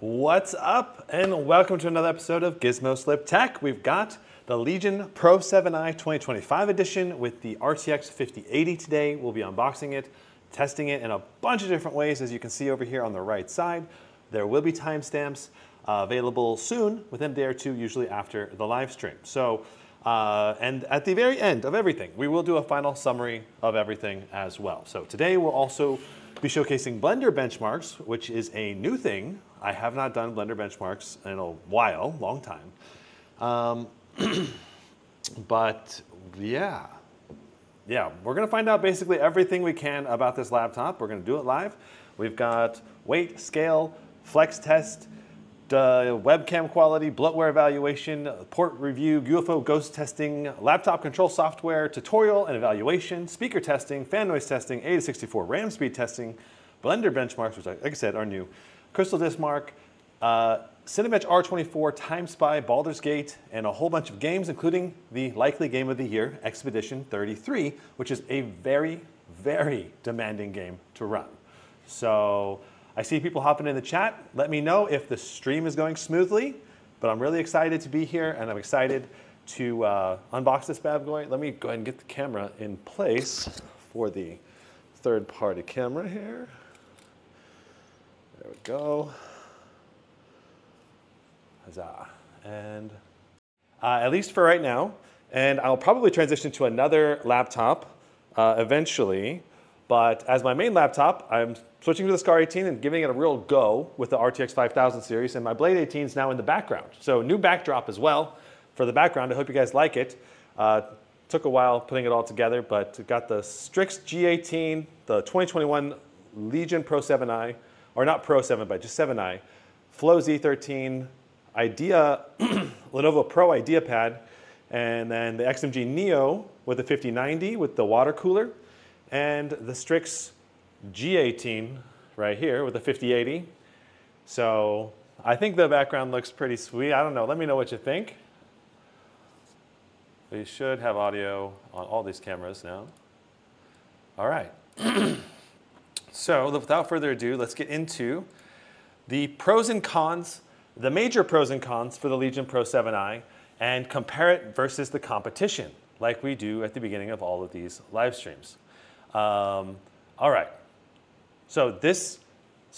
What's up, and welcome to another episode of Gizmo Slip Tech. We've got the Legion Pro 7i 2025 edition with the RTX 5080 today. We'll be unboxing it, testing it in a bunch of different ways, as you can see over here on the right side. There will be timestamps available soon, within a day or two, usually after the live stream. So, and at the very end of everything, we will do a final summary of everything as well. So today we'll also be showcasing Blender benchmarks, which is a new thing. I have not done Blender benchmarks in a while, long time. But yeah, we're gonna find out basically everything we can about this laptop. We're gonna do it live. We've got weight, scale, flex test, webcam quality, bloatware evaluation, port review, UFO ghost testing, laptop control software, tutorial and evaluation, speaker testing, fan noise testing, 80-64 RAM speed testing, Blender benchmarks, which like I said are new, CrystalDiskMark, Cinebench R24, Time Spy, Baldur's Gate, and a whole bunch of games, including the likely game of the year, Expedition 33, which is a very, very demanding game to run. So I see people hopping in the chat. Let me know if the stream is going smoothly, but I'm really excited to be here, and I'm excited to unbox this bad boy. Let me go ahead and get the camera in place for the third-party camera here. There we go. Huzzah. And at least for right now, and I'll probably transition to another laptop eventually, but as my main laptop, I'm switching to the Scar 18 and giving it a real go with the RTX 5000 series, and my Blade 18 is now in the background. So new backdrop as well for the background. I hope you guys like it. Took a while putting it all together, but got the Strix G18, the 2021 Legion Pro 7i, or not Pro 7, but just 7i, Flow Z13, Idea, Lenovo Pro IdeaPad, and then the XMG Neo with the 5090 with the water cooler, and the Strix G18 right here with the 5080. So I think the background looks pretty sweet. I don't know, let me know what you think. We should have audio on all these cameras now. All right. So without further ado, let's get into the pros and cons, the major pros and cons for the Legion Pro 7i, and compare it versus the competition, like we do at the beginning of all of these live streams. All right. So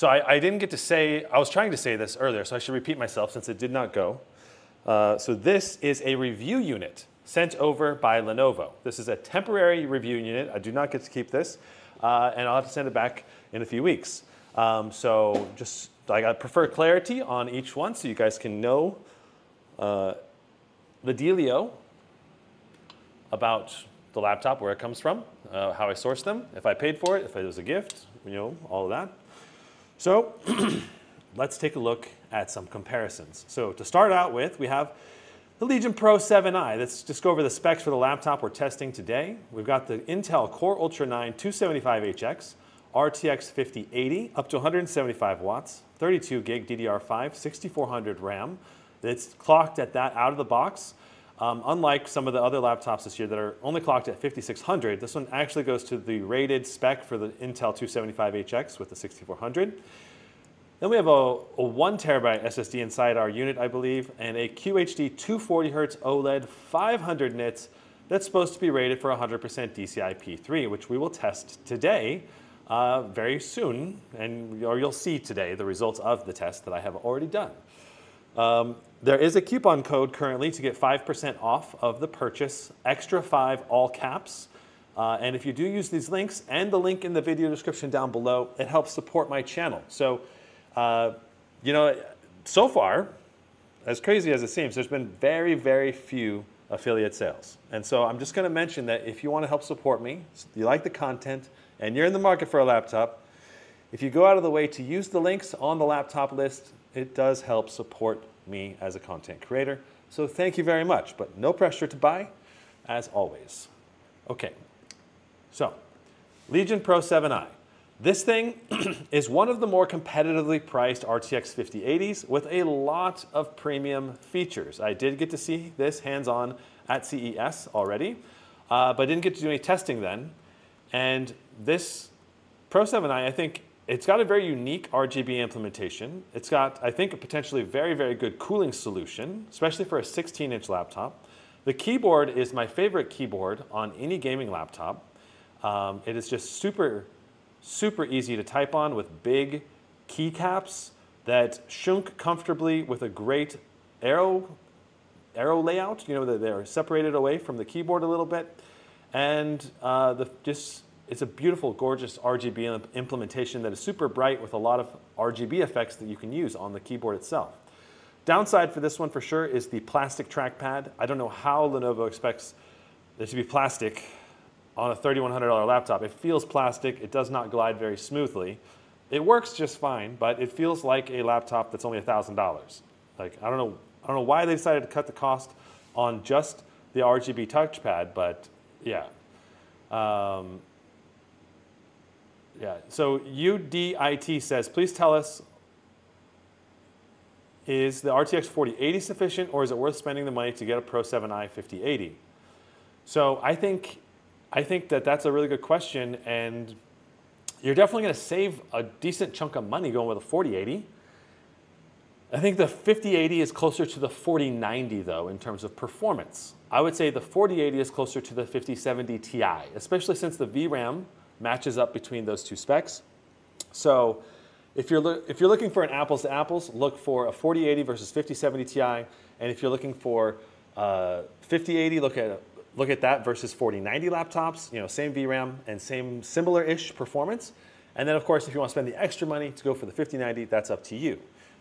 I didn't get to say, I was trying to say this earlier, so I should repeat myself since it did not go. So this is a review unit sent over by Lenovo. This is a temporary review unit. I do not get to keep this, and I'll have to send it back in a few weeks. So just, I prefer clarity on each one so you guys can know the dealio about the laptop, where it comes from, how I sourced them, if I paid for it, if it was a gift, you know, all of that. So let's take a look at some comparisons. So to start out with, we have the Legion Pro 7i. Let's just go over the specs for the laptop we're testing today. We've got the Intel Core Ultra 9 275HX, RTX 5080, up to 175 watts, 32 gig DDR5, 6400 RAM. It's clocked at that out of the box. Unlike some of the other laptops this year that are only clocked at 5600, this one actually goes to the rated spec for the Intel 275HX with the 6400. Then we have a 1 terabyte SSD inside our unit, I believe, and a QHD 240Hz OLED 500 nits that's supposed to be rated for 100% DCI P3, which we will test today very soon, or you'll see today the results of the test that I have already done. There is a coupon code currently to get 5% off of the purchase, extra 5 all caps. And if you do use these links and the link in the video description down below, it helps support my channel. So, you know, so far, as crazy as it seems, there's been very, very few affiliate sales. And so I'm just going to mention that if you want to help support me, you like the content, and you're in the market for a laptop, if you go out of the way to use the links on the laptop list, it does help support me as a content creator. So thank you very much, but no pressure to buy, as always. Okay, so Legion Pro 7i. This thing is one of the more competitively priced RTX 5080s with a lot of premium features. I did get to see this hands-on at CES already, but didn't get to do any testing then. And this Pro 7i, I think, It's got a very unique RGB implementation. It's got, I think, a potentially very, very good cooling solution, especially for a 16-inch laptop. The keyboard is my favorite keyboard on any gaming laptop. It is just super, super easy to type on with big keycaps that shunk comfortably with a great arrow layout. You know, that they're separated away from the keyboard a little bit. And it's a beautiful, gorgeous RGB implementation that is super bright with a lot of RGB effects that you can use on the keyboard itself. Downside for this one for sure is the plastic trackpad. I don't know how Lenovo expects it to be plastic on a $3,100 laptop. It feels plastic. It does not glide very smoothly. It works just fine, but it feels like a laptop that's only $1,000. Like, I don't know why they decided to cut the cost on just the RGB touchpad, but yeah. Yeah, so UDIT says, please tell us, is the RTX 4080 sufficient, or is it worth spending the money to get a Pro 7i 5080? So I think that that's a really good question, and you're definitely going to save a decent chunk of money going with a 4080. I think the 5080 is closer to the 4090 though in terms of performance. I would say the 4080 is closer to the 5070 Ti, especially since the VRAM matches up between those two specs. So if you're looking for an apples to apples, look for a 4080 versus 5070 Ti, and if you're looking for 5080, look at that versus 4090 laptops. You know, same VRAM and same similar-ish performance. And then of course, if you want to spend the extra money to go for the 5090, that's up to you.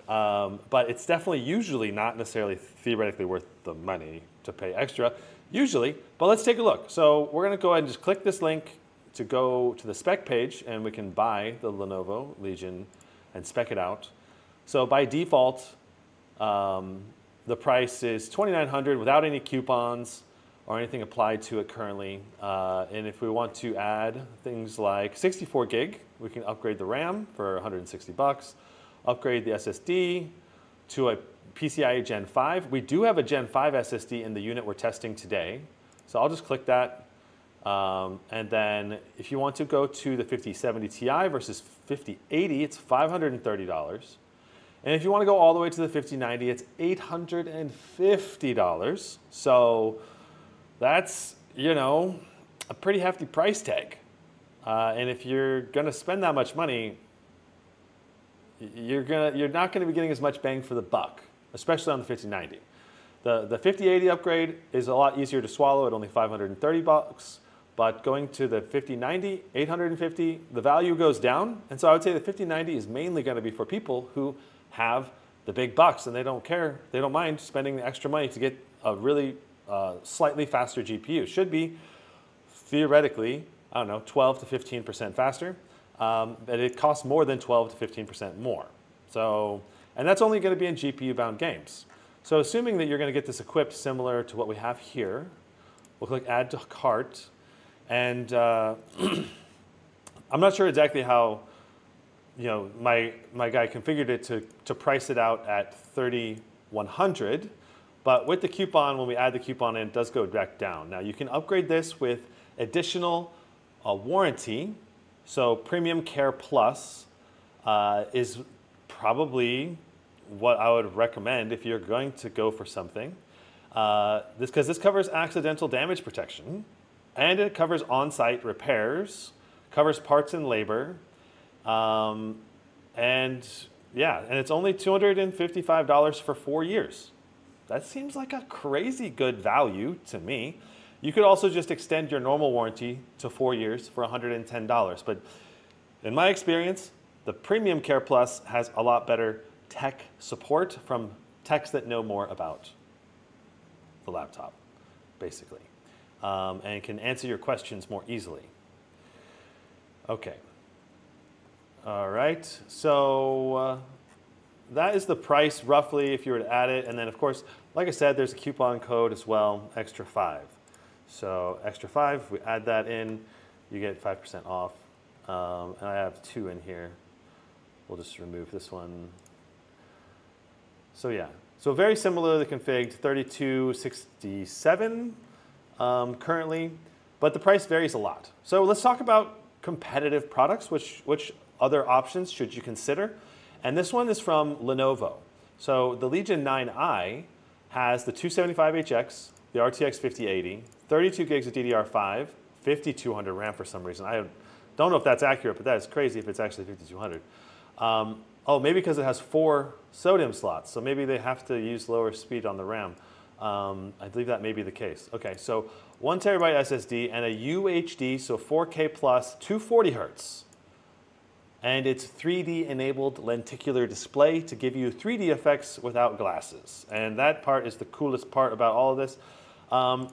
But it's definitely usually not necessarily theoretically worth the money to pay extra, usually. But let's take a look. So we're going to go ahead and just click this link to go to the spec page, and we can buy the Lenovo Legion and spec it out. So by default, the price is $2,900 without any coupons or anything applied to it currently. And if we want to add things like 64 gig, we can upgrade the RAM for $160, upgrade the SSD to a PCIe Gen 5. We do have a Gen 5 SSD in the unit we're testing today. So I'll just click that. And then if you want to go to the 5070 Ti versus 5080, it's $530. And if you want to go all the way to the 5090, it's $850. So that's, you know, a pretty hefty price tag. And if you're going to spend that much money, you're not going to be getting as much bang for the buck, especially on the 5090. The 5080 upgrade is a lot easier to swallow at only $530. But going to the 5090, $850, the value goes down. And so I would say the 5090 is mainly going to be for people who have the big bucks and they don't care, they don't mind spending the extra money to get a really slightly faster GPU. Should be theoretically, I don't know, 12 to 15% faster, but it costs more than 12 to 15% more. So, and that's only going to be in GPU-bound games. So assuming that you're going to get this equipped similar to what we have here, we'll click Add to Cart. And I'm not sure exactly how, you know, my guy configured it to price it out at $3,100, but with the coupon, when we add the coupon in, it does go back down. Now you can upgrade this with additional warranty. So Premium Care Plus is probably what I would recommend if you're going to go for something. Because this covers accidental damage protection. And it covers on-site repairs, covers parts and labor, and yeah, and it's only $255 for 4 years. That seems like a crazy good value to me. You could also just extend your normal warranty to 4 years for $110. But in my experience, the Premium Care Plus has a lot better tech support from techs that know more about the laptop, basically. And can answer your questions more easily. Okay. All right. So that is the price roughly if you were to add it. And then, of course, like I said, there's a coupon code as well, extra 5. So extra 5, if we add that in, you get 5% off. And I have 2 in here. We'll just remove this one. So yeah. So very similarly configured, 3267. Currently, but the price varies a lot. So let's talk about competitive products, which other options should you consider. And this one is from Lenovo. So the Legion 9i has the 275HX, the RTX 5080, 32 gigs of DDR5, 5200 RAM for some reason. I don't know if that's accurate, but that is crazy if it's actually 5200. Oh, maybe because it has 4 SODIMM slots, so maybe they have to use lower speed on the RAM. I believe that may be the case. Okay, so 1 terabyte SSD and a UHD, so 4K plus, 240 hertz. And it's 3D enabled lenticular display to give you 3D effects without glasses. And that part is the coolest part about all of this.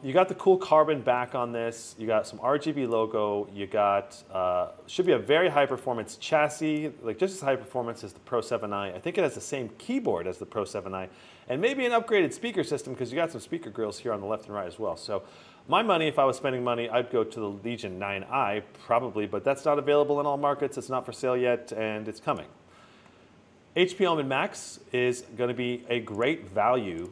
You got the cool carbon back on this. You got some RGB logo. You got, should be a very high performance chassis, like just as high performance as the Pro 7i. I think it has the same keyboard as the Pro 7i. And maybe an upgraded speaker system because you got some speaker grills here on the left and right as well. So my money, if I was spending money, I'd go to the Legion 9i probably, but that's not available in all markets. It's not for sale yet, and it's coming. HP Omen Max is going to be a great value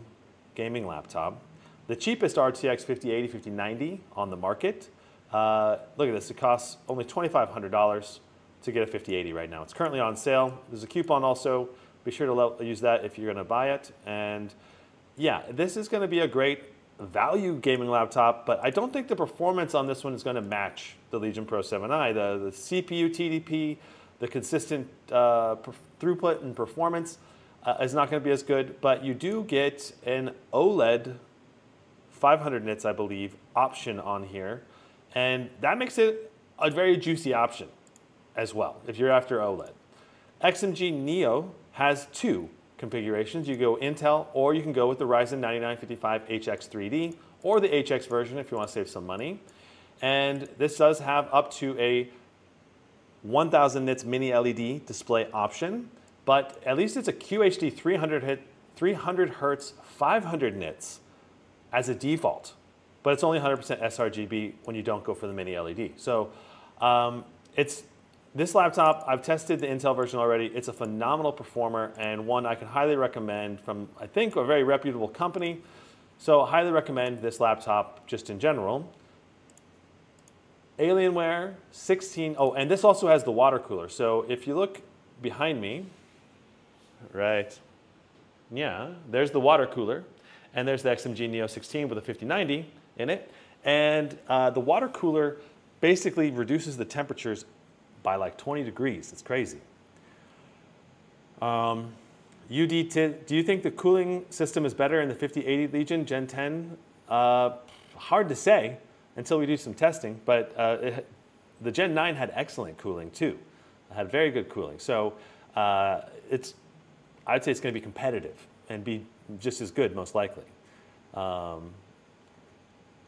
gaming laptop. The cheapest RTX 5080, 5090 on the market. Look at this, it costs only $2,500 to get a 5080 right now. It's currently on sale. There's a coupon also. Be sure to use that if you're going to buy it. And yeah, this is going to be a great value gaming laptop, but I don't think the performance on this one is going to match the Legion Pro 7i. The CPU TDP, the consistent throughput and performance is not going to be as good, but you do get an OLED 500 nits, I believe, option on here, and that makes it a very juicy option as well if you're after OLED. XMG Neo has 2 configurations. You go Intel, or you can go with the Ryzen 9955 HX3D, or the HX version if you want to save some money. And this does have up to a 1000 nits mini LED display option, but at least it's a QHD 300 hertz 500 nits as a default, but it's only 100% sRGB when you don't go for the mini LED. So this laptop, I've tested the Intel version already. It's a phenomenal performer and one I can highly recommend from, I think, a very reputable company. So I highly recommend this laptop just in general. Alienware 16, oh, and this also has the water cooler. So if you look behind me, right, yeah, there's the water cooler. And there's the XMG Neo 16 with a 5090 in it. And the water cooler basically reduces the temperatures by like 20 degrees. It's crazy. Do you think the cooling system is better in the 5080 Legion Gen 10? Hard to say until we do some testing, but the Gen 9 had excellent cooling too. It had very good cooling. So I'd say it's going to be competitive and be just as good, most likely. All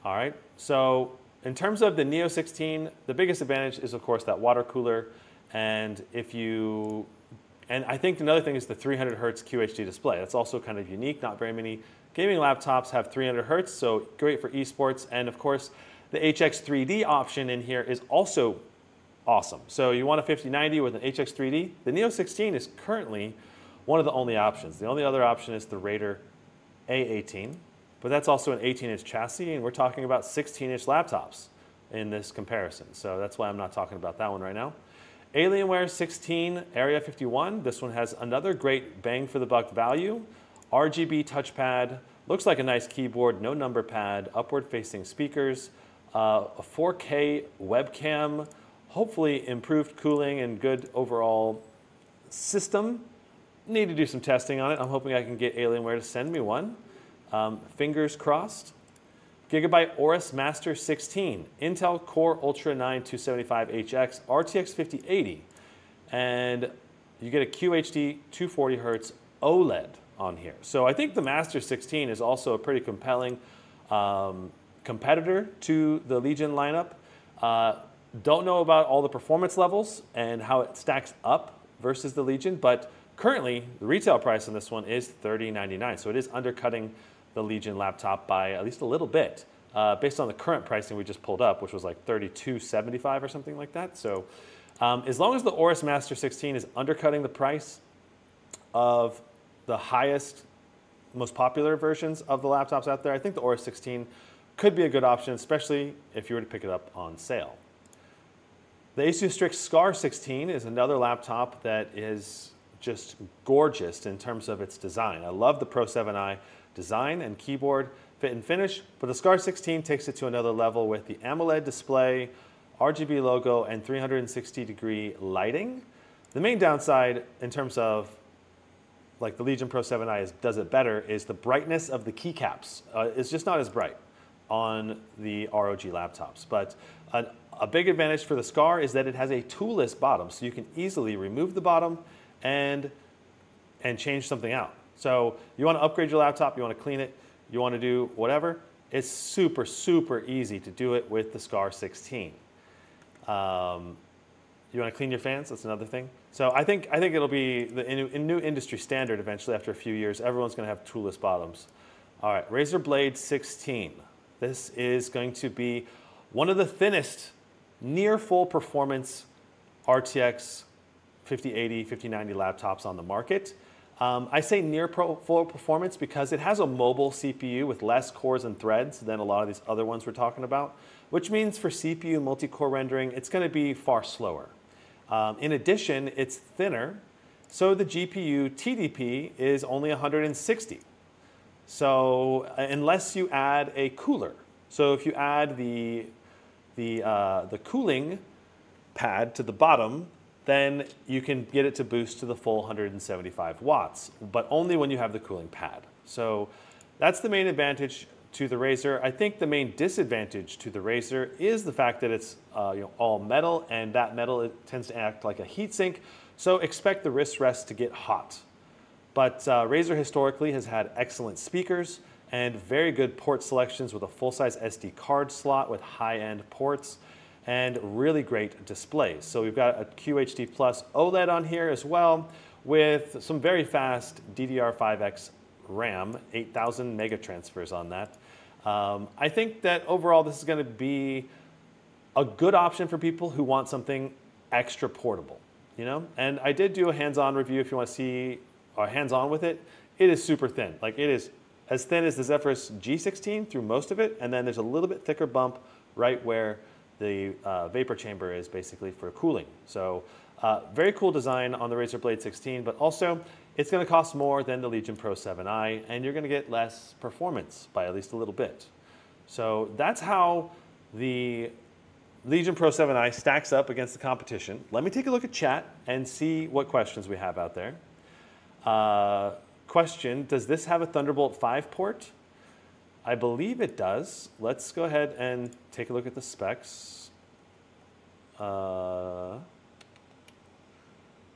right, so in terms of the Neo 16, the biggest advantage is, of course, that water cooler. And I think another thing is the 300 hertz QHD display. That's also kind of unique. Not very many gaming laptops have 300 hertz, so great for esports. And of course, the HX 3D option in here is also awesome. So you want a 5090 with an HX 3D. The Neo 16 is currently one of the only options. The only other option is the Razer A18, but that's also an 18-inch chassis, and we're talking about 16-inch laptops in this comparison. So that's why I'm not talking about that one right now. Alienware 16 Area 51. This one has another great bang for the buck value. RGB touchpad, looks like a nice keyboard, no number pad, upward facing speakers, a 4K webcam, hopefully improved cooling and good overall system. Need to do some testing on it. I'm hoping I can get Alienware to send me one. Fingers crossed. Gigabyte Aorus Master 16, Intel Core Ultra 9 275HX, RTX 5080, and you get a QHD 240 hertz OLED on here. So I think the Master 16 is also a pretty compelling competitor to the Legion lineup. Don't know about all the performance levels and how it stacks up versus the Legion, but currently the retail price on this one is $30.99, so it is undercutting the Legion laptop by at least a little bit, based on the current pricing we just pulled up, which was like $32.75 or something like that. So as long as the Aorus Master 16 is undercutting the price of the highest, most popular versions of the laptops out there, I think the Aorus 16 could be a good option, especially if you were to pick it up on sale. The Asus Strix Scar 16 is another laptop that is just gorgeous in terms of its design. I love the Pro 7i design and keyboard fit and finish, but the Scar 16 takes it to another level with the AMOLED display, RGB logo, and 360-degree lighting. The main downside in terms of like the Legion Pro 7i does it better is the brightness of the keycaps. It's just not as bright on the ROG laptops. But a big advantage for the Scar is that it has a toolless bottom, so you can easily remove the bottom and change something out. So you want to upgrade your laptop, you want to clean it, you want to do whatever, it's super, super easy to do it with the Scar 16. You want to clean your fans? That's another thing. So I think it'll be the new industry standard eventually after a few years. Everyone's going to have toolless bottoms. All right, Razer Blade 16. This is going to be one of the thinnest near full performance RTX 5080, 5090 laptops on the market. I say near full performance because it has a mobile CPU with less cores and threads than a lot of these other ones we're talking about, which means for CPU multi-core rendering, it's going to be far slower. In addition, it's thinner, so the GPU TDP is only 160. So unless you add a cooler, so if you add the cooling pad to the bottom, then you can get it to boost to the full 175 watts, but only when you have the cooling pad. So that's the main advantage to the Razer. I think the main disadvantage to the Razer is the fact that it's all metal, and that metal, it tends to act like a heatsink, so expect the wrist rest to get hot. But Razer historically has had excellent speakers and very good port selections with a full-size SD card slot with high-end ports and really great displays. So we've got a QHD Plus OLED on here as well with some very fast DDR5X RAM, 8,000 mega transfers on that. I think that overall this is going to be a good option for people who want something extra portable, you know? And I did do a hands-on review if you want to see hands-on with it. It is super thin. Like, it is as thin as the Zephyrus G16 through most of it, and then there's a little bit thicker bump right where the vapor chamber is basically for cooling. So very cool design on the Razer Blade 16, but also it's going to cost more than the Legion Pro 7i, and you're going to get less performance by at least a little bit. So that's how the Legion Pro 7i stacks up against the competition. Let me take a look at chat and see what questions we have out there. Question, does this have a Thunderbolt 5 port? I believe it does. Let's go ahead and take a look at the specs. We are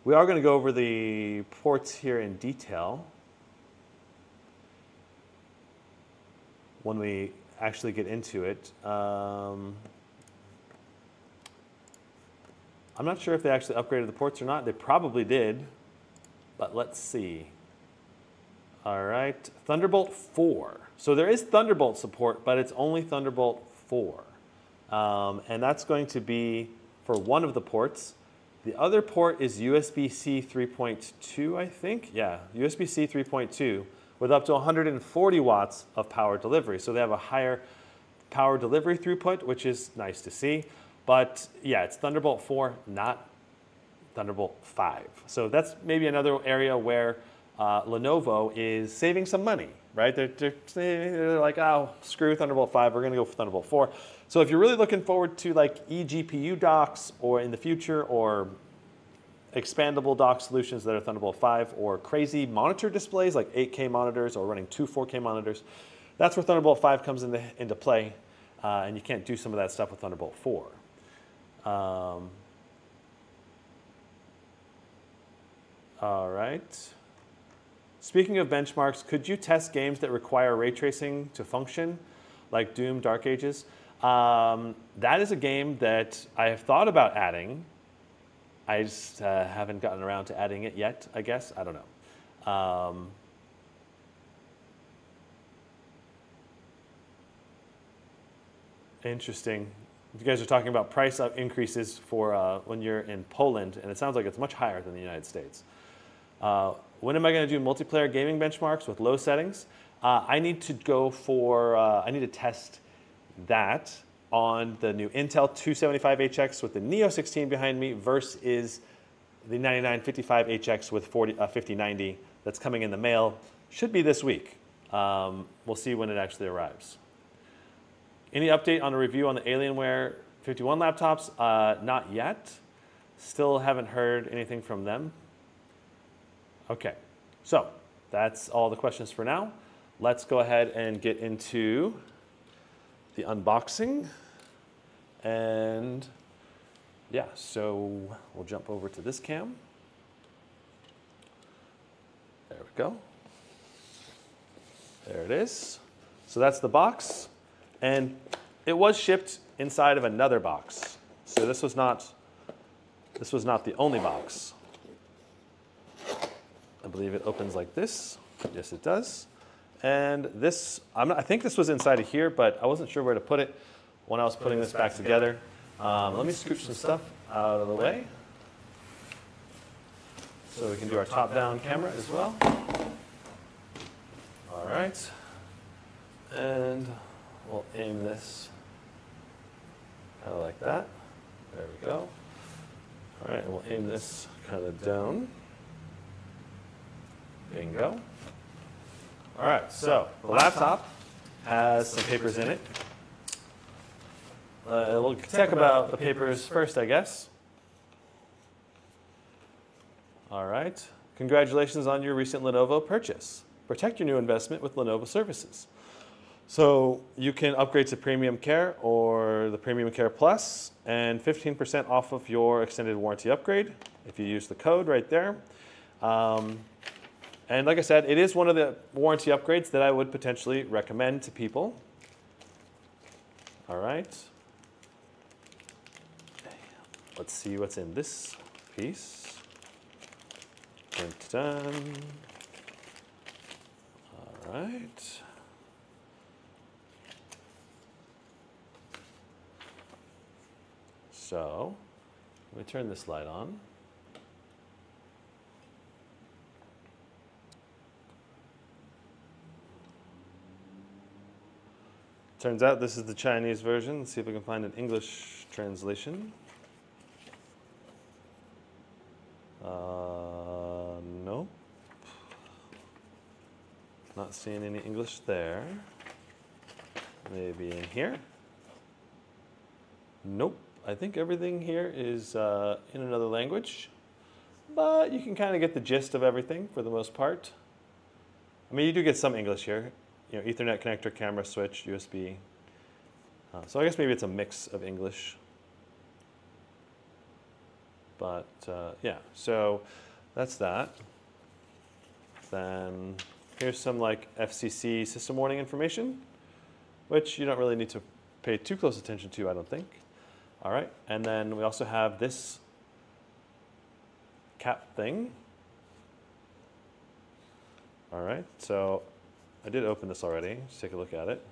going to go over the ports here in detail when we actually get into it. I'm not sure if they actually upgraded the ports or not. They probably did, but let's see. All right, Thunderbolt 4. So there is Thunderbolt support, but it's only Thunderbolt 4. And that's going to be for one of the ports. The other port is USB-C 3.2, I think. Yeah, USB-C 3.2 with up to 140 watts of power delivery. So they have a higher power delivery throughput, which is nice to see. But yeah, it's Thunderbolt 4, not Thunderbolt 5. So that's maybe another area where Lenovo is saving some money, right? They're like, oh, screw Thunderbolt 5, we're going to go for Thunderbolt 4. So if you're really looking forward to like eGPU docks or in the future, or expandable dock solutions that are Thunderbolt 5, or crazy monitor displays like 8K monitors or running two 4K monitors, that's where Thunderbolt 5 comes into play, and you can't do some of that stuff with Thunderbolt 4. All right. Speaking of benchmarks, could you test games that require ray tracing to function, like Doom, Dark Ages? That is a game that I have thought about adding. I just haven't gotten around to adding it yet, I guess. I don't know. Interesting. You guys are talking about price increases for when you're in Poland, and it sounds like it's much higher than the United States. When am I going to do multiplayer gaming benchmarks with low settings? I need to go for, I need to test that on the new Intel 275HX with the Neo 16 behind me versus the 9955HX with 5090 that's coming in the mail. Should be this week. We'll see when it actually arrives. Any update on a review on the Alienware 51 laptops? Not yet. Still haven't heard anything from them. Okay, so that's all the questions for now. Let's go ahead and get into the unboxing. And yeah, so we'll jump over to this cam. There we go. There it is. So that's the box. And it was shipped inside of another box. So this was not the only box. I believe it opens like this. Yes, it does. And this, I think this was inside of here, but I wasn't sure where to put it when I was putting this back together. Let me scoop some stuff out of the way so we can do our top-down camera as well. All right. And we'll aim this kind of like that. There we go. All right, and we'll aim this kind of down. Bingo. All right, so the laptop has some papers in it. We'll talk about the papers first, I guess. All right. Congratulations on your recent Lenovo purchase. Protect your new investment with Lenovo services. So you can upgrade to Premium Care or the Premium Care Plus and 15% off of your extended warranty upgrade if you use the code right there. And like I said, it is one of the warranty upgrades that I would potentially recommend to people. All right. Let's see what's in this piece. Dun, dun, dun. All right. So let me turn this light on. Turns out this is the Chinese version. Let's see if we can find an English translation. Nope. Not seeing any English there. Maybe in here. Nope. I think everything here is in another language. But you can kind of get the gist of everything for the most part. I mean, you do get some English here. You know, Ethernet connector, camera switch, USB. So I guess maybe it's a mix of English. But yeah, so that's that. Then here's some like FCC system warning information, which you don't really need to pay too close attention to, I don't think. All right, and then we also have this cap thing. All right, so I did open this already. Let's take a look at it.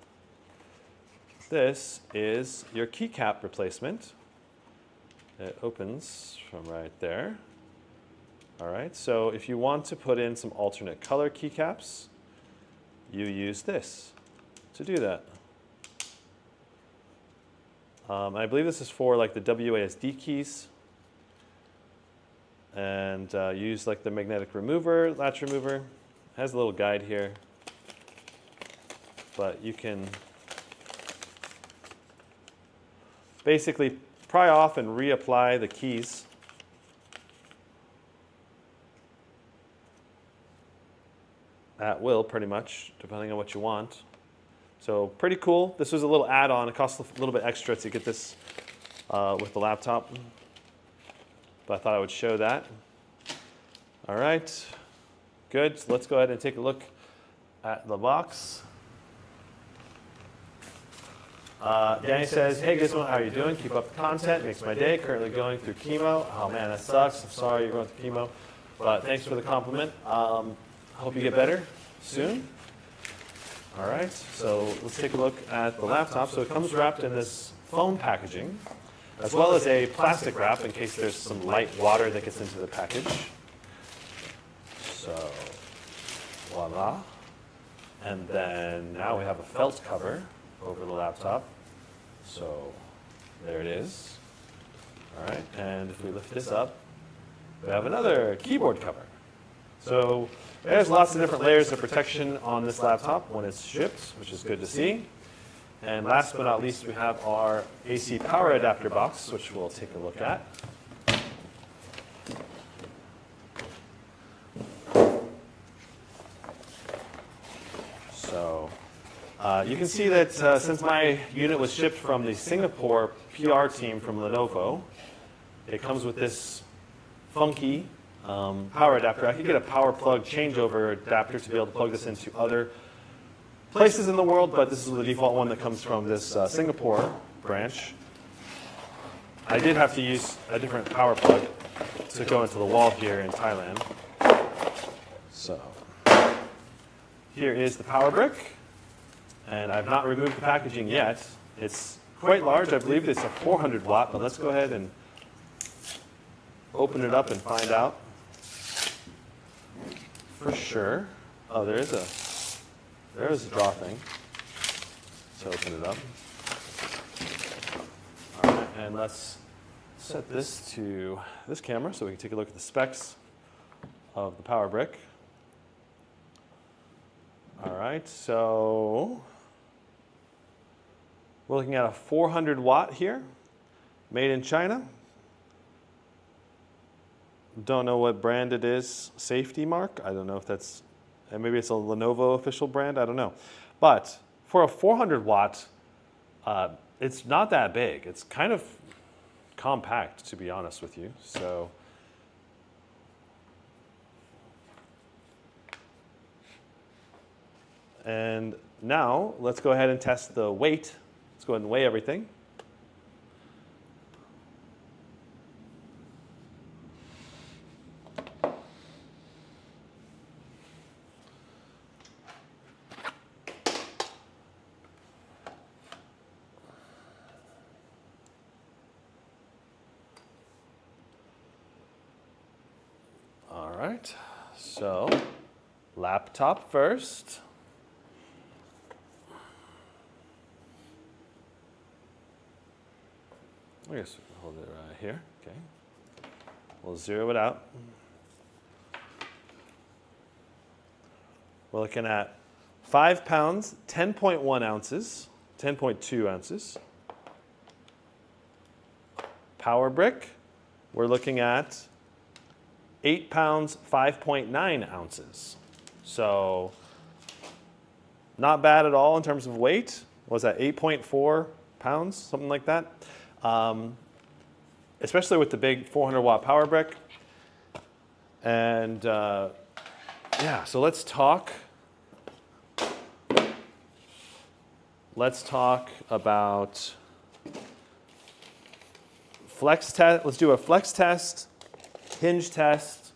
This is your keycap replacement. It opens from right there. All right, so if you want to put in some alternate color keycaps, you use this to do that. I believe this is for like the WASD keys. And use like the magnetic remover, latch remover. It has a little guide here. But you can basically pry off and reapply the keys. At will, pretty much, depending on what you want. So pretty cool. This was a little add-on. It costs a little bit extra to get this with the laptop. But I thought I would show that. All right, good. So let's go ahead and take a look at the box. Danny says, hey Gizmo, how are you doing? Keep up the content, makes my day. Currently going through chemo. Oh man, that sucks. I'm sorry you're going through chemo. But thanks for the compliment. Hope you get better soon. All right, so let's take a look at the laptop. So it comes wrapped in this foam packaging, as well as a plastic wrap in case there's some light water that gets into the package. So, voila. And then now we have a felt cover over the laptop. So there it is. All right, and if we lift this up, we have another keyboard cover. So there's lots of different layers of protection on this laptop when it's shipped, which is good to see. And last but not least, we have our AC power adapter box, which we'll take a look at. So you can see that since my unit was shipped from the Singapore PR team from Lenovo, it comes with this funky power adapter. I could get a power plug changeover adapter to be able to plug this into other places in the world, but this is the default one that comes from this Singapore branch. I did have to use a different power plug to go into the wall here in Thailand. So here is the power brick, and I've not removed the packaging yet. It's quite large. I believe it's a 400 watt, but let's go ahead and open it up and find out for sure. Oh, there's a draw thing. Let's open it up. All right, and let's set this to this camera so we can take a look at the specs of the power brick. All right, so we're looking at a 400 watt here, made in China. Don't know what brand it is. Safety mark. I don't know if that's, and maybe it's a Lenovo official brand. I don't know. But for a 400 watt, it's not that big. It's kind of compact, to be honest with you. So and now let's go ahead and test the weight. Let's go ahead and weigh everything. All right, so laptop first. I guess we can hold it right here. Okay. We'll zero it out. We're looking at 5 pounds, 10.1 ounces, 10.2 ounces. Power brick, we're looking at 8 pounds, 5.9 ounces. So not bad at all in terms of weight. What was that, 8.4 pounds, something like that? Especially with the big 400 watt power brick. And yeah, so let's talk about flex test. Let's do a flex test, hinge test,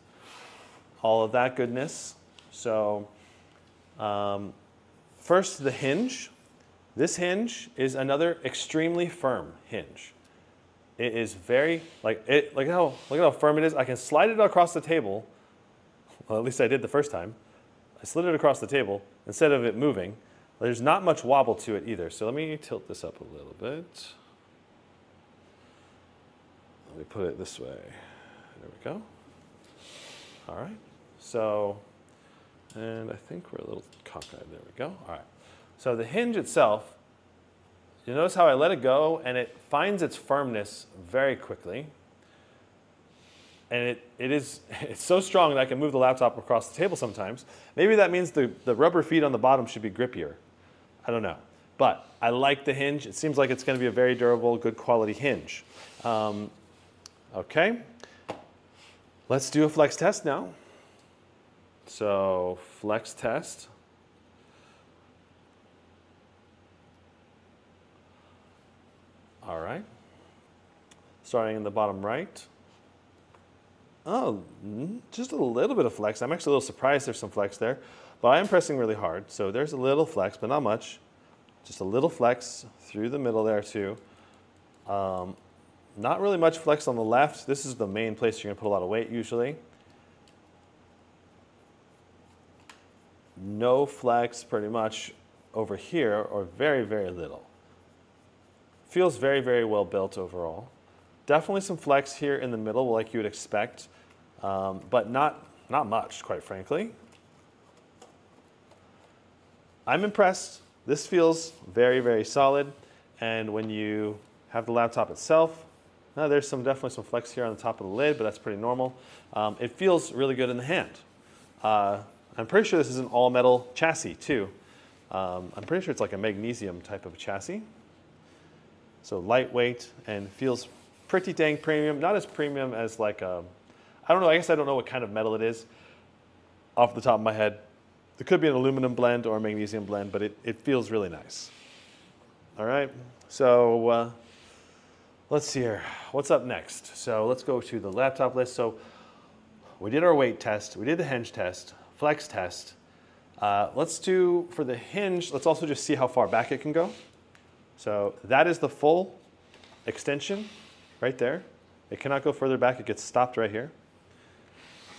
all of that goodness. So first, the hinge. This hinge is another extremely firm hinge. It is very, look at how firm it is. I can slide it across the table. Well, at least I did the first time. I slid it across the table instead of it moving. There's not much wobble to it either. So let me tilt this up a little bit. Let me put it this way. There we go. All right. So, and I think we're a little cockeyed. There we go. All right. So the hinge itself, you notice how I let it go and it finds its firmness very quickly. And it's so strong that I can move the laptop across the table sometimes. Maybe that means the rubber feet on the bottom should be grippier. I don't know. But I like the hinge. It seems like it's going to be a very durable, good quality hinge. Okay. Let's do a flex test now. So flex test. All right. Starting in the bottom right. Oh, just a little bit of flex. I'm actually a little surprised there's some flex there, but I am pressing really hard. So there's a little flex, but not much. Just a little flex through the middle there too. Not really much flex on the left. This is the main place you're gonna put a lot of weight usually. No flex pretty much over here, or very, very little. Feels very, very well built overall. Definitely some flex here in the middle like you would expect, but not much, quite frankly. I'm impressed. This feels very, very solid. And when you have the laptop itself, there's definitely some flex here on the top of the lid, but that's pretty normal. It feels really good in the hand. I'm pretty sure this is an all-metal chassis too. I'm pretty sure it's like a magnesium type of chassis. So lightweight and feels pretty dang premium. Not as premium as like I don't know, I guess I don't know what kind of metal it is off the top of my head. It could be an aluminum blend or a magnesium blend, but it feels really nice. All right, so let's see here. What's up next? So let's go to the laptop list. So we did our weight test. We did the hinge test, flex test. Let's do, for the hinge, let's also just see how far back it can go. So that is the full extension right there. It cannot go further back. It gets stopped right here.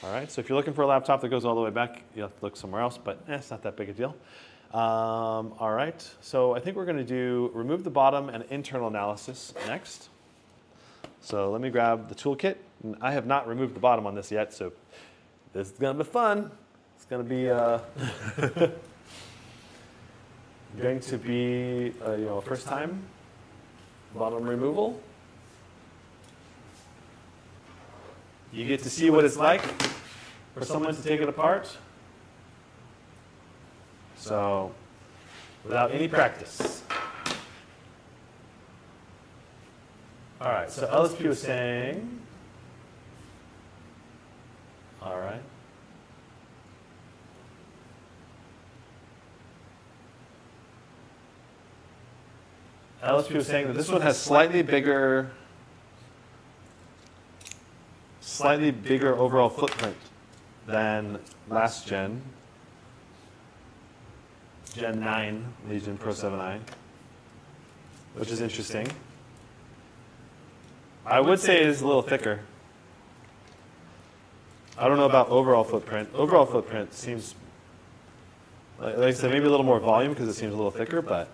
All right, so if you're looking for a laptop that goes all the way back, you'll have to look somewhere else, but it's not that big a deal. All right, so I think we're going to do remove the bottom and internal analysis next. So let me grab the toolkit. I have not removed the bottom on this yet, so this is going to be fun. It's going to be first time bottom removal. You get to see what it's like for someone to take it apart. So, without any practice. All right, so LSP was saying, all right. LSP was saying that this one has slightly bigger overall footprint than last gen. Gen 9 Legion Pro 7i, which is interesting. I would say it is a little thicker. I don't know about overall footprint. Overall footprint seems, like I said, maybe a little more volume because it seems a little thicker, but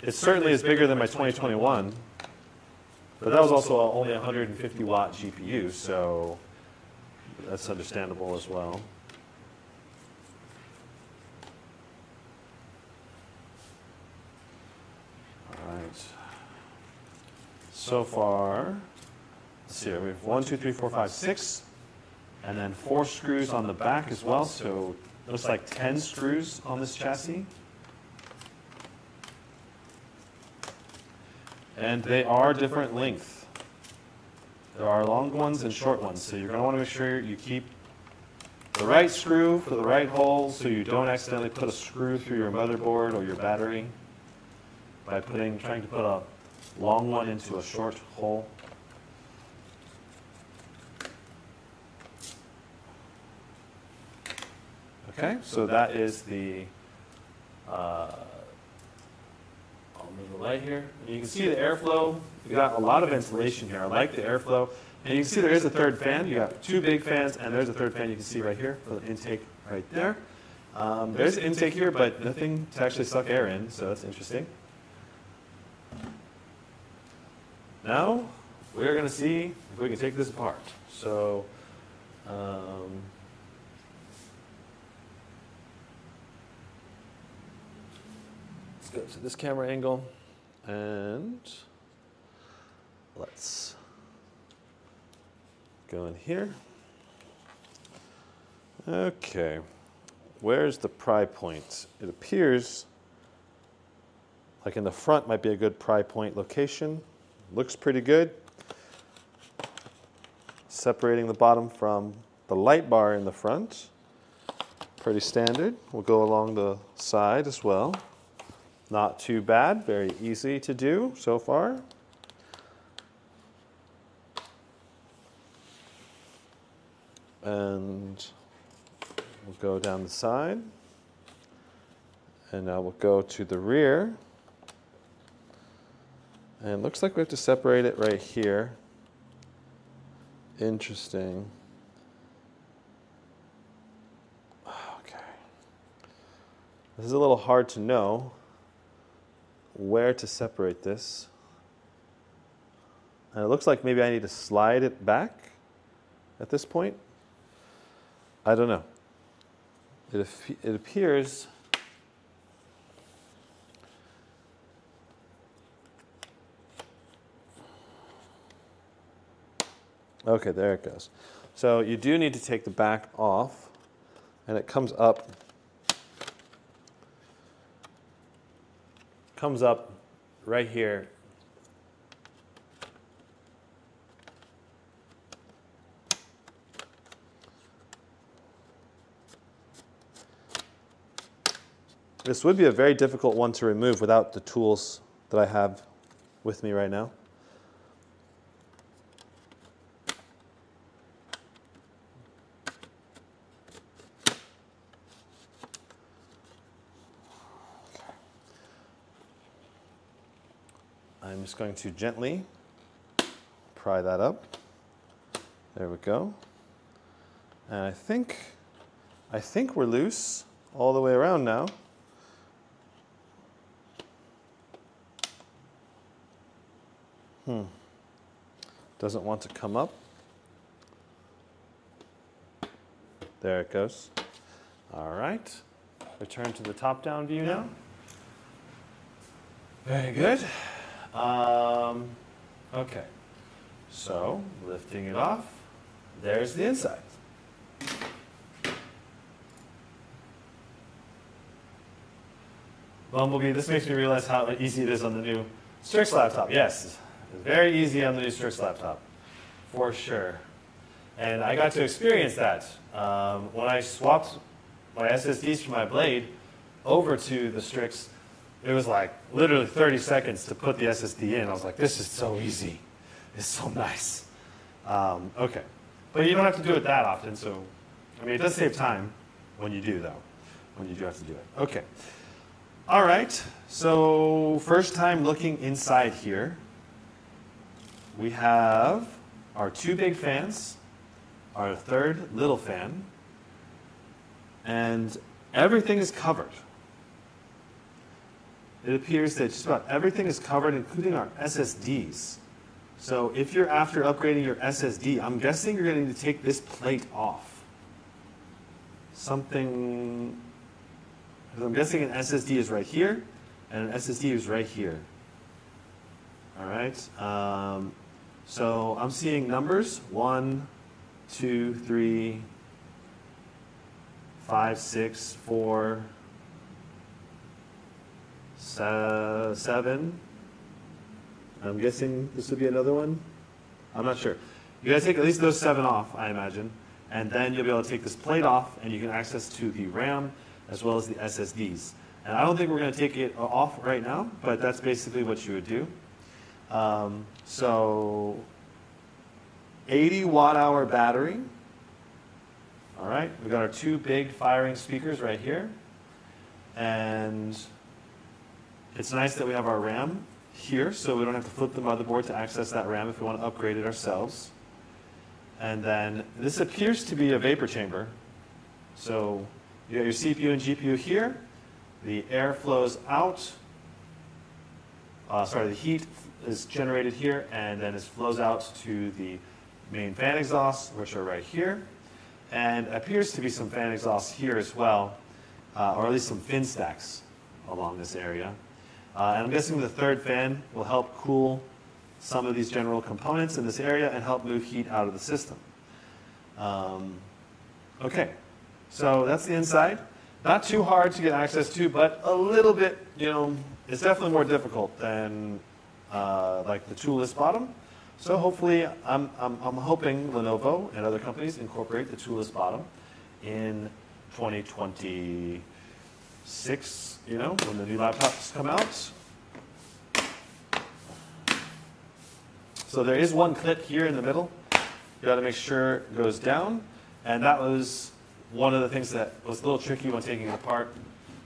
it certainly is bigger than my 2021. But that was also only a 150 watt GPU, so that's understandable as well. All right. So far, let's see here. We have 1, 2, 3, 4, 5, 6, and then 4 screws on the back as well. So it looks like 10 screws on this chassis. And they are different length. There are long ones and short ones, so you're going to want to make sure you keep the right screw for the right hole so you don't accidentally put a screw through your motherboard or your battery by trying to put a long one into a short hole. Okay, so that is the move the light here. And you can see the airflow. You got a lot of ventilation here. I like the airflow. And you can see there is a third fan. You got 2 big fans, and there's a third fan you can see right here for the intake right there. There's an intake here, but nothing to actually suck air in, so that's interesting. Now, we're going to see if we can take this apart. So, let's go to this camera angle, and let's go in here. Okay, where's the pry point? It appears like in the front might be a good pry point location. Looks pretty good. Separating the bottom from the light bar in the front. Pretty standard. We'll go along the side as well. Not too bad, very easy to do so far. And we'll go down the side. And now we'll go to the rear. And it looks like we have to separate it right here. Interesting. Okay. This is a little hard to know. where to separate this. And it looks like maybe I need to slide it back at this point. I don't know. It appears okay, there it goes. So you do need to take the back off, and it comes up right here. This would be a very difficult one to remove without the tools that I have with me right now. I'm just going to gently pry that up. There we go. And I think we're loose all the way around now. Doesn't want to come up. There it goes. All right. Return to the top-down view now. Very good. Okay. So, lifting it off, there's the inside. Bumblebee, this makes me realize how easy it is on the new Strix laptop. Yes, it's very easy on the new Strix laptop, for sure. And I got to experience that when I swapped my SSDs from my Blade over to the Strix. It was like literally 30 seconds to put the SSD in. I was like, this is so easy. It's so nice. Okay. But you don't have to do it that often. So, I mean, it does save time when you do, though, when you do have to do it. Okay. All right. So first time looking inside here. We have our two big fans, our third little fan, and everything is covered. It appears that just about everything is covered, including our SSDs. So if you're after upgrading your SSD, I'm guessing you're going to need to take this plate off. I'm guessing an SSD is right here, and an SSD is right here. All right. So I'm seeing numbers 1, 2, 3, 5, 6, 4, 7. I'm guessing this would be another one. I'm not sure. You gotta take at least those 7 off, I imagine, and then you'll be able to take this plate off, and you can access to the RAM as well as the SSDs. And I don't think we're gonna take it off right now, but that's basically what you would do. So 80 watt-hour battery. All right, we've got our two big firing speakers right here, and it's nice that we have our RAM here, so we don't have to flip the motherboard to access that RAM if we want to upgrade it ourselves. And then this appears to be a vapor chamber. So you got your CPU and GPU here. The air flows out. The heat is generated here, and then it flows out to the main fan exhausts, which are right here. And appears to be some fan exhausts here as well, or at least some fin stacks along this area. And I'm guessing the third fan will help cool some of these general components in this area and help move heat out of the system. Okay, so that's the inside. Not too hard to get access to, but a little bit, it's definitely more difficult than like the toolless bottom. So hopefully, I'm hoping Lenovo and other companies incorporate the toolless bottom in 2026, when the new laptops come out. So there is one clip here in the middle. You got to make sure it goes down. And that was one of the things that was a little tricky when taking it apart,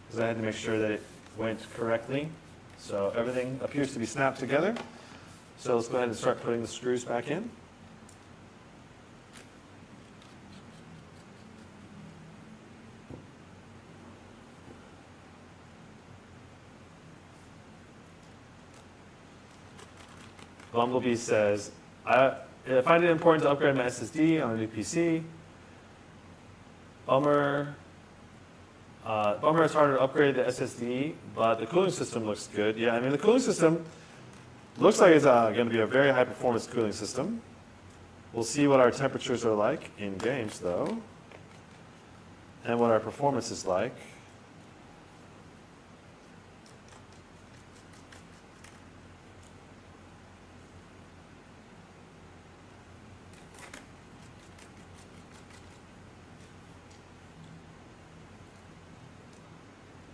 because I had to make sure that it went correctly. So everything appears to be snapped together. So let's go ahead and start putting the screws back in. Bumblebee says, I find it important to upgrade my SSD on a new PC. Bummer. Bummer, it's harder to upgrade the SSD, but the cooling system looks good. Yeah, I mean, the cooling system looks like it's going to be a very high performance cooling system. We'll see what our temperatures are like in games, though, and what our performance is like.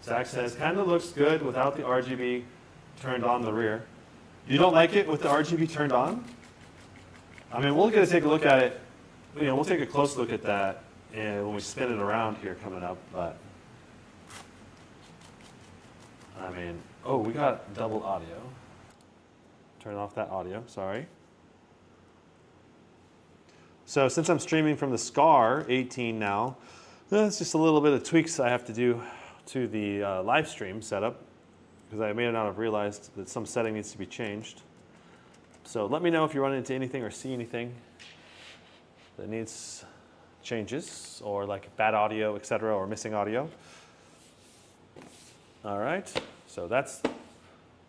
Zach says, kind of looks good without the RGB turned on the rear. You don't like it with the RGB turned on? I mean, we'll take a look at it. You know, we'll take a close look at that and when we spin it around here coming up. But I mean, oh, we got double audio. Turn off that audio. Sorry. So since I'm streaming from the Scar 18 now, that's just a little bit of tweaks I have to do to the live stream setup because I may not have realized that some setting needs to be changed. So let me know if you run into anything or see anything that needs changes or like bad audio, etc., or missing audio. All right, so that's the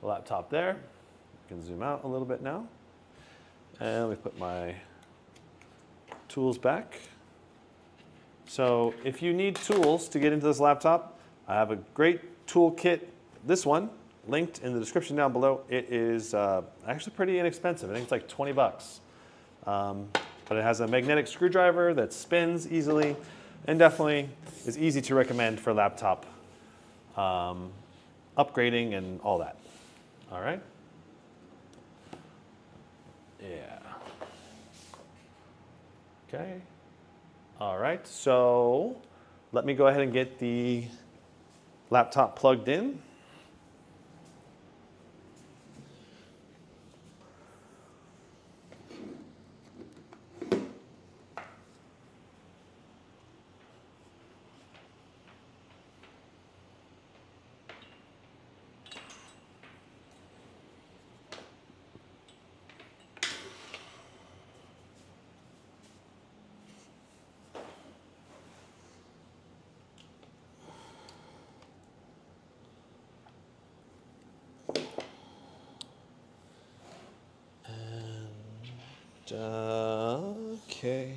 laptop there. I can zoom out a little bit now. And let me put my tools back. So if you need tools to get into this laptop, I have a great tool kit, this one, linked in the description down below. It is actually pretty inexpensive. I think it's like 20 bucks. But it has a magnetic screwdriver that spins easily and definitely is easy to recommend for laptop upgrading and all that. All right? Yeah. Okay. All right, so let me go ahead and get the laptop plugged in. Okay,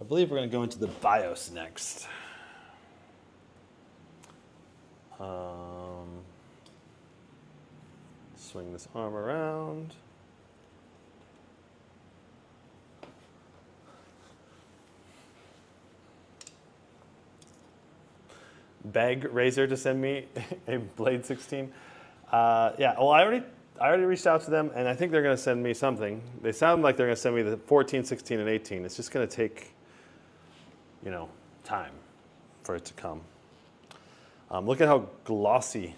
I believe we're going to go into the BIOS next. Swing this arm around. Beg Razer to send me a Blade 16. Yeah, well, I already reached out to them, and I think they're going to send me something. They sound like they're going to send me the 14, 16, and 18. It's just going to take, you know, time for it to come. Look at how glossy.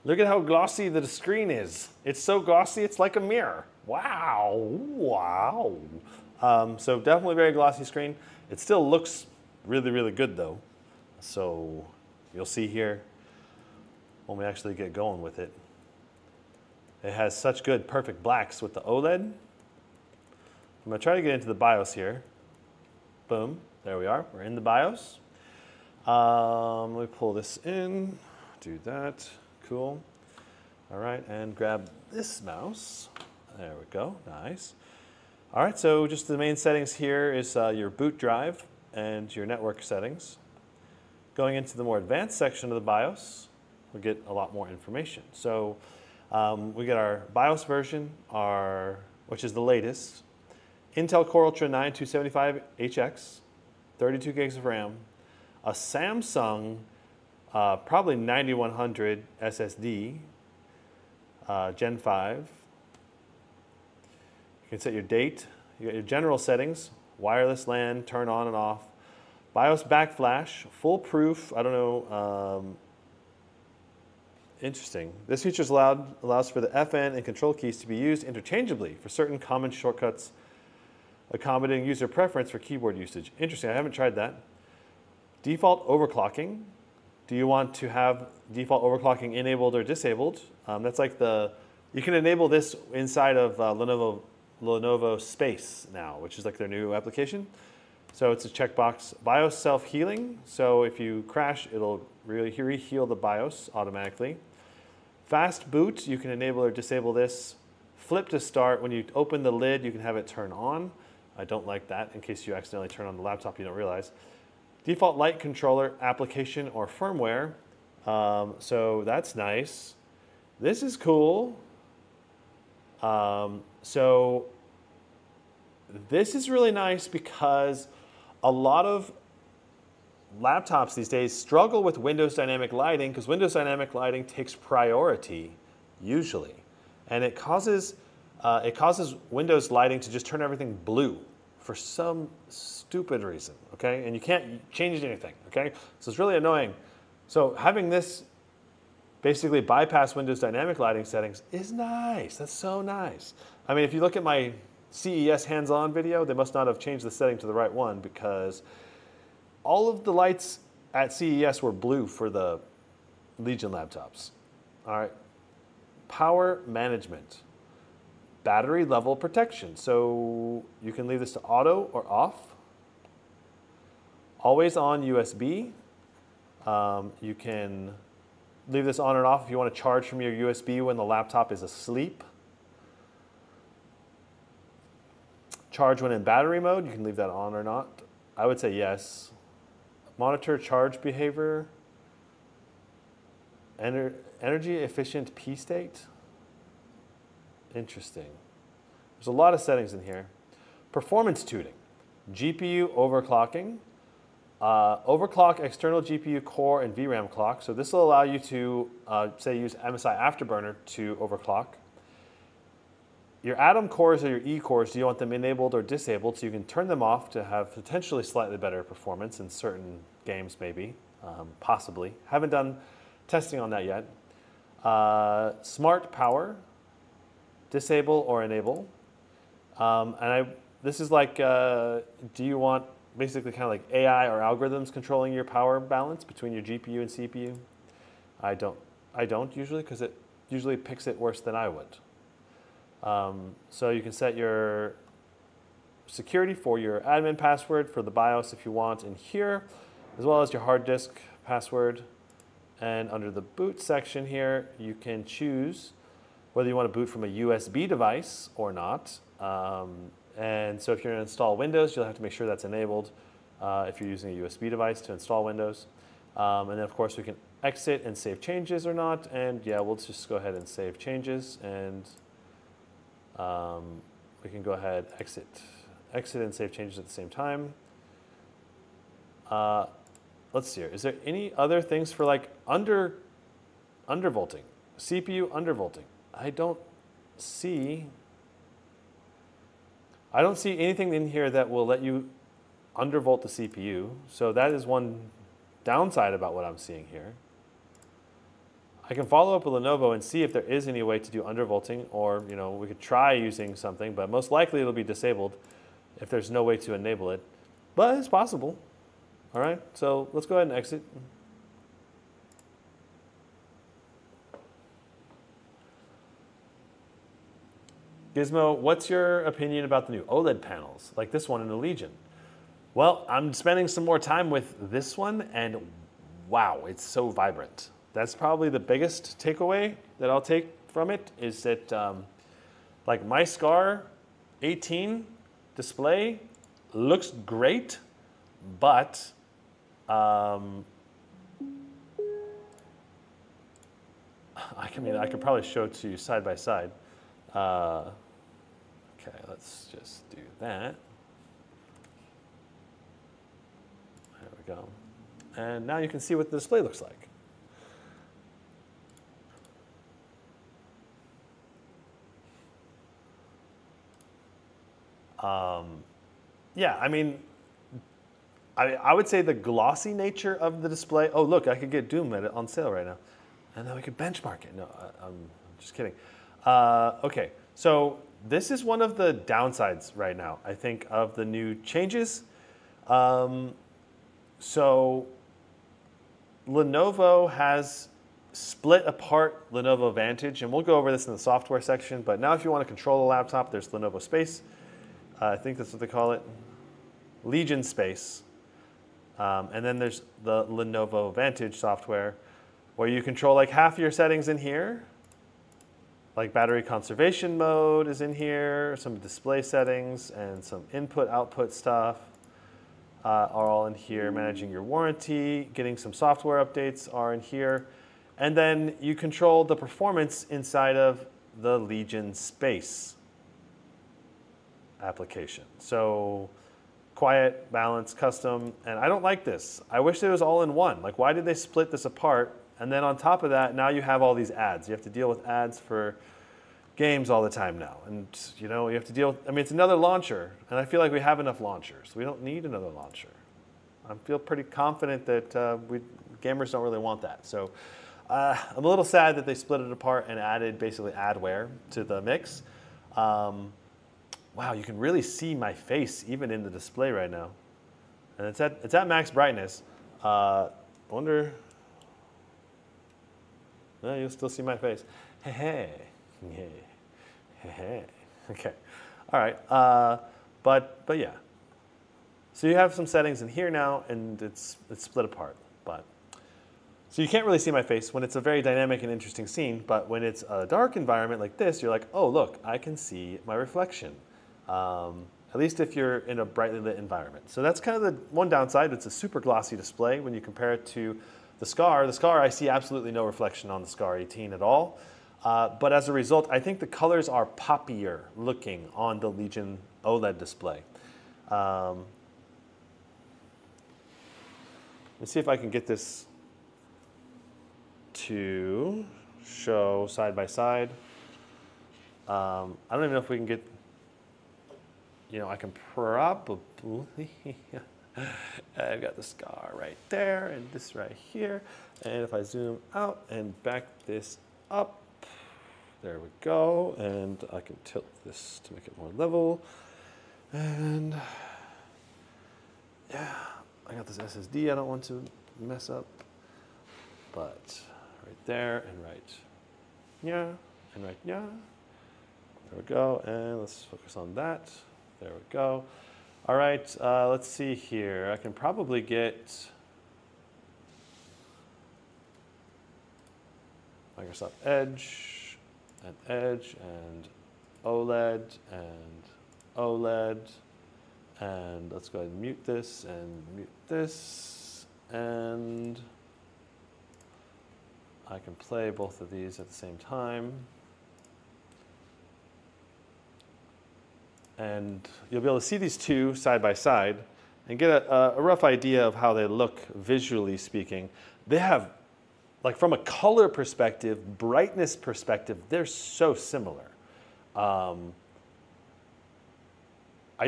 Look at how glossy the screen is. It's so glossy, it's like a mirror. Wow, wow. So definitely very glossy screen. It still looks really, really good, though. So you'll see here when we actually get going with it. It has such good, perfect blacks with the OLED. I'm going to try to get into the BIOS here. Boom. There we are. We're in the BIOS. Let me pull this in. Do that. Cool. All right. And grab this mouse. There we go. Nice. All right. So just the main settings here is your boot drive and your network settings. Going into the more advanced section of the BIOS, we'll get a lot more information. So we get our BIOS version, which is the latest. Intel Core Ultra 9 275HX, 32 gigs of RAM, a Samsung probably 9100 SSD, Gen 5. You can set your date. You got your general settings, wireless LAN, turn on and off. BIOS backflash, foolproof, I don't know, interesting. This feature allows for the FN and control keys to be used interchangeably for certain common shortcuts, accommodating user preference for keyboard usage. Interesting, I haven't tried that. Default overclocking. Do you want to have default overclocking enabled or disabled? That's like you You can enable this inside of Lenovo Space now, which is like their new application. So it's a checkbox, BIOS self-healing. So if you crash, it'll really re-heal the BIOS automatically. Fast boot, you can enable or disable this. Flip to start, when you open the lid, you can have it turn on. I don't like that in case you accidentally turn on the laptop you don't realize. Default light controller, application or firmware. So that's nice. This is cool. So this is really nice because a lot of laptops these days struggle with Windows dynamic lighting because Windows dynamic lighting takes priority usually, and it causes Windows lighting to just turn everything blue for some stupid reason. Okay, and you can't change anything. Okay, so it's really annoying. So having this basically bypass Windows dynamic lighting settings is nice. That's so nice. I mean, if you look at my CES hands-on video, they must not have changed the setting to the right one because all of the lights at CES were blue for the Legion laptops. All right. Power management. Battery level protection. So you can leave this to auto or off. Always on USB. You can leave this on and off if you want to charge from your USB when the laptop is asleep. Charge when in battery mode, you can leave that on or not. I would say yes. Monitor charge behavior. Energy efficient P state. Interesting. There's a lot of settings in here. Performance tuning. GPU overclocking. Overclock external GPU core and VRAM clock. So this will allow you to, say, use MSI Afterburner to overclock. Your Atom cores or your E cores, do you want them enabled or disabled so you can turn them off to have potentially slightly better performance in certain games maybe, possibly. Haven't done testing on that yet. Smart power, disable or enable. This is like, do you want basically kind of like AI or algorithms controlling your power balance between your GPU and CPU? I don't usually because it usually picks it worse than I would. So you can set your security for your admin password for the BIOS if you want in here, as well as your hard disk password. And under the boot section here, you can choose whether you want to boot from a USB device or not. And so if you're going to install Windows, you'll have to make sure that's enabled if you're using a USB device to install Windows. And then, of course, we can exit and save changes or not. And yeah, we'll just go ahead and save changes. And we can go ahead, exit and save changes at the same time. Let's see here. Is there any other things for like undervolting? CPU undervolting. I don't see anything in here that will let you undervolt the CPU. So that is one downside about what I'm seeing here. I can follow up with Lenovo and see if there is any way to do undervolting, or we could try using something, but most likely it'll be disabled if there's no way to enable it. But it's possible. All right, so let's go ahead and exit. Gizmo, what's your opinion about the new OLED panels, like this one in the Legion? Well, I'm spending some more time with this one, and wow, it's so vibrant. That's probably the biggest takeaway that I'll take from it, is that like my Scar 18 display looks great, but I could probably show it to you side by side. Okay, let's just do that. There we go. And now you can see what the display looks like. Yeah, I mean, I would say the glossy nature of the display. Oh, look, I could get Doom on sale right now. And then we could benchmark it. No, I'm just kidding. Okay, so this is one of the downsides right now, I think, of the new changes. So Lenovo has split apart Lenovo Vantage, and we'll go over this in the software section, but now if you want to control the laptop, there's Lenovo Space. I think that's what they call it. Legion Space. And then there's the Lenovo Vantage software, where you control like half of your settings in here. Like battery conservation mode is in here, some display settings, and some input-output stuff are all in here. Managing your warranty, getting some software updates are in here. And then you control the performance inside of the Legion Space application. So quiet, balance, custom, and I don't like this. I wish it was all in one. Like, why did they split this apart? And then on top of that, now you have all these ads. You have to deal with ads for games all the time now. And you know, you have to deal with, I mean, it's another launcher, and I feel like we have enough launchers. We don't need another launcher. I feel pretty confident that gamers don't really want that. So I'm a little sad that they split it apart and added basically adware to the mix. Wow, you can really see my face even in the display right now. And it's at max brightness. I wonder, you'll still see my face. Hey, hey, hey, hey, hey. Okay, all right, but yeah. So you have some settings in here now, and it's split apart. So you can't really see my face when it's a very dynamic and interesting scene, but when it's a dark environment like this, you're like, oh, look, I can see my reflection. At least if you're in a brightly lit environment. So that's kind of the one downside. It's a super glossy display when you compare it to the Scar. The Scar, I see absolutely no reflection on the Scar 18 at all. But as a result, I think the colors are poppier looking on the Legion OLED display. Let's see if I can get this to show side by side. I don't even know if we can get, you know, I can probably, I've got the Scar right there and this right here. And if I zoom out and back this up, there we go. And I can tilt this to make it more level. And yeah, I got this SSD I don't want to mess up, but right there and right, yeah, and right, yeah. There we go, and let's focus on that. There we go. All right, let's see here. I can probably get Microsoft Edge, and OLED, and OLED, and let's go ahead and mute this, and I can play both of these at the same time. And you'll be able to see these two side by side and get a rough idea of how they look visually speaking. They have, like from a color perspective, brightness perspective, they're so similar. I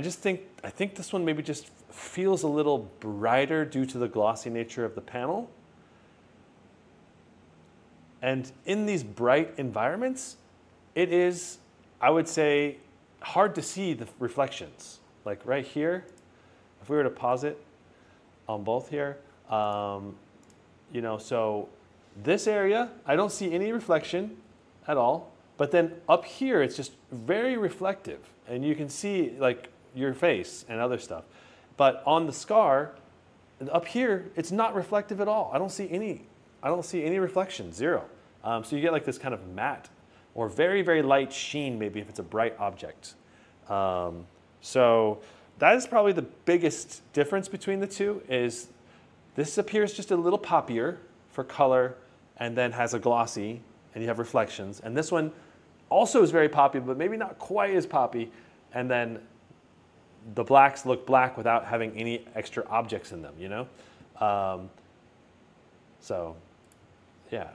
think this one maybe just feels a little brighter due to the glossy nature of the panel. And in these bright environments, it is, I would say, hard to see the reflections. Like right here, if we were to pause it on both here, you know, so this area, I don't see any reflection at all. But then up here, it's just very reflective. And you can see like your face and other stuff. But on the Scar, up here, it's not reflective at all. I don't see any reflection, zero. So you get like this kind of matte or very, very light sheen, maybe if it's a bright object. So that is probably the biggest difference between the two, is this appears just a little poppier for color and then has a glossy and you have reflections. And this one also is very poppy, but maybe not quite as poppy. And then the blacks look black without having any extra objects in them, you know? So, yeah.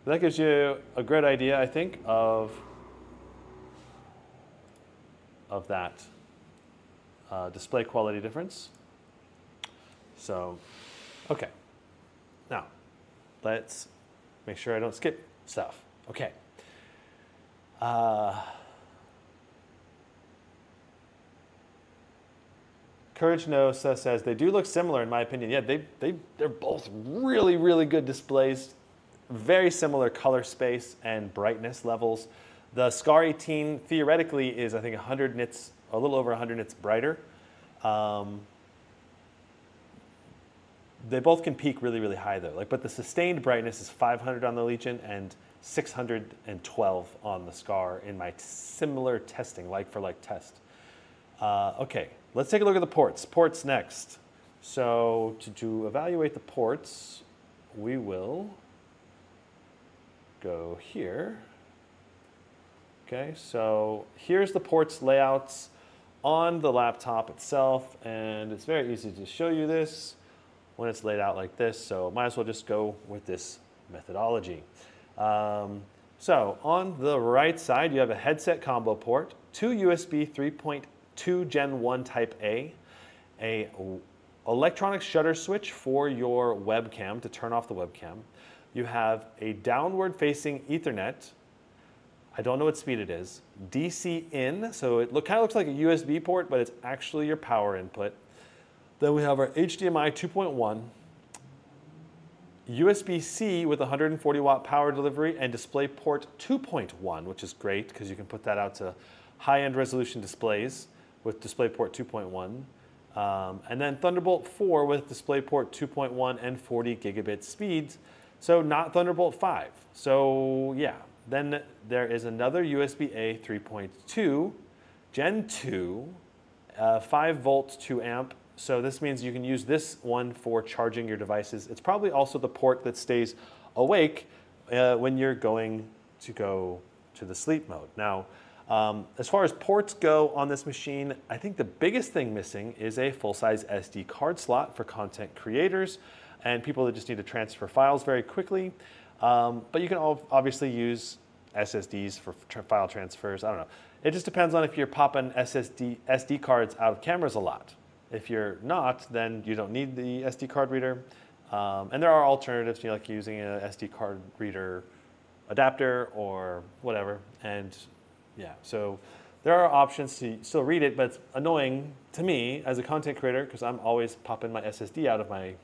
That gives you a great idea, I think, of that display quality difference. So, okay. Now, let's make sure I don't skip stuff. Okay. Courage Nosa says, they do look similar in my opinion. Yeah, they're both really, really good displays. Very similar color space and brightness levels. The Scar 18 theoretically is, I think, 100 nits, a little over 100 nits brighter. They both can peak really, really high though. But the sustained brightness is 500 on the Legion and 612 on the Scar in my similar testing, like for like test. Okay, let's take a look at the ports. Ports next. So to evaluate the ports, we will go here. Okay, so here's the ports layouts on the laptop itself, and it's very easy to show you this when it's laid out like this, so might as well just go with this methodology. So on the right side, you have a headset combo port, two USB 3.2 Gen 1 Type A electronic shutter switch for your webcam to turn off the webcam. You have a downward facing Ethernet. I don't know what speed it is. DC in, so it kind of looks like a USB port, but it's actually your power input. Then we have our HDMI 2.1, USB-C with 140 watt power delivery, and DisplayPort 2.1, which is great because you can put that out to high-end resolution displays with DisplayPort 2.1. And then Thunderbolt 4 with DisplayPort 2.1 and 40 gigabit speeds. So not Thunderbolt 5. So yeah, then there is another USB-A 3.2, Gen 2, 5 volts, 2 amp. So this means you can use this one for charging your devices. It's probably also the port that stays awake when you're going to the sleep mode. Now, as far as ports go on this machine, I think the biggest thing missing is a full-size SD card slot for content creators and people that just need to transfer files very quickly. But you can obviously use SSDs for file transfers. I don't know. It just depends on if you're popping SD cards out of cameras a lot. If you're not, then you don't need the SD card reader. And there are alternatives, like using an SD card reader adapter or whatever. And yeah, so there are options to still read it, but it's annoying to me as a content creator because I'm always popping my SSD out of my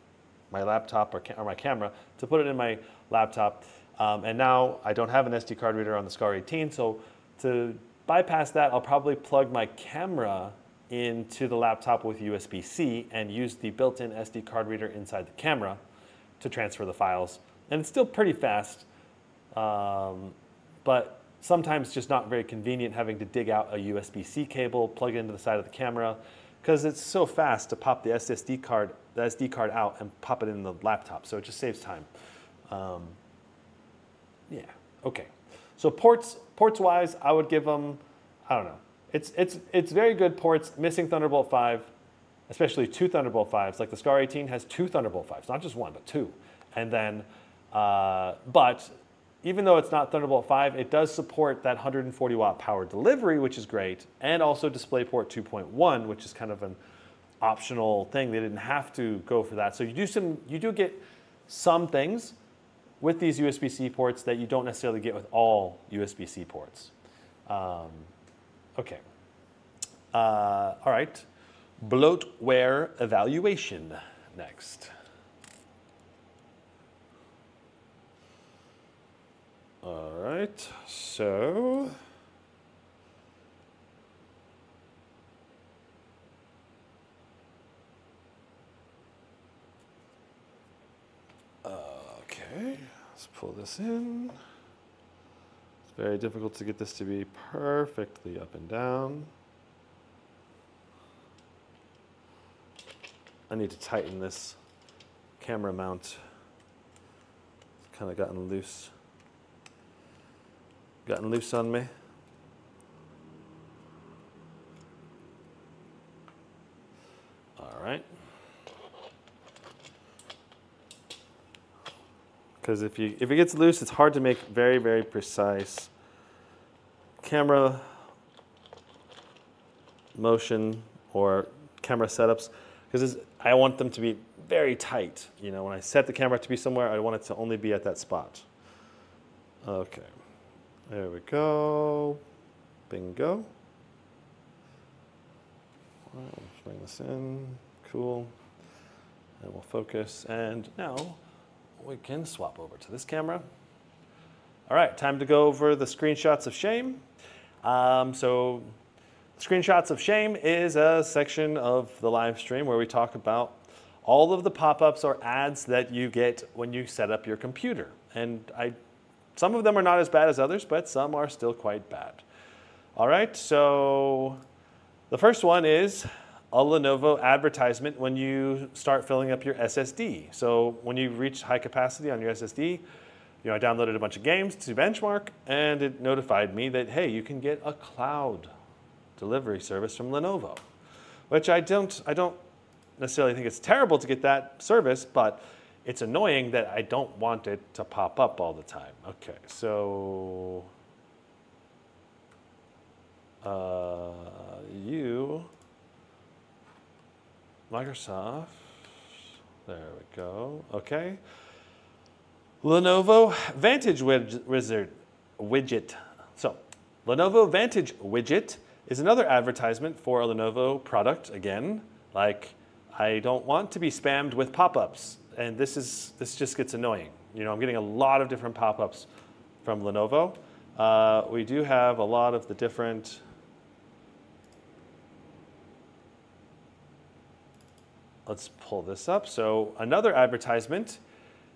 laptop or my camera to put it in my laptop. And now I don't have an SD card reader on the Scar 18, so to bypass that, I'll probably plug my camera into the laptop with USB-C and use the built-in SD card reader inside the camera to transfer the files. And it's still pretty fast, but sometimes just not very convenient having to dig out a USB-C cable, plug it into the side of the camera, because it's so fast to pop the SD card out and pop it in the laptop. So it just saves time. Yeah, okay. So ports-wise, I would give them, I don't know. It's very good ports, missing Thunderbolt 5, especially 2 Thunderbolt 5s. Like the Scar 18 has 2 Thunderbolt 5s, not just 1, but 2. And then, but even though it's not Thunderbolt 5, it does support that 140 watt power delivery, which is great, and also DisplayPort 2.1, which is kind of an optional thing. They didn't have to go for that. So you do get some things with these USB-C ports that you don't necessarily get with all USB-C ports. Okay. All right. Bloatware evaluation next. All right. So okay, let's pull this in. It's very difficult to get this to be perfectly up and down. I need to tighten this camera mount. It's kind of gotten loose on me. All right. Because if it gets loose, it's hard to make very, very precise camera motion or camera setups. Because I want them to be very tight. When I set the camera to be somewhere, I want it to only be at that spot. Okay, there we go. Bingo. All right, let's bring this in. Cool. And we'll focus. And now we can swap over to this camera. All right, time to go over the screenshots of shame. So screenshots of shame is a section of the live stream where we talk about all of the pop-ups or ads that you get when you set up your computer. And some of them are not as bad as others, but some are still quite bad. All right, so the first one is a Lenovo advertisement when you start filling up your SSD. So when you reach high capacity on your SSD, I downloaded a bunch of games to benchmark, and it notified me that, hey, you can get a cloud delivery service from Lenovo, which I don't necessarily think it's terrible to get that service, but it's annoying that I don't want it to pop up all the time. Okay, so Microsoft, there we go, okay. Lenovo Vantage widget. So Lenovo Vantage widget is another advertisement for a Lenovo product. Again, like I don't want to be spammed with pop-ups, and this just gets annoying. I'm getting a lot of different pop-ups from Lenovo. We do have a lot of the different. Let's pull this up. So another advertisement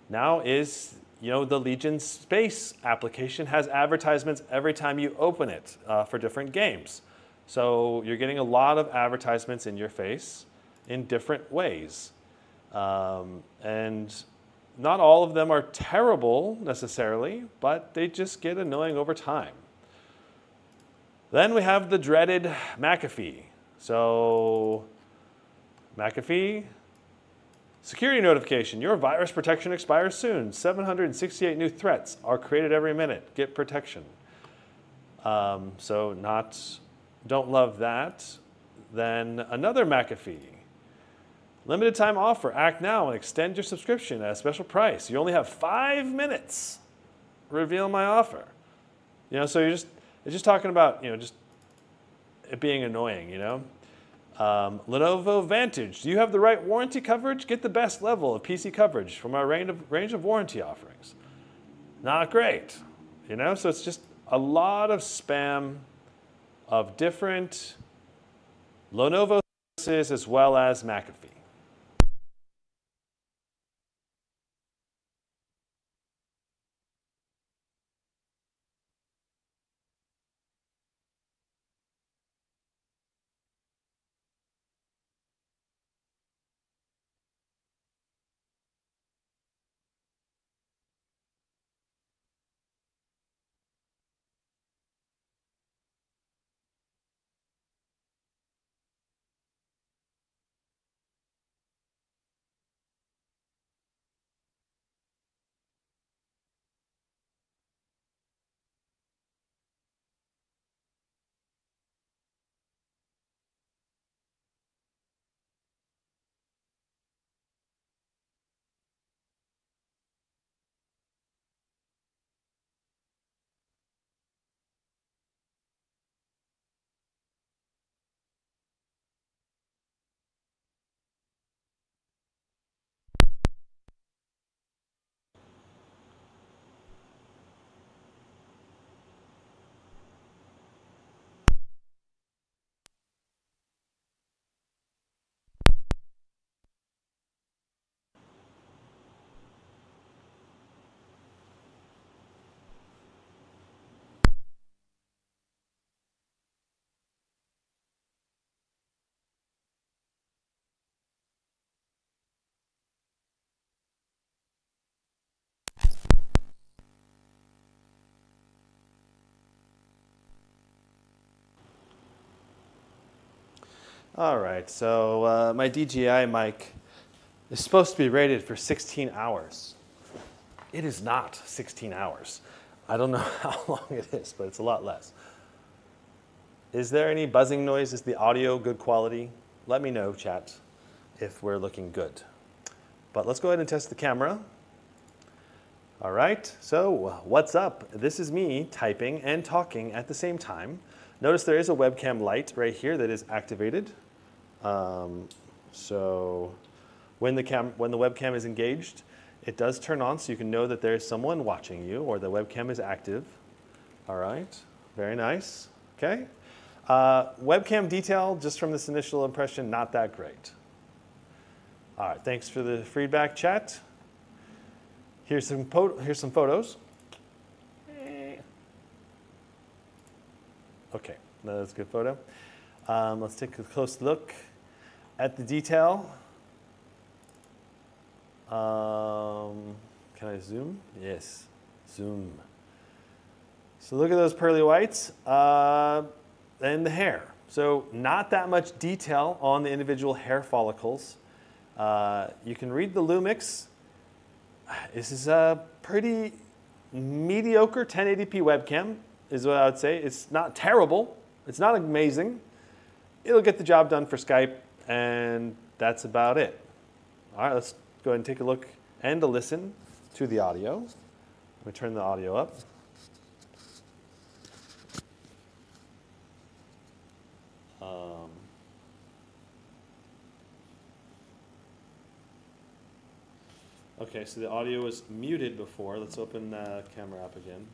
now is, the Legion Space application has advertisements every time you open it for different games. So you're getting a lot of advertisements in your face in different ways. And not all of them are terrible necessarily, but they just get annoying over time. Then we have the dreaded McAfee. So McAfee, security notification. Your virus protection expires soon. 768 new threats are created every minute. Get protection. Don't love that. Then another McAfee. Limited time offer. Act now and extend your subscription at a special price. You only have 5 minutes. Reveal my offer. So it's just talking about, just it being annoying, Lenovo Vantage. Do you have the right warranty coverage? Get the best level of PC coverage from our range of warranty offerings. Not great, So it's just a lot of spam of different Lenovo services as well as McAfee. All right, so my DJI mic is supposed to be rated for 16 hours. It is not 16 hours. I don't know how long it is, but it's a lot less. Is there any buzzing noise? Is the audio good quality? Let me know, chat, if we're looking good. But let's go ahead and test the camera. All right, so what's up? This is me typing and talking at the same time. Notice there is a webcam light right here that is activated. So when the webcam is engaged, it does turn on so you can know that there's someone watching you or the webcam is active. All right, very nice, okay. Webcam detail, just from this initial impression, not that great. All right, thanks for the feedback, chat. Here's some photos. Okay, that's a good photo. Let's take a close look at the detail. Can I zoom? Yes, zoom. So look at those pearly whites and the hair. So not that much detail on the individual hair follicles. You can read the Lumix. This is a pretty mediocre 1080p webcam, is what I would say. It's not terrible. It's not amazing. It'll get the job done for Skype, and that's about it. All right, let's go ahead and take a look and a listen to the audio. Let me turn the audio up. Okay, so the audio was muted before. Let's open the camera app again.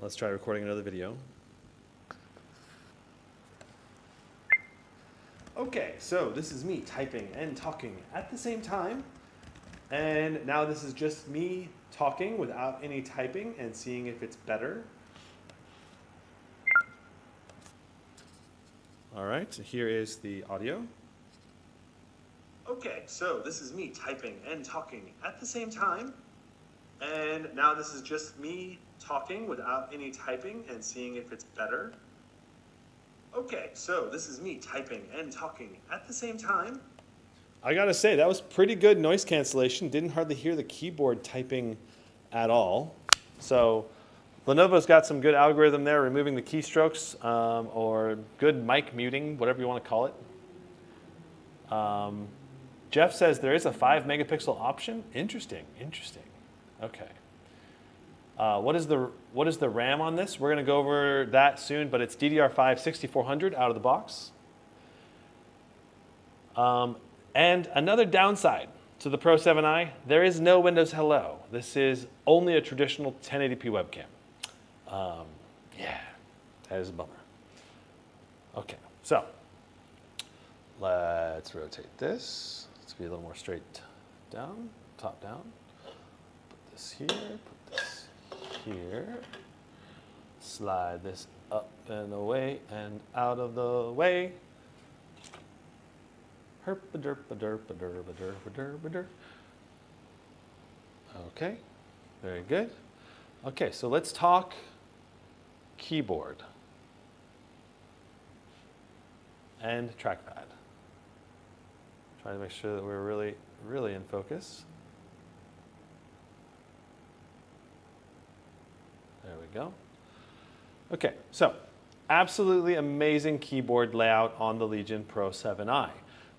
Let's try recording another video. Okay, so this is me typing and talking at the same time. And now this is just me talking without any typing and seeing if it's better. All right, so here is the audio. Okay, so this is me typing and talking at the same time. And now this is just me talking without any typing and seeing if it's better. Okay, so this is me typing and talking at the same time. I gotta say, that was pretty good noise cancellation. Didn't hardly hear the keyboard typing at all. So Lenovo's got some good algorithm there, removing the keystrokes, or good mic muting, whatever you want to call it. Jeff says there is a 5 megapixel option. Interesting, interesting. Okay. What is the RAM on this? We're going to go over that soon, but it's DDR5 6400 out of the box. And another downside to the Pro 7i, there is no Windows Hello. This is only a traditional 1080p webcam. Yeah, that is a bummer. Okay, so let's rotate this. Let's be a little more straight down, top down. Put this here, put this here. Slide this up and away and out of the way. Herp-a-derp-a-derp-a-derp-a-derp-a-derp-a-derp. Okay, very good. Okay, so let's talk keyboard and trackpad. Trying to make sure that we're really, really in focus. There we go. Okay, so absolutely amazing keyboard layout on the Legion Pro 7i.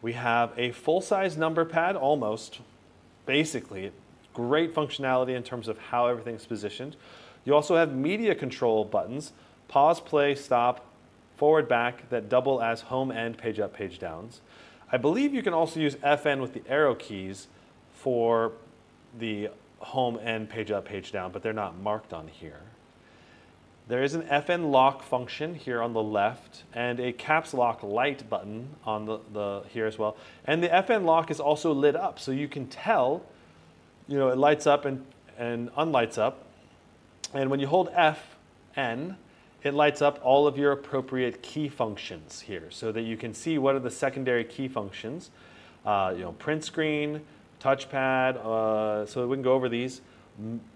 We have a full-size number pad, almost, basically. Great functionality in terms of how everything's positioned. You also have media control buttons, pause, play, stop, forward, back, that double as home and page up, page downs. I believe you can also use FN with the arrow keys for the home and page up, page down, but they're not marked on here. There is an FN lock function here on the left and a caps lock light button on the here as well. And the FN lock is also lit up, so you can tell, you know, it lights up and unlights up. And when you hold FN, it lights up all of your appropriate key functions here so that you can see what are the secondary key functions. You know, print screen, touchpad, so we can go over these.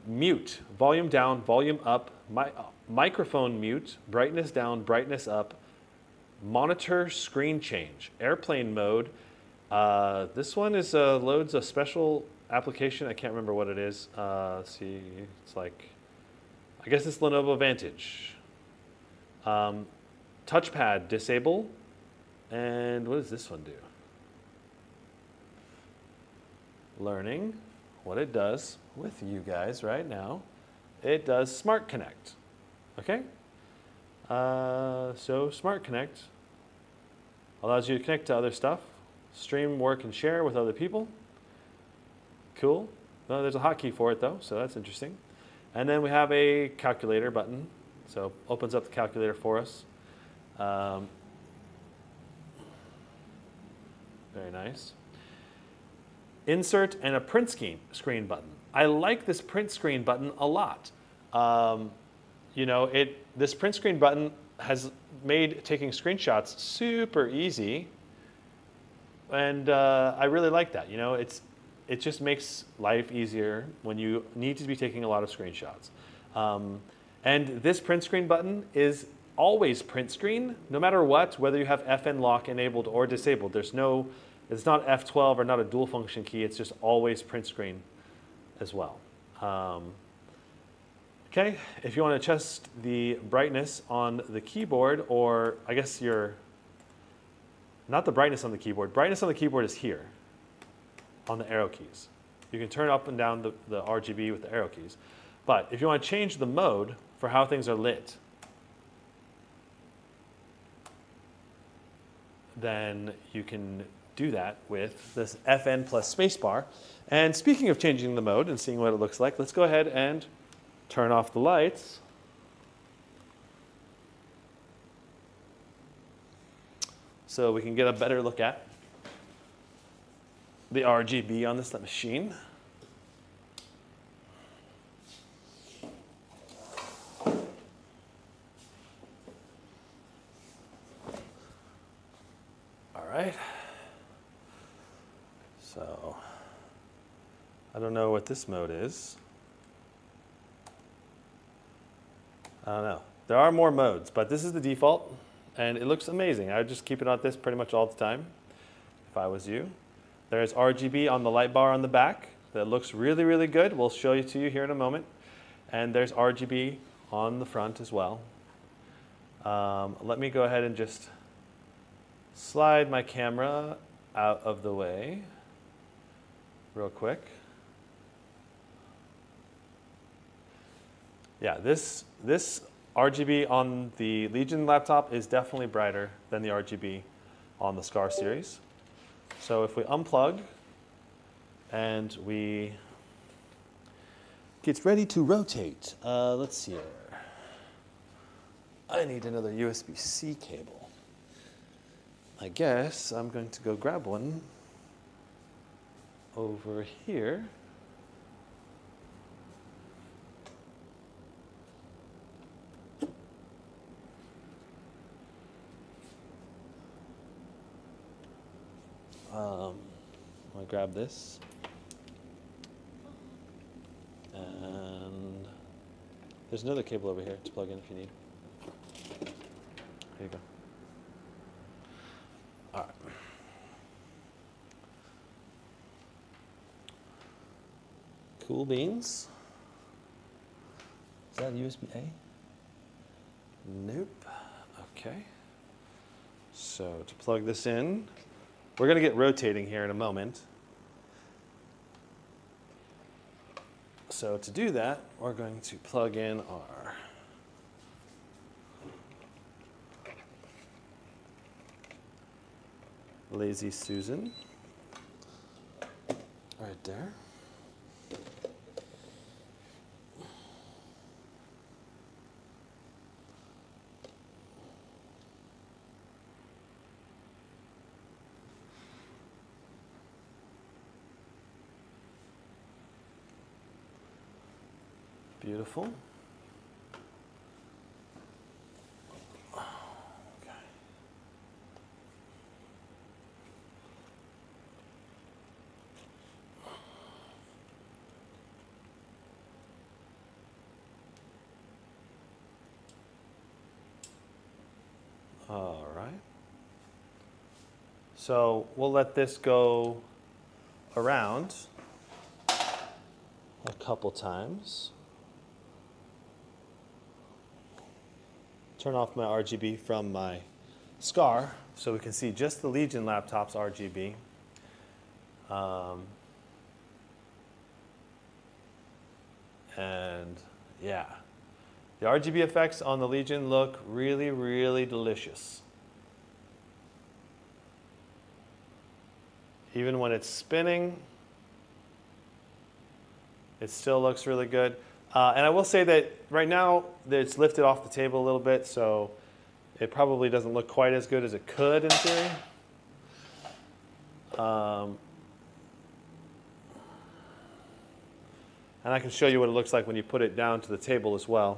Mute, volume down, volume up, microphone mute, brightness down, brightness up, monitor screen change, airplane mode. This one is loads a special application. I can't remember what it is. Let's see, it's like, I guess it's Lenovo Vantage. Touchpad disable, and what does this one do? Learning what it does with you guys right now. It does Smart Connect. Okay? So Smart Connect Allows you to connect to other stuff, stream, work, and share with other people. Cool. No, there's a hotkey for it though, so that's interesting. And then we have a calculator button, so opens up the calculator for us. Very nice. Insert and a print screen button. I like this print screen button a lot. You know, this print screen button has made taking screenshots super easy, and I really like that. You know, it just makes life easier when you need to be taking a lot of screenshots. And this print screen button is always print screen, no matter what, whether you have FN lock enabled or disabled. It's not F12 or not a dual function key, it's just always print screen as well. Okay, if you want to adjust the brightness on the keyboard, or I guess not the brightness on the keyboard. Brightness on the keyboard is here on the arrow keys. You can turn up and down the RGB with the arrow keys. But if you want to change the mode for how things are lit, then you can do that with this FN plus spacebar. And speaking of changing the mode and seeing what it looks like, let's go ahead and turn off the lights. So we can get a better look at the RGB on this machine. All right. So I don't know what this mode is. I don't know. There are more modes, but this is the default, and it looks amazing. I would just keep it on this pretty much all the time if I was you. There's RGB on the light bar on the back that looks really, really good. We'll show it to you here in a moment. And there's RGB on the front as well. Let me go ahead and just slide my camera out of the way real quick. Yeah, this RGB on the Legion laptop is definitely brighter than the RGB on the Scar series. So if we unplug and we get ready to rotate, let's see here. I need another USB-C cable. I guess I'm going to go grab one over here. I'm going to grab this, and there's another cable over here to plug in if you need. Here you go. All right. Cool beans. Is that USB-A? Nope. Okay. So to plug this in, we're going to get rotating here in a moment. So to do that, we're going to plug in our Lazy Susan right there. Beautiful. Okay. All right. So we'll let this go around a couple times. Turn off my RGB from my Scar so we can see just the Legion laptop's RGB. And yeah, the RGB effects on the Legion look really, really delicious. Even when it's spinning, it still looks really good. And I will say that right now it's lifted off the table a little bit, so it probably doesn't look quite as good as it could in theory. And I can show you what it looks like when you put it down to the table as well.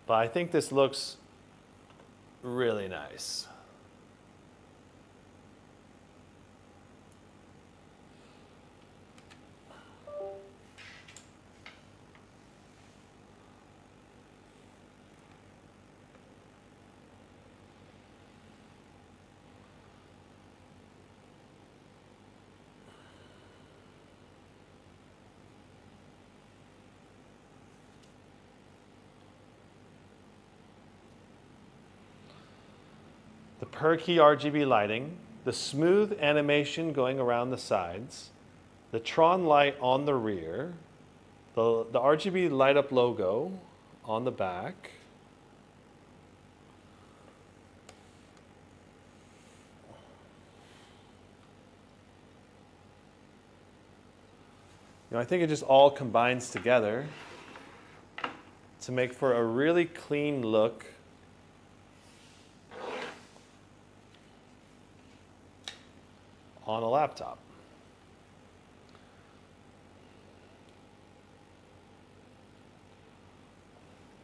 But I think this looks really nice. The per-key RGB lighting, the smooth animation going around the sides, the Tron light on the rear, the RGB light up logo on the back, I think it just all combines together to make for a really clean look on a laptop.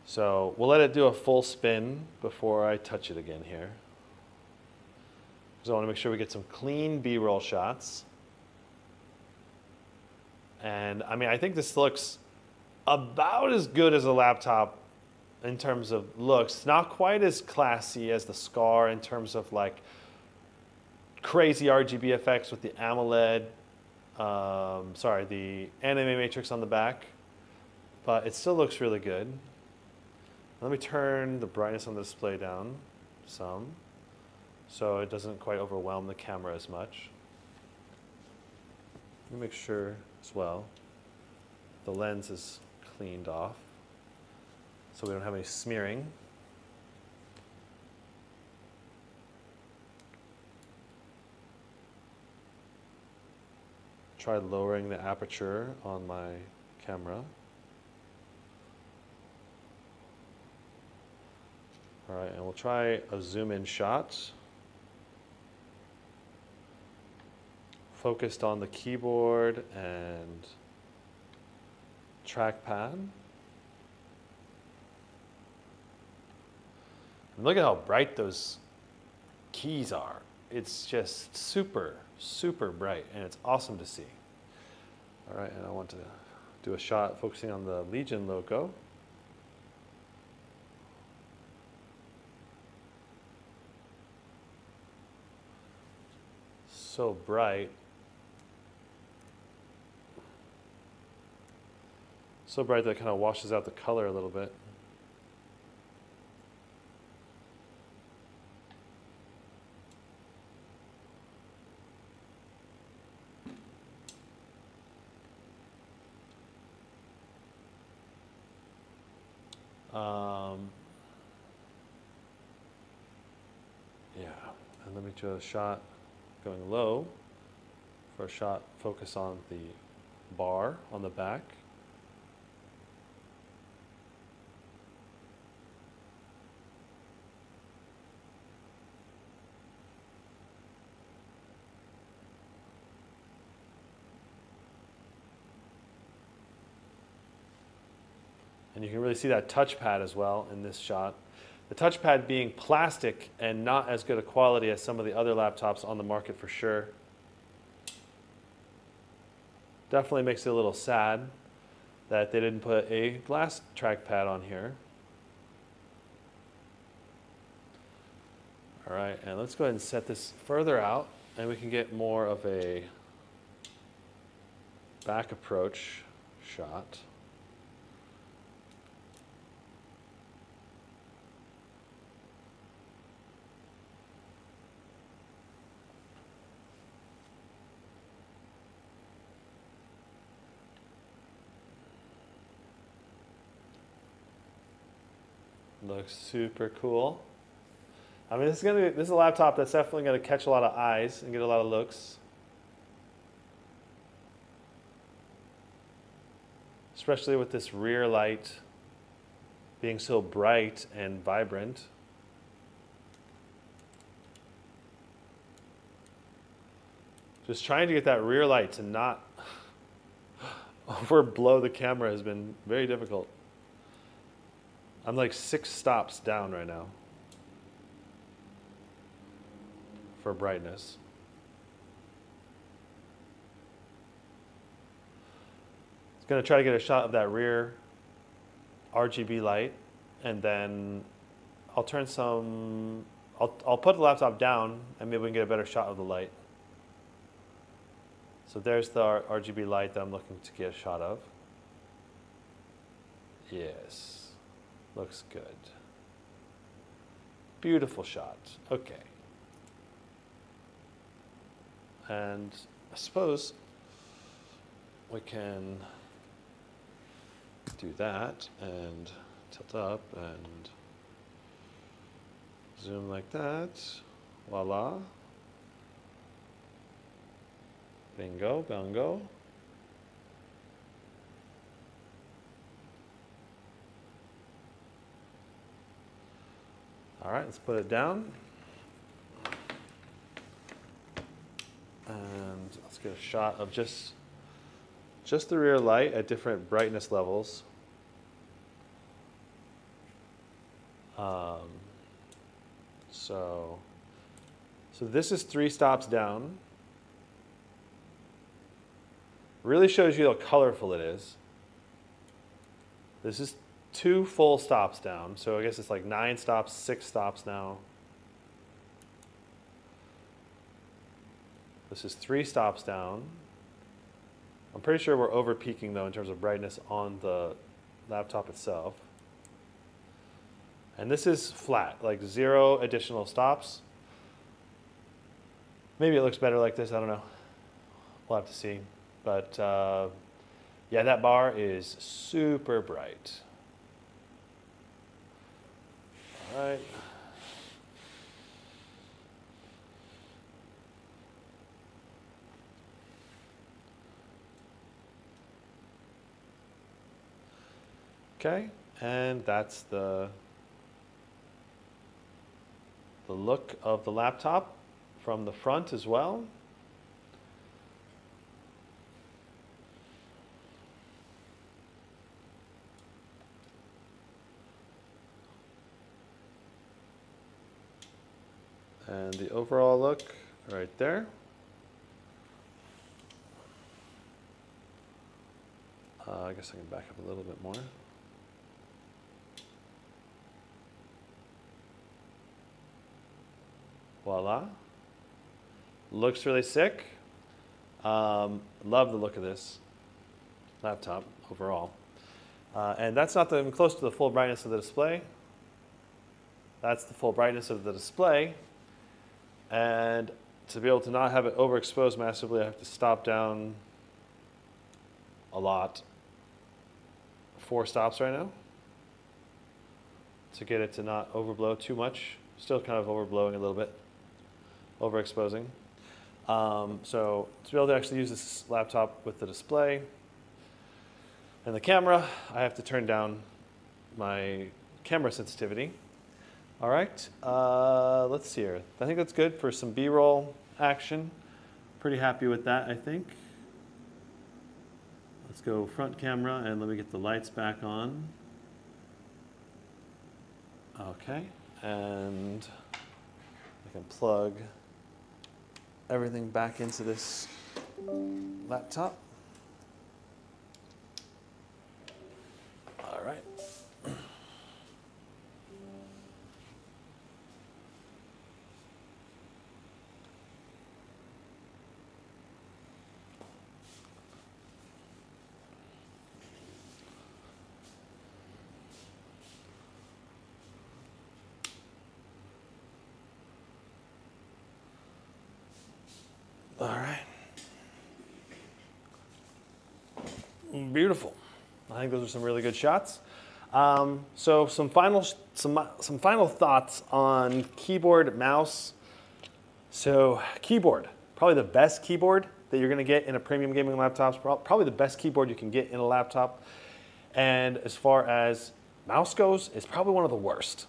So we'll let it do a full spin before I touch it again here. So I want to make sure we get some clean B-roll shots. And I mean, I think this looks about as good as a laptop in terms of looks. Not quite as classy as the Scar in terms of like crazy RGB effects with the AMOLED, the anime matrix on the back, but it still looks really good. Let me turn the brightness on the display down some so it doesn't quite overwhelm the camera as much. Let me make sure as well the lens is cleaned off so we don't have any smearing. Try lowering the aperture on my camera. All right, and we'll try a zoom in shot. Focused on the keyboard and trackpad. And look at how bright those keys are. It's just super, super bright, and it's awesome to see. All right, and I want to do a shot focusing on the Legion logo. So bright. So bright that it kind of washes out the color a little bit. Yeah, and let me do a shot going low for a shot focus on the bar on the back. And you can really see that touchpad as well in this shot. The touchpad being plastic and not as good a quality as some of the other laptops on the market for sure. Definitely makes it a little sad that they didn't put a glass trackpad on here. All right, and let's go ahead and set this further out and we can get more of a back approach shot. Looks super cool. I mean, this is a laptop that's definitely gonna catch a lot of eyes and get a lot of looks. Especially with this rear light being so bright and vibrant. Just trying to get that rear light to not overblow the camera has been very difficult. I'm like 6 stops down right now for brightness. It's going to try to get a shot of that rear RGB light, and then I'll turn some, I'll put the laptop down and maybe we can get a better shot of the light. So there's the RGB light that I'm looking to get a shot of. Yes, looks good. Beautiful shot, okay. And I suppose we can do that and tilt up and zoom like that. Voila. Bingo, bingo. All right, let's put it down. And let's get a shot of just the rear light at different brightness levels. So this is 3 stops down. Really shows you how colorful it is. This is 2 full stops down, so I guess it's like 9 stops, 6 stops now. This is 3 stops down. I'm pretty sure we're over peaking though in terms of brightness on the laptop itself. And this is flat, like 0 additional stops. Maybe it looks better like this, I don't know. We'll have to see. But yeah, that bar is super bright. All right. Okay, and that's the look of the laptop from the front as well. And the overall look right there. I guess I can back up a little bit more. Voila. Looks really sick. Love the look of this laptop overall. And that's not even close to the full brightness of the display. That's the full brightness of the display. And to be able to not have it overexposed massively, I have to stop down a lot. 4 stops right now to get it to not overblow too much. Still kind of overblowing a little bit, overexposing. So to be able to actually use this laptop with the display and the camera, I have to turn down my camera sensitivity. All right, let's see here. I think that's good for some B-roll action. Pretty happy with that, I think. Let's go front camera and let me get the lights back on. Okay, and I can plug everything back into this laptop. All right. All right. Beautiful. I think those are some really good shots. So some final thoughts on keyboard, mouse. So keyboard, probably the best keyboard that you're going to get in a premium gaming laptop. Probably the best keyboard you can get in a laptop. And as far as mouse goes, it's probably one of the worst.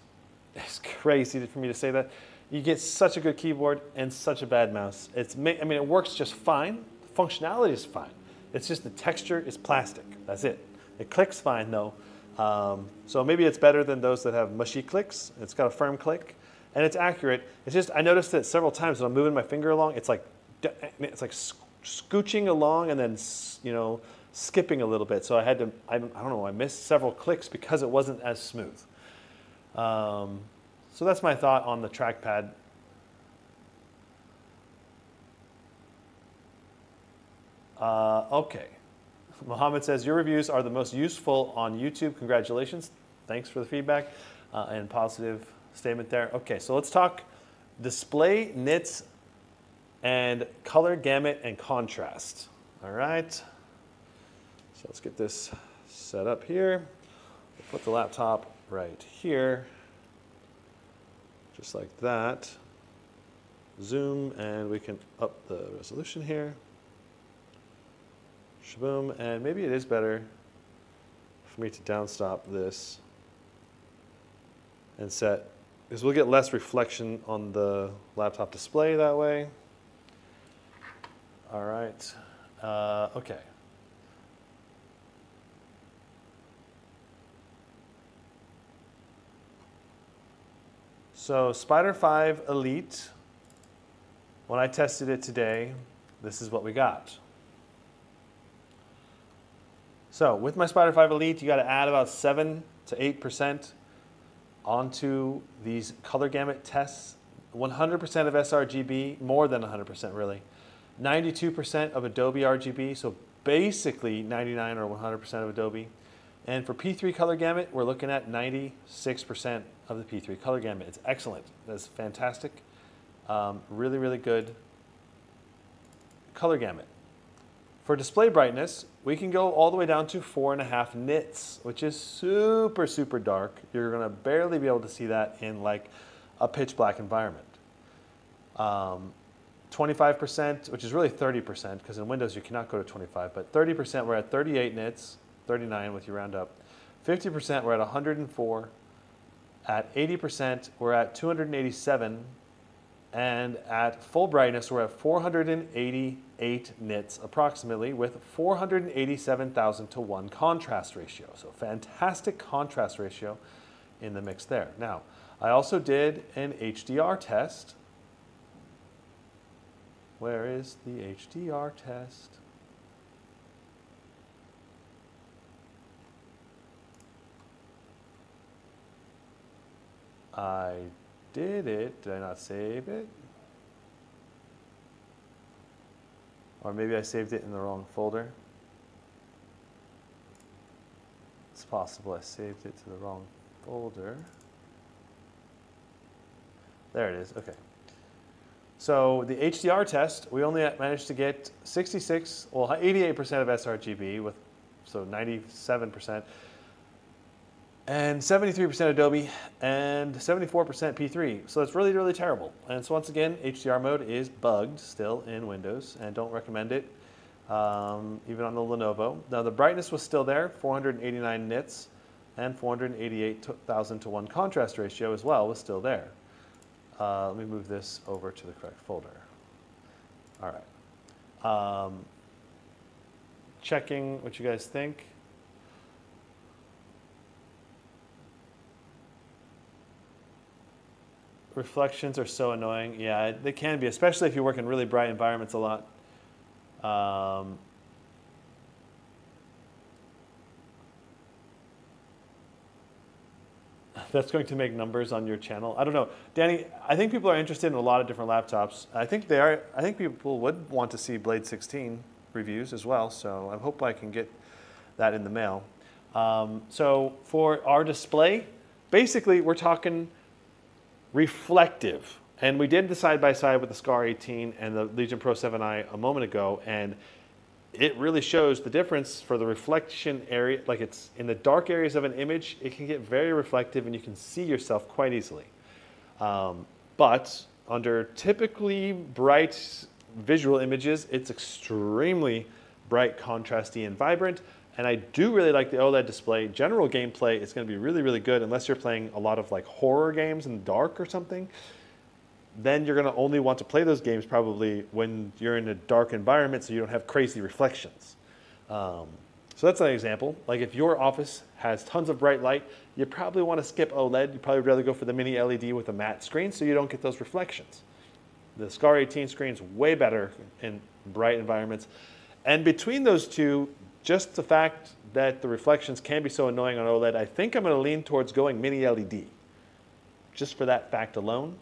It's crazy for me to say that. You get such a good keyboard and such a bad mouse. I mean, it works just fine. The functionality is fine. It's just the texture is plastic. That's it. It clicks fine though. So maybe it's better than those that have mushy clicks. It's got a firm click and it's accurate. It's just, I noticed it several times when I'm moving my finger along, it's like scooching along and then, you know, skipping a little bit. So I had to, I don't know, I missed several clicks because it wasn't as smooth. So that's my thought on the trackpad. Okay. Mohammed says, your reviews are the most useful on YouTube. Congratulations. Thanks for the feedback and positive statement there. Okay, so let's talk display, nits, and color gamut and contrast. All right. So let's get this set up here. We'll put the laptop right here, just like that. Zoom, and we can up the resolution here. Shaboom, and maybe it is better for me to downstop this and set, because we'll get less reflection on the laptop display that way. All right, okay. So Spider 5 Elite, when I tested it today, this is what we got. So with my Spider 5 Elite, you got to add about 7 to 8% onto these color gamut tests. 100% of sRGB, more than 100% really. 92% of Adobe RGB, so basically 99 or 100% of Adobe. And for P3 color gamut, we're looking at 96% of the P3 color gamut. It's excellent. That's fantastic. Really, really good color gamut. For display brightness, we can go all the way down to 4.5 nits, which is super, super dark. You're going to barely be able to see that in like a pitch black environment. 25%, which is really 30%, because in Windows you cannot go to 25, but 30% we're at 38 nits, 39 with you round up. 50% we're at 104. At 80% we're at 287. And at full brightness, we're at 488 nits approximately with 487,000 to 1 contrast ratio. So fantastic contrast ratio in the mix there. Now, I also did an HDR test. Where is the HDR test? I did it. Did I not save it? Or maybe I saved it in the wrong folder. It's possible I saved it to the wrong folder. There it is. Okay. So the HDR test, we only managed to get 88% of sRGB with, so 97%. And 73% Adobe, and 74% P3. So it's really, really terrible. And so once again, HDR mode is bugged still in Windows, and don't recommend it, even on the Lenovo. Now the brightness was still there, 489 nits, and 488,000 to 1 contrast ratio as well was still there. Let me move this over to the correct folder. All right. Checking what you guys think. Reflections are so annoying. Yeah, they can be, especially if you work in really bright environments a lot. That's going to make numbers on your channel. I don't know. Danny, I think people are interested in a lot of different laptops. I think they are. I think people would want to see Blade 16 reviews as well, so I hope I can get that in the mail. So for our display, basically we're talking reflective. And we did the side-by-side with the Scar 18 and the Legion Pro 7i a moment ago, and it really shows the difference for the reflection area. Like it's in the dark areas of an image, it can get very reflective and you can see yourself quite easily. But under typically bright visual images, it's extremely bright, contrasty, and vibrant. And I do really like the OLED display. General gameplay is going to be really, really good unless you're playing a lot of like horror games in the dark or something. Then you're going to only want to play those games probably when you're in a dark environment so you don't have crazy reflections. So that's an example. Like if your office has tons of bright light, you probably want to skip OLED. You'd probably rather go for the mini LED with a matte screen so you don't get those reflections. The Scar 18 screen is way better in bright environments. And between those two, just the fact that the reflections can be so annoying on OLED, I think I'm going to lean towards going mini LED. Just for that fact alone.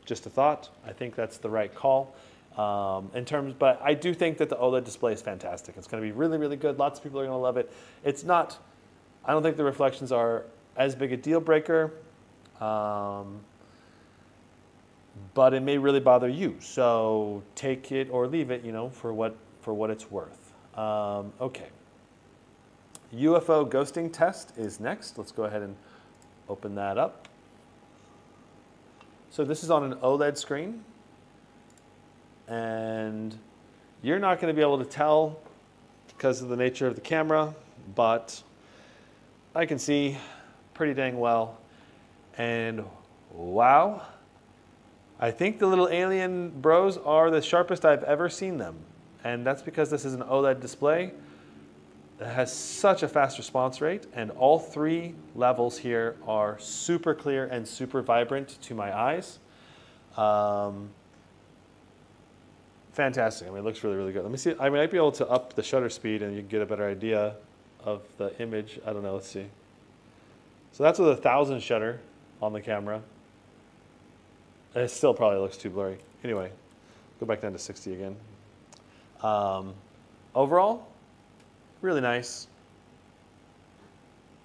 Just a thought. I think that's the right call. But I do think that the OLED display is fantastic. It's going to be really, really good. Lots of people are going to love it. It's not, I don't think the reflections are as big a deal breaker, but it may really bother you. So take it or leave it, you know, for what it's worth. Okay. UFO ghosting test is next. Let's go ahead and open that up. So this is on an OLED screen, and you're not going to be able to tell because of the nature of the camera, but I can see pretty dang well. And wow, I think the little alien bros are the sharpest I've ever seen them. And that's because this is an OLED display that has such a fast response rate, and all three levels here are super clear and super vibrant to my eyes. Fantastic. I mean, it looks really, really good. Let me see. I might be able to up the shutter speed and you can get a better idea of the image. I don't know. Let's see. So that's with 1,000 shutter on the camera. It still probably looks too blurry. Anyway, go back down to 60 again. Overall, really nice.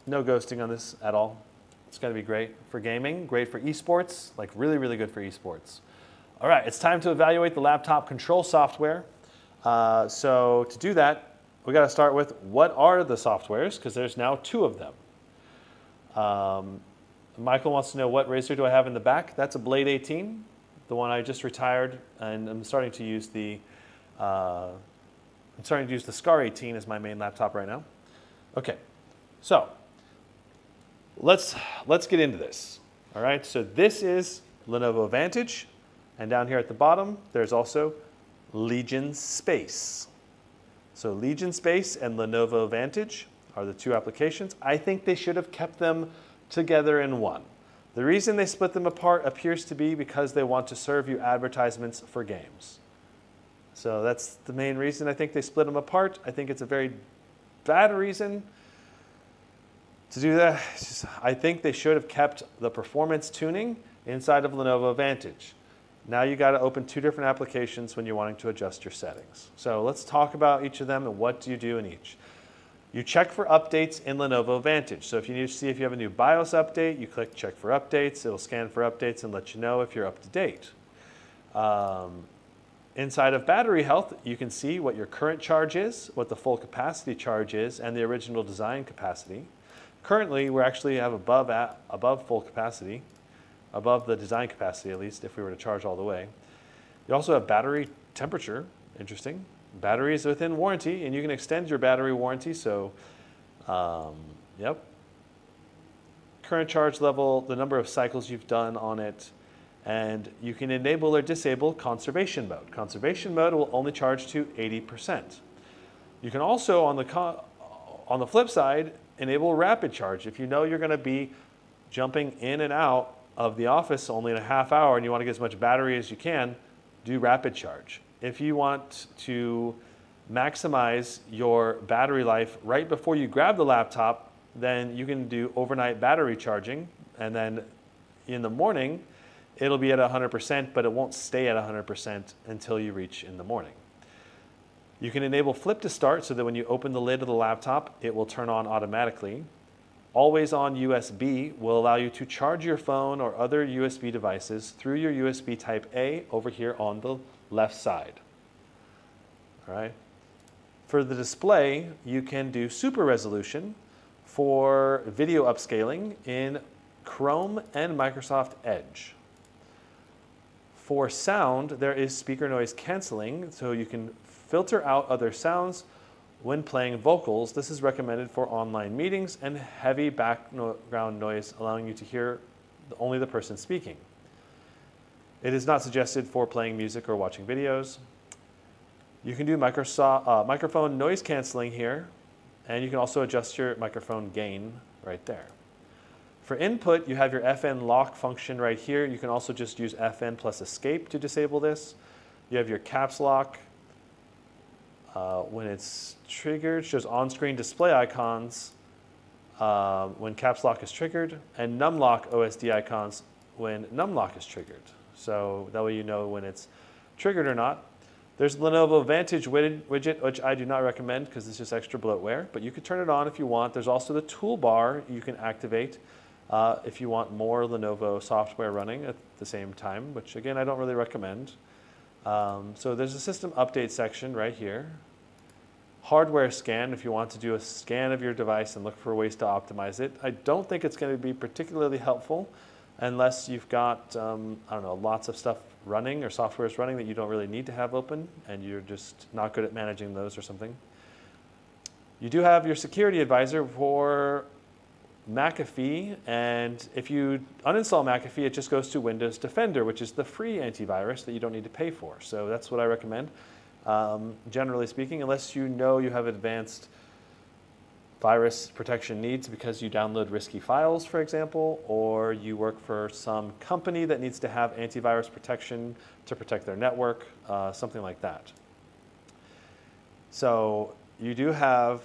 No ghosting on this at all. It's going to be great for gaming, great for esports, like really, really good for esports. All right, it's time to evaluate the laptop control software. So to do that, we got to start with what are the softwares, because there's now 2 of them. Michael wants to know, what Razer do I have in the back? That's a Blade 18, the one I just retired, and I'm starting to use the Scar 18 as my main laptop right now. Okay, so let's get into this. All right, so this is Lenovo Vantage, and down here at the bottom, there's also Legion Space. So Legion Space and Lenovo Vantage are the 2 applications. I think they should have kept them together in one. The reason they split them apart appears to be because they want to serve you advertisements for games. So that's the main reason I think they split them apart. I think it's a very bad reason to do that. I think they should have kept the performance tuning inside of Lenovo Vantage. Now you got to open 2 different applications when you're wanting to adjust your settings. So let's talk about each of them and what do you do in each. You check for updates in Lenovo Vantage. So if you need to see if you have a new BIOS update, you click check for updates. It'll scan for updates and let you know if you're up to date. Inside of battery health, you can see what your current charge is, what the full capacity charge is, and the original design capacity. Currently, we actually have above full capacity, above the design capacity at least, if we were to charge all the way. You also have battery temperature, interesting. Battery is within warranty, and you can extend your battery warranty, so, yep. Current charge level, the number of cycles you've done on it, and you can enable or disable conservation mode. Conservation mode will only charge to 80%. You can also, on the flip side, enable rapid charge. If you know you're going to be jumping in and out of the office only in a half hour and you want to get as much battery as you can, do rapid charge. If you want to maximize your battery life right before you grab the laptop, then you can do overnight battery charging, and then in the morning, it'll be at 100%, but it won't stay at 100% until you reach in the morning. You can enable flip to start so that when you open the lid of the laptop, it will turn on automatically. Always on USB will allow you to charge your phone or other USB devices through your USB Type A over here on the left side. All right. For the display, you can do super resolution for video upscaling in Chrome and Microsoft Edge. For sound, there is speaker noise canceling, so you can filter out other sounds when playing vocals. This is recommended for online meetings and heavy background noise, allowing you to hear only the person speaking. It is not suggested for playing music or watching videos. You can do microphone noise canceling here, and you can also adjust your microphone gain right there. For input, you have your FN lock function right here. You can also just use FN plus escape to disable this. You have your caps lock. When it's triggered, shows on-screen display icons when caps lock is triggered, and numlock OSD icons when numlock is triggered. So that way you know when it's triggered or not. There's Lenovo Vantage widget, which I do not recommend because it's just extra bloatware, but you can turn it on if you want. There's also the toolbar you can activate if you want more Lenovo software running at the same time, which again, I don't really recommend. So there's a system update section right here. Hardware scan if you want to do a scan of your device and look for ways to optimize it. I don't think it's going to be particularly helpful unless you've got, I don't know, lots of stuff running or software is running that you don't really need to have open and you're just not good at managing those or something. You do have your security advisor for McAfee, and if you uninstall McAfee, it just goes to Windows Defender, which is the free antivirus that you don't need to pay for. So that's what I recommend, generally speaking, unless you know you have advanced virus protection needs because you download risky files, for example, or you work for some company that needs to have antivirus protection to protect their network, something like that. So you do have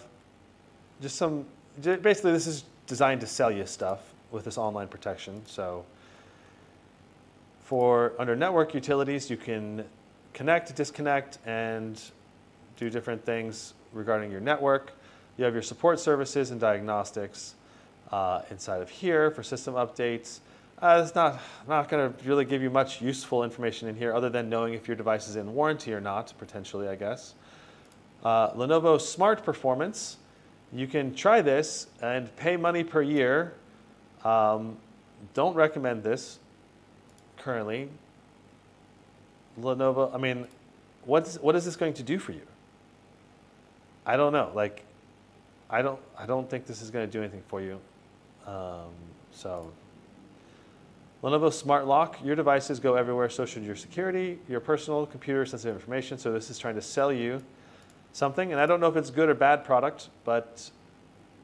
just some, basically this is designed to sell you stuff with this online protection. So for under network utilities, you can connect, disconnect, and do different things regarding your network. You have your support services and diagnostics inside of here for system updates. It's not going to really give you much useful information in here other than knowing if your device is in warranty or not, potentially, I guess. Lenovo Smart Performance. You can try this and pay money per year. Don't recommend this currently. Lenovo, I mean, what is this going to do for you? I don't know. Like, I don't think this is going to do anything for you. So Lenovo Smart Lock, your devices go everywhere, so should your security, your personal computer sensitive information. So this is trying to sell you something, and I don't know if it's good or bad product, but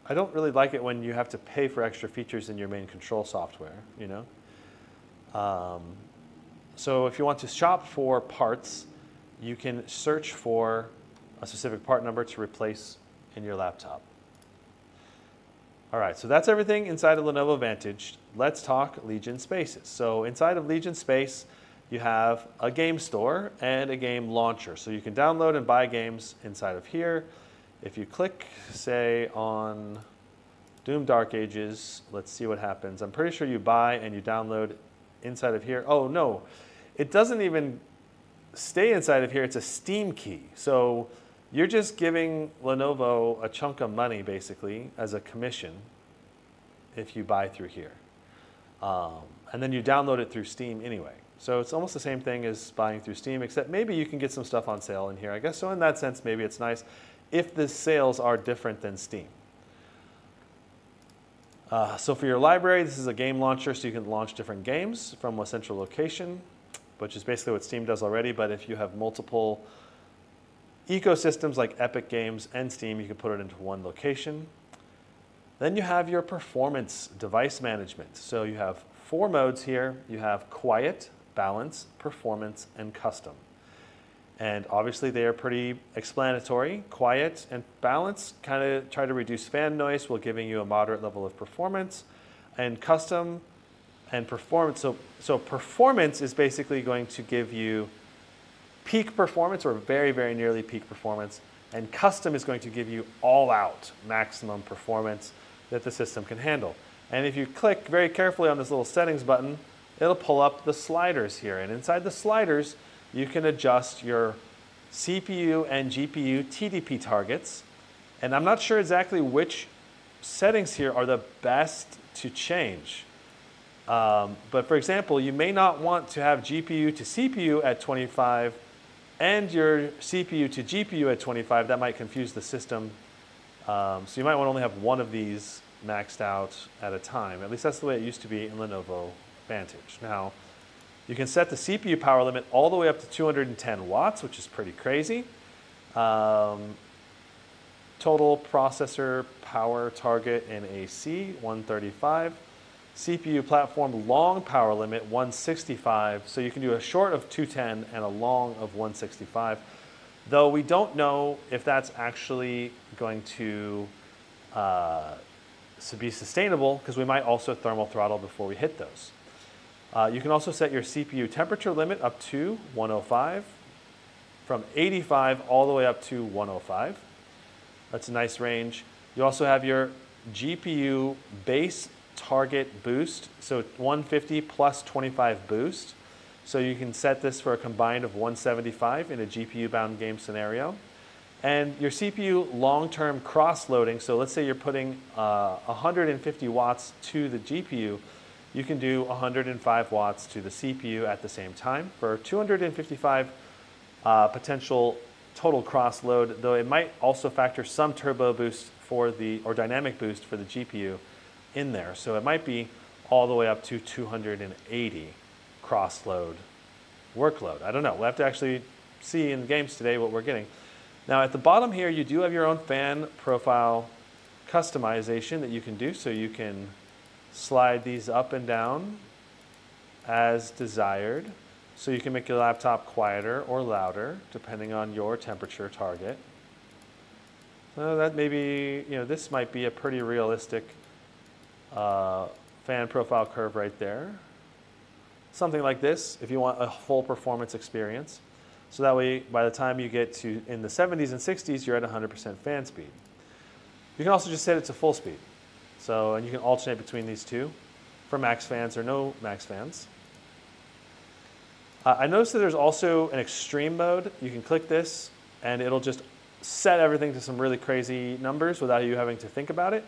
I don't really like it when you have to pay for extra features in your main control software, you know? So if you want to shop for parts, you can search for a specific part number to replace in your laptop. All right, so that's everything inside of Lenovo Vantage. Let's talk Legion Spaces. So inside of Legion Space, you have a game store and a game launcher. So you can download and buy games inside of here. If you click, say, on Doom Dark Ages, let's see what happens. I'm pretty sure you buy and you download inside of here. Oh, no, it doesn't even stay inside of here. It's a Steam key. So you're just giving Lenovo a chunk of money, basically, as a commission if you buy through here. And then you download it through Steam anyway. So it's almost the same thing as buying through Steam, except maybe you can get some stuff on sale in here, I guess. So in that sense, maybe it's nice if the sales are different than Steam. So for your library, this is a game launcher, so you can launch different games from a central location, which is basically what Steam does already. But if you have multiple ecosystems like Epic Games and Steam, you can put it into one location. Then you have your performance device management. So you have 4 modes here. You have quiet, balance, performance, and custom. And obviously they are pretty explanatory. Quiet and balance kind of try to reduce fan noise while giving you a moderate level of performance. And custom and performance, so performance is basically going to give you peak performance or very, very nearly peak performance. And custom is going to give you all out maximum performance that the system can handle. And if you click very carefully on this little settings button, it'll pull up the sliders here. And inside the sliders, you can adjust your CPU and GPU TDP targets. And I'm not sure exactly which settings here are the best to change. But for example, you may not want to have GPU to CPU at 25 and your CPU to GPU at 25. That might confuse the system. So you might want to only have one of these maxed out at a time. At least that's the way it used to be in Lenovo Vantage. Now, you can set the CPU power limit all the way up to 210 watts, which is pretty crazy. Total processor power target in AC, 135. CPU platform long power limit, 165. So you can do a short of 210 and a long of 165. Though we don't know if that's actually going to be sustainable, because we might also thermal throttle before we hit those. You can also set your CPU temperature limit up to 105, from 85 all the way up to 105. That's a nice range. You also have your GPU base target boost, so 150 plus 25 boost. So you can set this for a combined of 175 in a GPU-bound game scenario. And your CPU long-term cross-loading, so let's say you're putting 150 watts to the GPU, you can do 105 watts to the CPU at the same time for 255 potential total cross-load, though it might also factor some turbo boost or dynamic boost for the GPU in there. So it might be all the way up to 280 cross-load workload. I don't know. We'll have to actually see in the games today what we're getting. Now at the bottom here, you do have your own fan profile customization that you can do. So you can slide these up and down as desired. So you can make your laptop quieter or louder depending on your temperature target. So that maybe, this might be a pretty realistic fan profile curve right there. Something like this if you want a full performance experience. So that way, by the time you get to in the 70s and 60s, you're at 100% fan speed. You can also just set it to full speed. So, and you can alternate between these two for max fans or no max fans. I noticed that there's also an extreme mode. You can click this and it'll just set everything to some really crazy numbers without you having to think about it.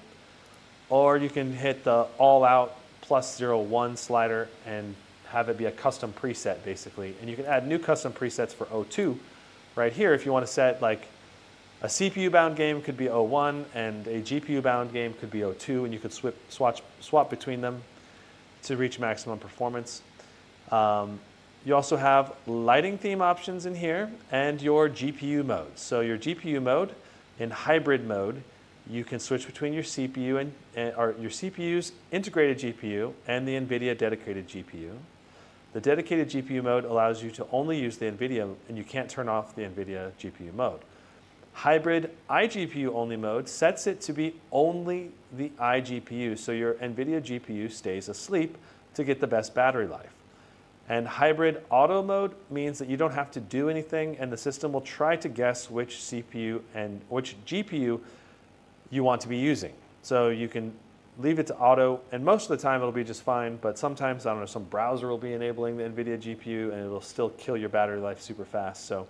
Or you can hit the all out +01 slider and have it be a custom preset basically. And you can add new custom presets for O2 right here. If you want to set like a CPU bound game could be O1 and a GPU bound game could be O2, and you could swap between them to reach maximum performance. You also have lighting theme options in here and your GPU mode. So your GPU mode, in hybrid mode, you can switch between your CPU or your CPU's integrated GPU and the Nvidia dedicated GPU. The dedicated GPU mode allows you to only use the Nvidia, and you can't turn off the Nvidia GPU mode. Hybrid iGPU only mode sets it to be only the iGPU, so your Nvidia GPU stays asleep to get the best battery life. And hybrid auto mode means that you don't have to do anything, and the system will try to guess which CPU and which GPU you want to be using. So you can leave it to auto, and most of the time it'll be just fine, but sometimes, I don't know, some browser will be enabling the Nvidia GPU and it'll still kill your battery life super fast. So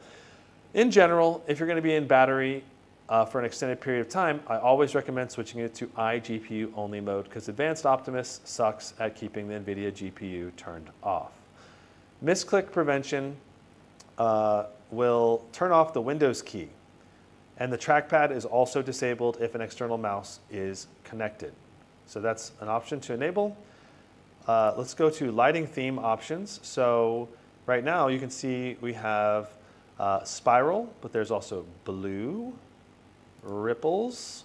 in general, if you're going to be in battery for an extended period of time, I always recommend switching it to iGPU only mode, because Advanced Optimus sucks at keeping the Nvidia GPU turned off. Misclick prevention will turn off the Windows key, and the trackpad is also disabled if an external mouse is connected. So that's an option to enable. Let's go to lighting theme options. So right now you can see we have spiral, but there's also blue, ripples,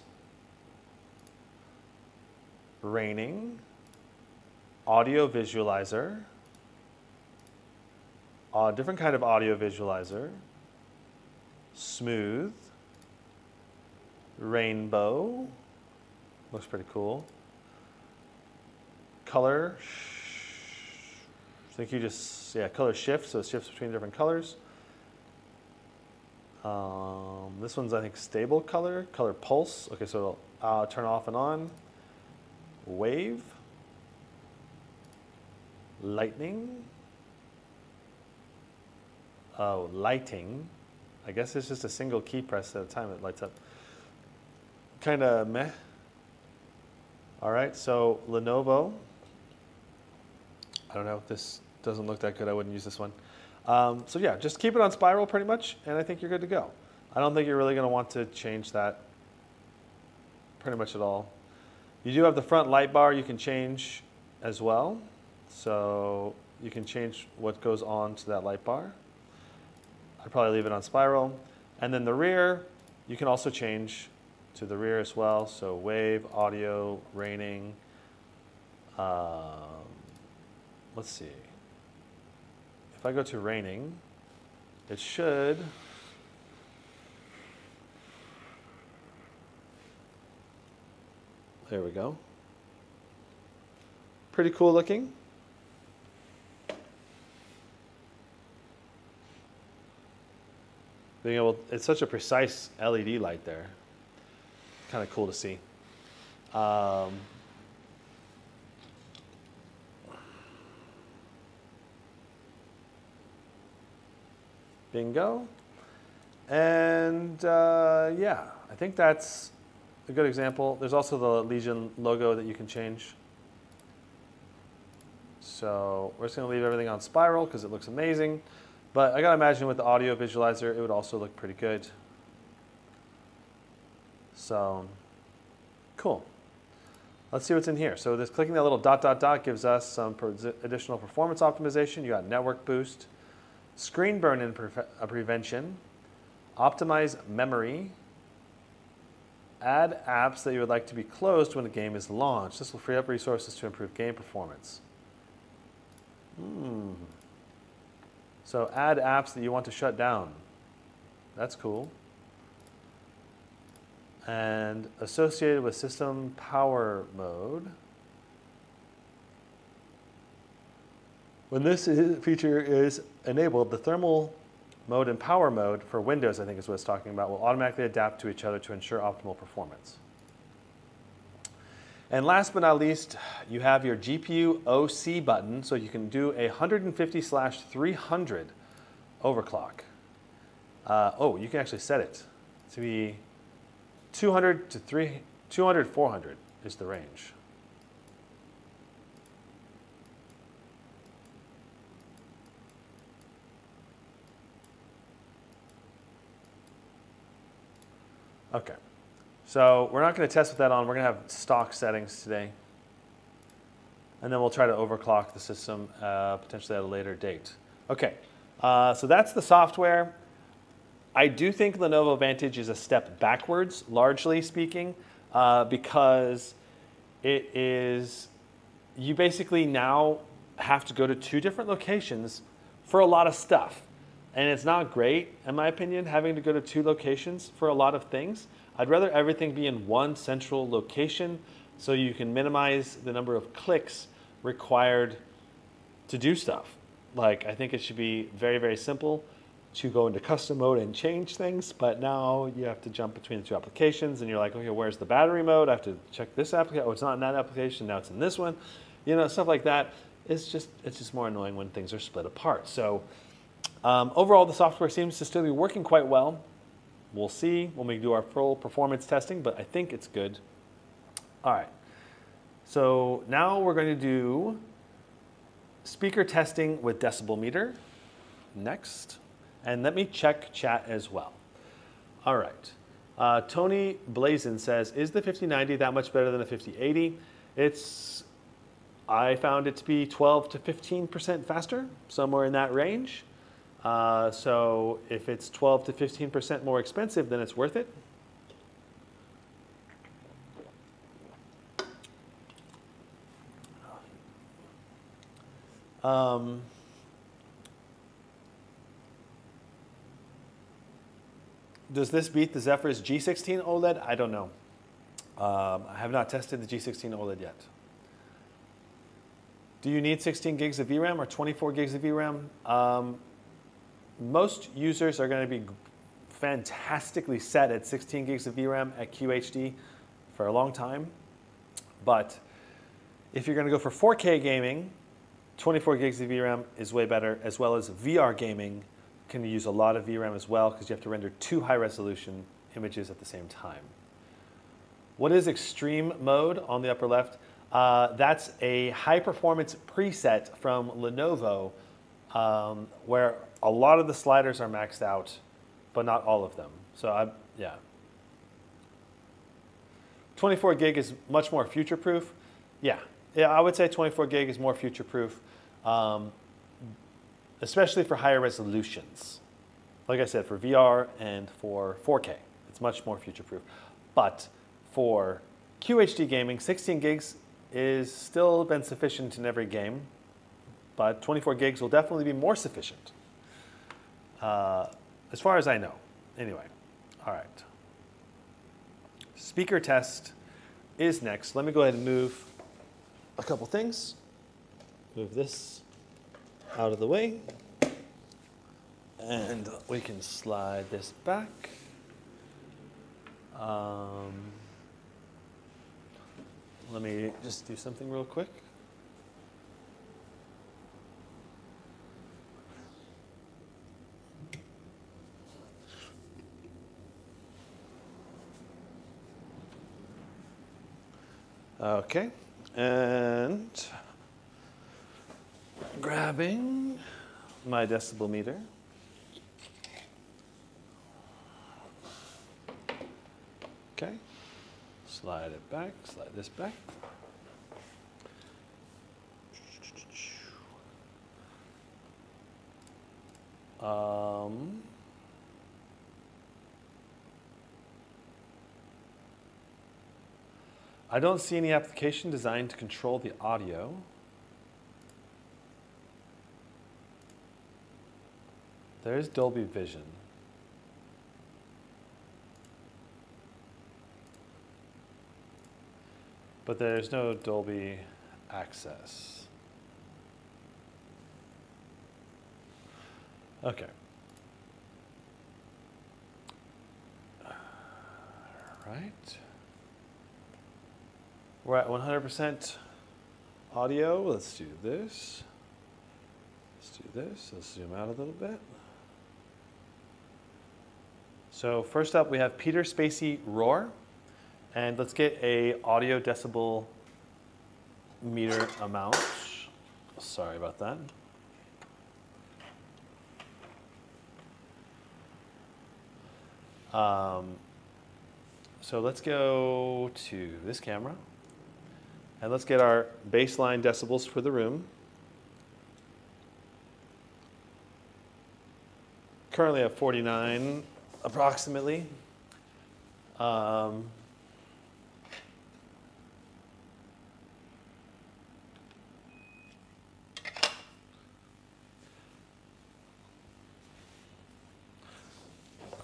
raining, audio visualizer, different kind of audio visualizer, smooth, rainbow, looks pretty cool. Color, I think you just, color shift, so it shifts between different colors. This one's, I think, stable color pulse. Okay, so it'll turn off and on. Wave, lightning, lighting, I guess it's just a single key press at a time that lights up. Kind of meh. All right, so Lenovo. I don't know, this doesn't look that good. I wouldn't use this one. So yeah, just keep it on spiral pretty much, and I think you're good to go. I don't think you're really going to want to change that pretty much at all. You do have the front light bar you can change as well. So you can change what goes on to that light bar. I'd probably leave it on spiral. And then the rear, you can also change to the rear as well. So wave, audio, raining. Let's see. If I go to raining, it should. There we go. Pretty cool looking. Being able, it's such a precise LED light there. Kind of cool to see. Bingo. And yeah, I think that's a good example. There's also the Legion logo that you can change. So we're just going to leave everything on spiral because it looks amazing. But I got to imagine with the audio visualizer, it would also look pretty good. So cool. Let's see what's in here. So this clicking that little dot, dot, dot gives us some additional performance optimization. You got network boost, screen burn-in prevention, optimize memory, add apps that you would like to be closed when a game is launched. This will free up resources to improve game performance. So add apps that you want to shut down. That's cool. And associated with system power mode. When this feature is enabled, the thermal mode and power mode for Windows, I think is what it's talking about, will automatically adapt to each other to ensure optimal performance. And last but not least, you have your GPU OC button, so you can do a 150/300 overclock. Oh, you can actually set it to be 200 to 200, 400 is the range. Okay, so we're not going to test with that on. We're going to have stock settings today. And then we'll try to overclock the system potentially at a later date. Okay, so that's the software. I do think Lenovo Vantage is a step backwards, largely speaking, because it is, you basically now have to go to 2 different locations for a lot of stuff. And it's not great, in my opinion, having to go to 2 locations for a lot of things. I'd rather everything be in one central location so you can minimize the number of clicks required to do stuff. Like, I think it should be very, very simple to go into custom mode and change things, but now you have to jump between the 2 applications and you're like, okay, where's the battery mode? I have to check this application. Oh, it's not in that application, now it's in this one. You know, stuff like that. It's just more annoying when things are split apart. So overall, the software seems to still be working quite well. We'll see when we do our full performance testing, but I think it's good. All right, so now we're going to do speaker testing with decibel meter next. And let me check chat as well. All right, Tony Blazin says, is the 5090 that much better than the 5080? I found it to be 12 to 15% faster, somewhere in that range. So if it's 12 to 15% more expensive, then it's worth it. Does this beat the Zephyr's G16 OLED? I don't know. I have not tested the G16 OLED yet. Do you need 16 gigs of VRAM or 24 gigs of VRAM? Most users are going to be fantastically set at 16 gigs of VRAM at QHD for a long time. But if you're going to go for 4K gaming, 24 gigs of VRAM is way better, as well as VR gaming can use a lot of VRAM as well because you have to render 2 high-resolution images at the same time. What is extreme mode on the upper left? That's a high-performance preset from Lenovo where a lot of the sliders are maxed out, but not all of them. So yeah. 24 gig is much more future-proof. Yeah, I would say 24 gig is more future-proof, especially for higher resolutions. Like I said, for VR and for 4K, it's much more future-proof. But for QHD gaming, 16 gigs is still been sufficient in every game, but 24 gigs will definitely be more sufficient, as far as I know. Anyway, all right. Speaker test is next. Let me go ahead and move a couple things. Move this out of the way. And we can slide this back. Let me just do something real quick. Okay, and grabbing my decibel meter. Okay, slide it back, slide this back. I don't see any application designed to control the audio. There is Dolby Vision. But there's no Dolby Access. Okay. All right. We're at 100% audio. Let's do this. Let's do this. Let's zoom out a little bit. So first up, we have Peter Spacey Roar. And let's get a audio decibel meter amount. Sorry about that. So let's go to this camera. And let's get our baseline decibels for the room. Currently at 49 approximately. All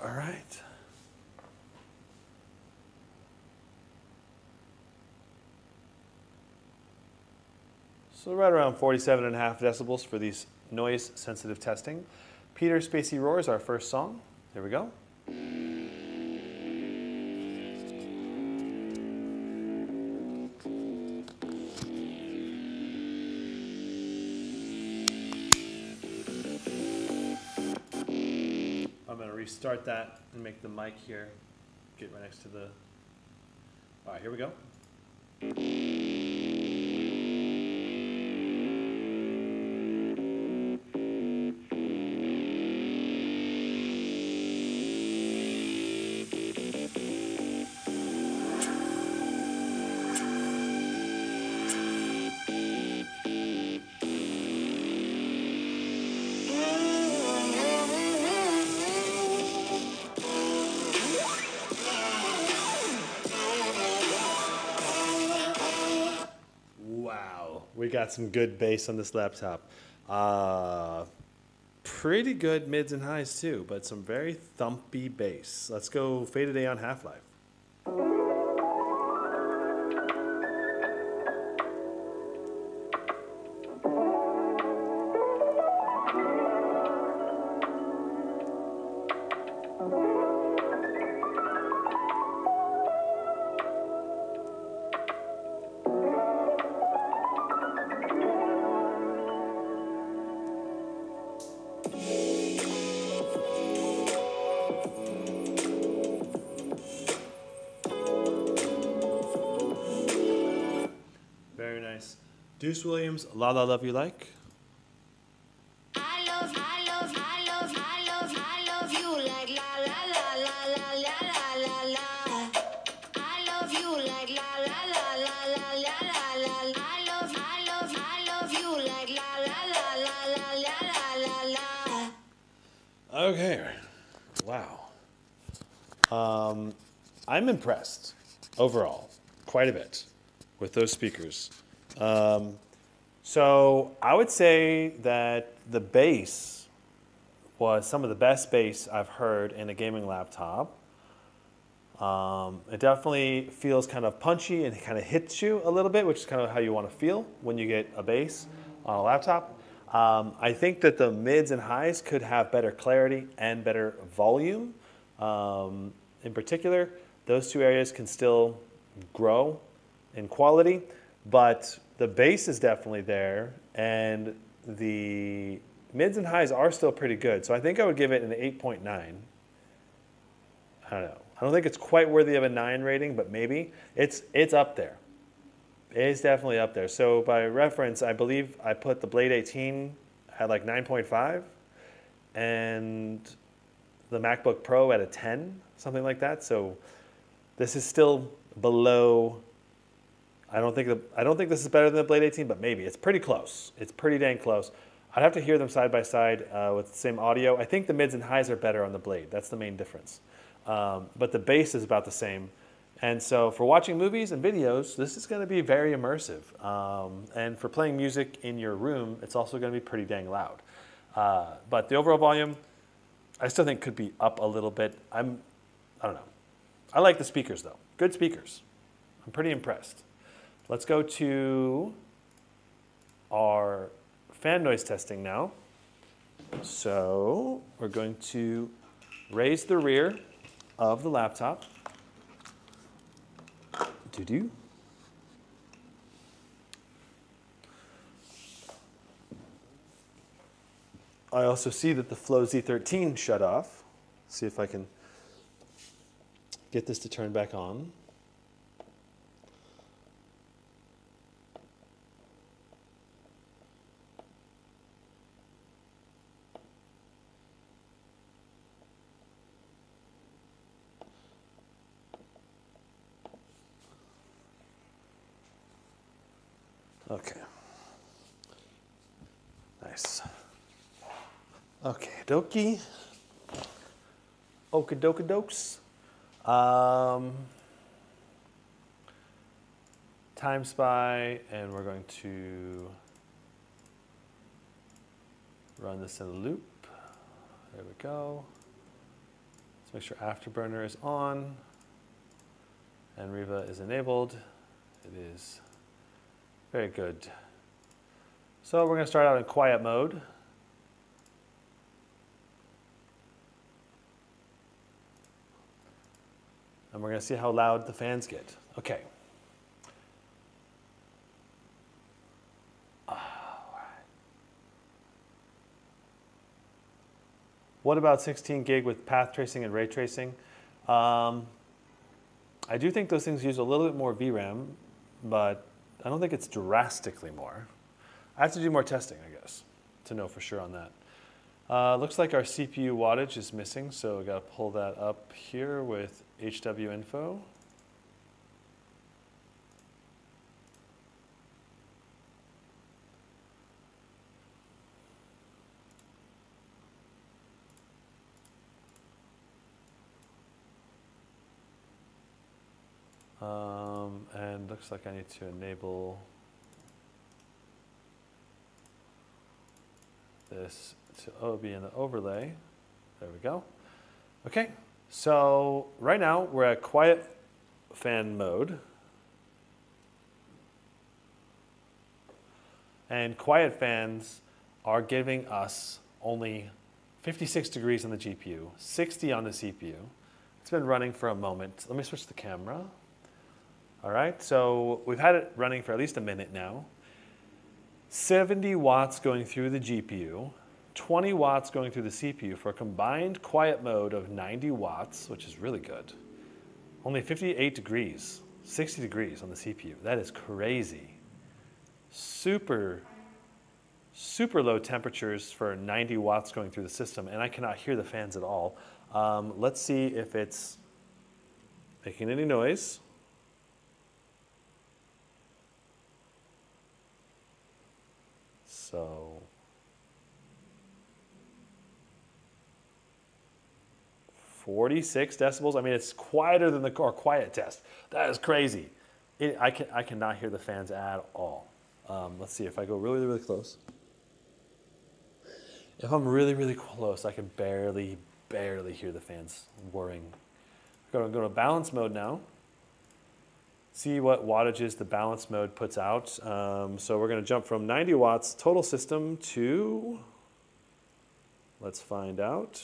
right. So right around 47.5 decibels for these noise-sensitive testing. Peter Spacey Roar is our first song. Here we go. I'm going to restart that and make the mic here get right next to the... All right, here we go. We got some good bass on this laptop. Pretty good mids and highs too, but some very thumpy bass. Let's go Fade a Day on Half-Life. Deuce Williams, La La Love You Like. I love you like la la la la la la la la. I love you like la la la la la la la la. I love you like la la la la la la la la. Okay, wow. I'm impressed overall, quite a bit, with those speakers. So I would say that the bass was some of the best bass I've heard in a gaming laptop. It definitely feels kind of punchy and it kind of hits you a little bit, which is kind of how you want to feel when you get a bass on a laptop. I think that the mids and highs could have better clarity and better volume. In particular, those two areas can still grow in quality, but the bass is definitely there, and the mids and highs are still pretty good. So I think I would give it an 8.9. I don't know. I don't think it's quite worthy of a 9 rating, but maybe. It's up there. It's definitely up there. So by reference, I believe I put the Blade 18 at like 9.5 and the MacBook Pro at a 10, something like that. So this is still below. I don't think this is better than the Blade 18, but maybe. It's pretty close. It's pretty dang close. I'd have to hear them side by side with the same audio. I think the mids and highs are better on the Blade. That's the main difference. But the bass is about the same. And so for watching movies and videos, this is going to be very immersive. And for playing music in your room, it's also going to be pretty dang loud. But the overall volume, I still think could be up a little bit. I don't know. I like the speakers though. Good speakers. I'm pretty impressed. Let's go to our fan noise testing now. So we're going to raise the rear of the laptop. Doo-doo. I also see that the Flow Z13 shut off. See if I can get this to turn back on. Okay. Nice. Okay, dokie. Okadokadokes. Time spy, and we're going to run this in a loop. There we go. Let's make sure Afterburner is on and Riva is enabled. It is very good. So we're going to start out in quiet mode. And we're going to see how loud the fans get. Okay. All right. What about 16 gig with path tracing and ray tracing? I do think those things use a little bit more VRAM, but I don't think it's drastically more. I have to do more testing, I guess, to know for sure on that. Looks like our CPU wattage is missing, so we got to pull that up here with HW info. And looks like I need to enable this to be in the overlay. There we go. Okay, so right now we're at quiet fan mode. And quiet fans are giving us only 56 degrees on the GPU, 60 on the CPU. It's been running for a moment. Let me switch the camera. All right, so we've had it running for at least a minute now. 70 watts going through the GPU, 20 watts going through the CPU for a combined quiet mode of 90 watts, which is really good. Only 58 degrees, 60 degrees on the CPU. That is crazy. super, super low temperatures for 90 watts going through the system, and I cannot hear the fans at all. Let's see if it's making any noise. So 46 decibels. I mean, it's quieter than the quiet test. That is crazy. I cannot hear the fans at all. Let's see if I go really, really close. If I'm really, really close, I can barely hear the fans whirring. I'm going to go to balance mode now. See what wattages the balance mode puts out. So we're going to jump from 90 watts total system to, let's find out.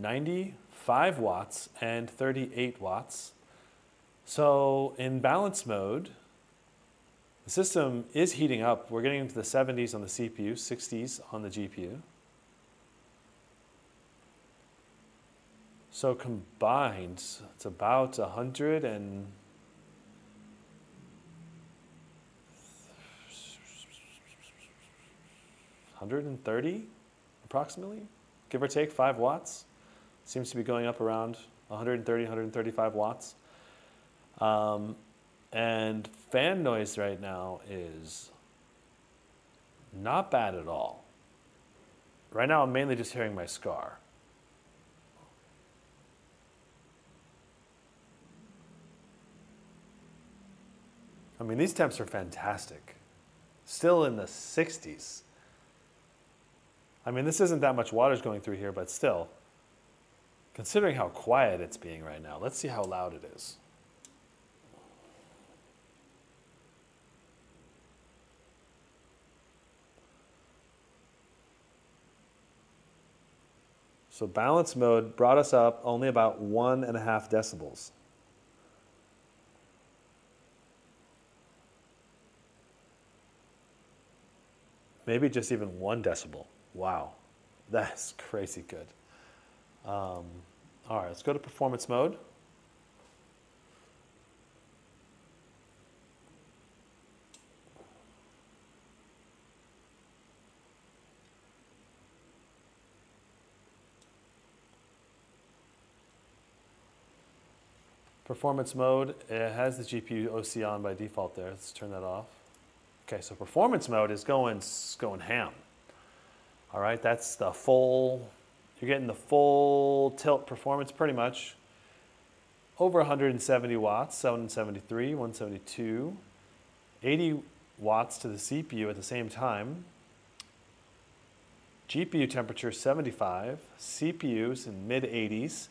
$95 watts and 38 watts. So in balance mode, the system is heating up. We're getting into the 70s on the CPU, 60s on the GPU. So combined, it's about 130 approximately, give or take 5 watts. Seems to be going up around 130, 135 watts. And fan noise right now is not bad at all. Right now I'm mainly just hearing my scar. I mean, these temps are fantastic. Still in the 60s. I mean, this isn't that much water's going through here, but still, considering how quiet it's being right now, let's see how loud it is. So balance mode brought us up only about 1.5 decibels. Maybe just even 1 decibel. Wow, that's crazy good. All right, let's go to performance mode. Performance mode, it has the GPU OC on by default there. Let's turn that off. Okay, so performance mode is going ham. All right, that's the full, you're getting the full tilt performance pretty much. Over 170 watts, 773, 172, 80 watts to the CPU at the same time. GPU temperature 75, CPUs in mid 80s.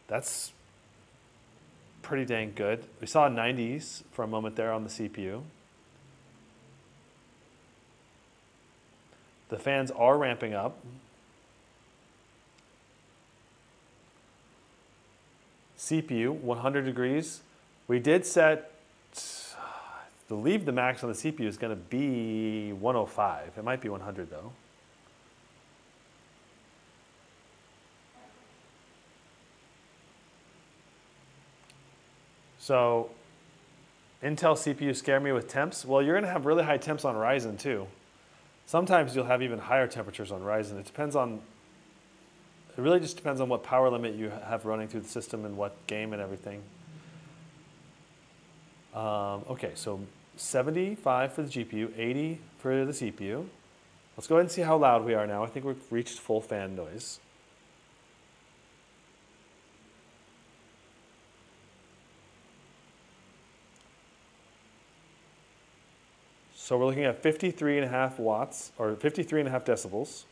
That's pretty dang good. We saw 90s for a moment there on the CPU. The fans are ramping up. CPU, 100 degrees. We did set, I believe the max on the CPU is going to be 105. It might be 100 though. So Intel CPUs scare me with temps. Well, you're going to have really high temps on Ryzen too. Sometimes you'll have even higher temperatures on Ryzen. It really just depends on what power limit you have running through the system and what game and everything. Okay, so 75 for the GPU, 80 for the CPU. Let's go ahead and see how loud we are now. I think we've reached full fan noise. So we're looking at 53.5 watts, or 53.5 decibels.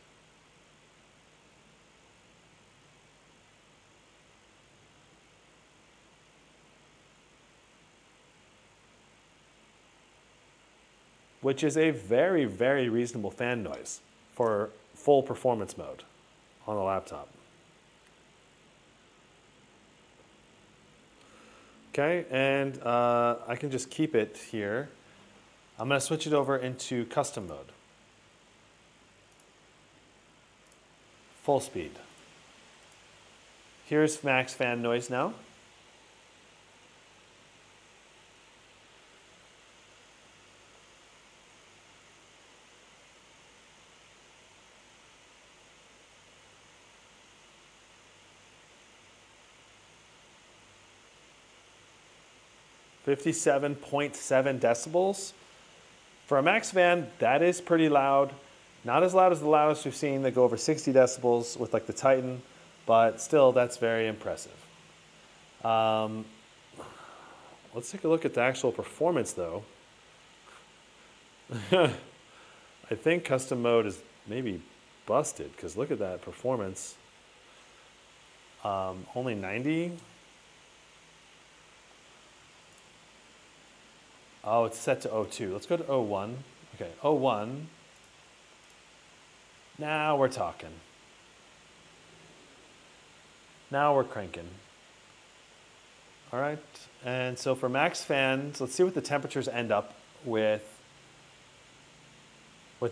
Which is a very, very reasonable fan noise for full performance mode on the laptop. Okay, and I can just keep it here. I'm going to switch it over into custom mode. full speed. Here's max fan noise now. .7 decibels. For a max fan, that is pretty loud. Not as loud as the loudest we've seen that go over 60 decibels with like the Titan, but still that's very impressive. Let's take a look at the actual performance though. I think custom mode is maybe busted because look at that performance. Only 90. Oh, it's set to 02. Let's go to 01. Okay, 01. Now we're talking. Now we're cranking. All right, and so for max fans, let's see what the temperatures end up with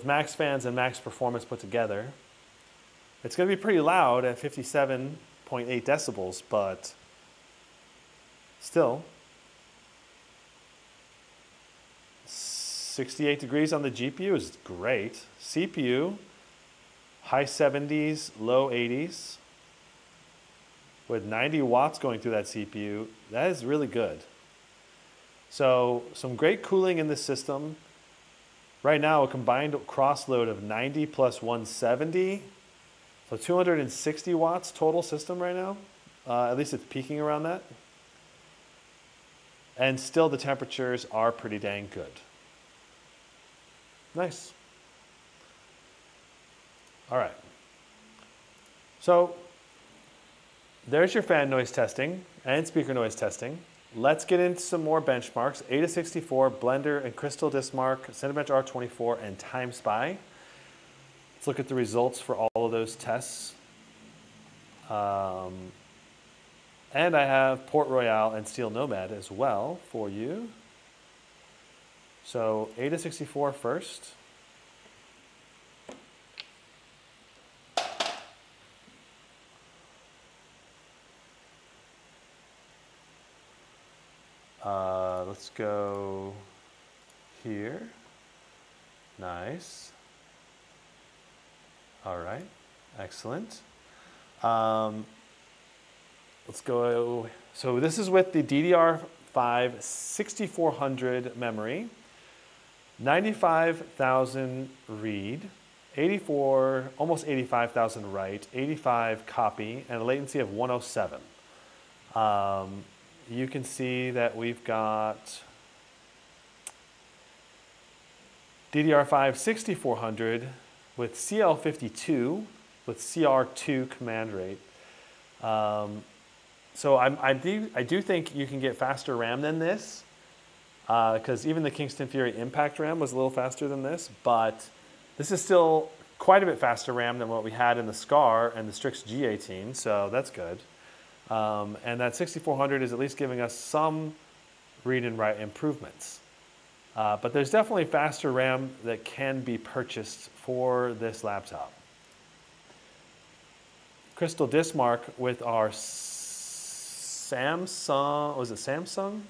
max fans and max performance put together. It's going to be pretty loud at 57.8 decibels, but still. 68 degrees on the GPU is great. CPU, high 70s, low 80s. With 90 watts going through that CPU, that is really good. So some great cooling in this system. Right now, a combined cross load of 90 plus 170. So 260 watts total system right now. At least it's peaking around that. And still the temperatures are pretty dang good. Nice. All right. So there's your fan noise testing and speaker noise testing. Let's get into some more benchmarks. Ada64, Blender, and CrystalDiskMark, Cinebench R24, and TimeSpy. Let's look at the results for all of those tests. And I have Port Royale and Steel Nomad as well for you. So Ada64 first. Let's go here. Nice. All right, excellent. Let's go. So this is with the DDR5 6400 memory. 95,000 read, 84, almost 85,000 write, 85 copy, and a latency of 107. You can see that we've got DDR5 6400 with CL52 with CR2 command rate. So I do think you can get faster RAM than this. Because even the Kingston Fury Impact RAM was a little faster than this, but this is still quite a bit faster RAM than what we had in the SCAR and the Strix G18, so that's good. And that 6400 is at least giving us some read and write improvements. But there's definitely faster RAM that can be purchased for this laptop. CrystalDiskMark with our Samsung, was it Samsung?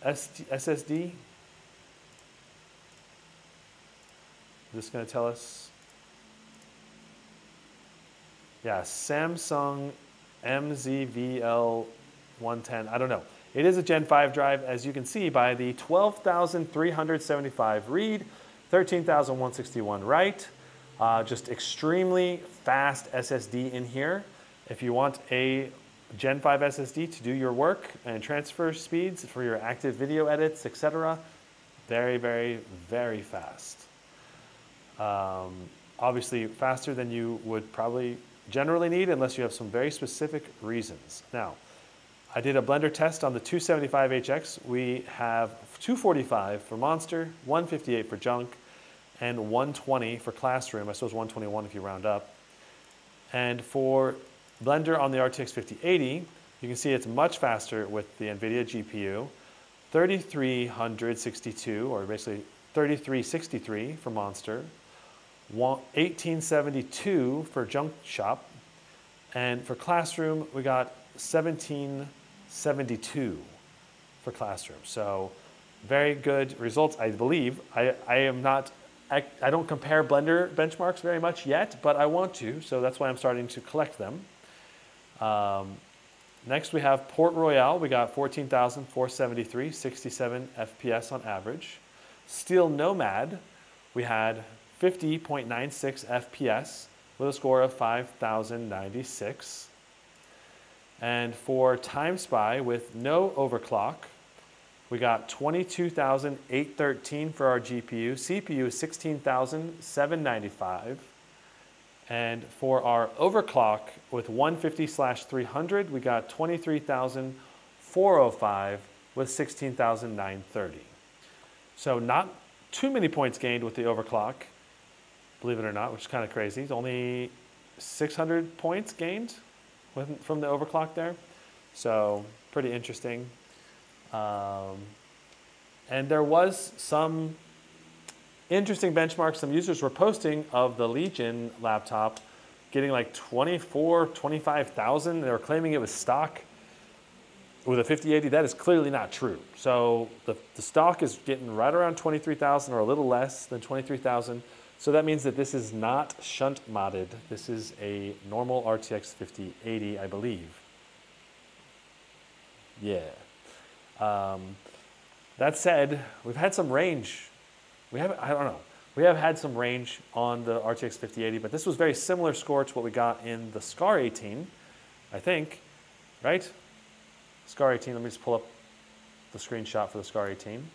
SSD. Is this going to tell us? Yeah, Samsung MZVL110. I don't know. It is a Gen 5 drive, as you can see by the 12,375 read, 13,161 write. Just extremely fast SSD in here. If you want a Gen 5 SSD to do your work and transfer speeds for your active video edits, etc. Very, very, very fast. Obviously faster than you would probably generally need unless you have some very specific reasons. Now, I did a Blender test on the 275HX. We have 245 for Monster, 158 for Junk, and 120 for Classroom. I suppose 121 if you round up. And for Blender on the RTX 5080, you can see it's much faster with the Nvidia GPU, 3362, or basically 3363 for Monster, 1872 for junk shop. And for classroom, we got 1772 for classroom. So very good results, I believe. I don't compare Blender benchmarks very much yet, but I want to, so that's why I'm starting to collect them. Next we have Port Royale. We got 14,473, 67 FPS on average. Steel Nomad, we had 50.96 FPS with a score of 5,096. And for Time Spy with no overclock, we got 22,813 for our GPU. CPU is 16,795. And for our overclock with 150/300, we got 23,405 with 16,930. So not too many points gained with the overclock, believe it or not, which is kind of crazy. It's only 600 points gained from the overclock there. So pretty interesting. And there was some interesting benchmarks some users were posting of the Legion laptop getting like 25,000. They were claiming it was stock with a 5080. That is clearly not true. So the stock is getting right around 23,000 or a little less than 23,000. So that means that this is not shunt modded. This is a normal RTX 5080, I believe. Yeah. That said, we've had some range. I don't know. We have had some range on the RTX 5080, but this was very similar score to what we got in the Scar 18, I think, right? Scar 18, let me just pull up the screenshot for the Scar 18.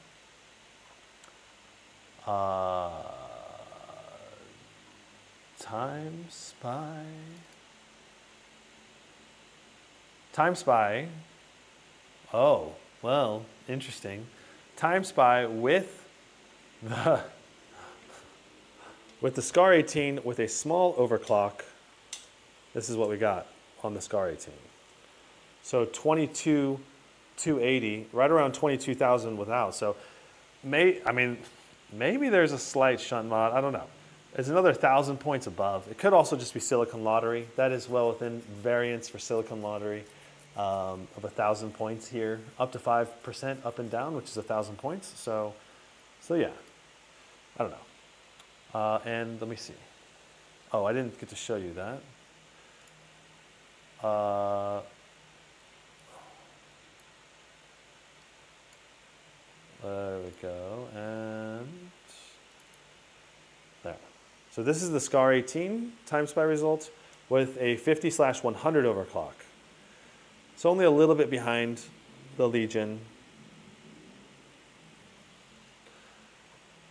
Time Spy. Oh, well, interesting. Time Spy with the Scar 18 with a small overclock. This is what we got on the Scar 18. So 22,280, right around 22,000 without. So maybe there's a slight shunt mod. I don't know. It's another 1,000 points above. It could also just be Silicon Lottery. That is well within variance for Silicon Lottery of 1,000 points here, up to 5% up and down, which is 1,000 points. So yeah, I don't know. And let me see. Oh, I didn't get to show you that. There we go, and there. So this is the Scar 18 Time Spy result with a 50/100 overclock. So only a little bit behind the Legion.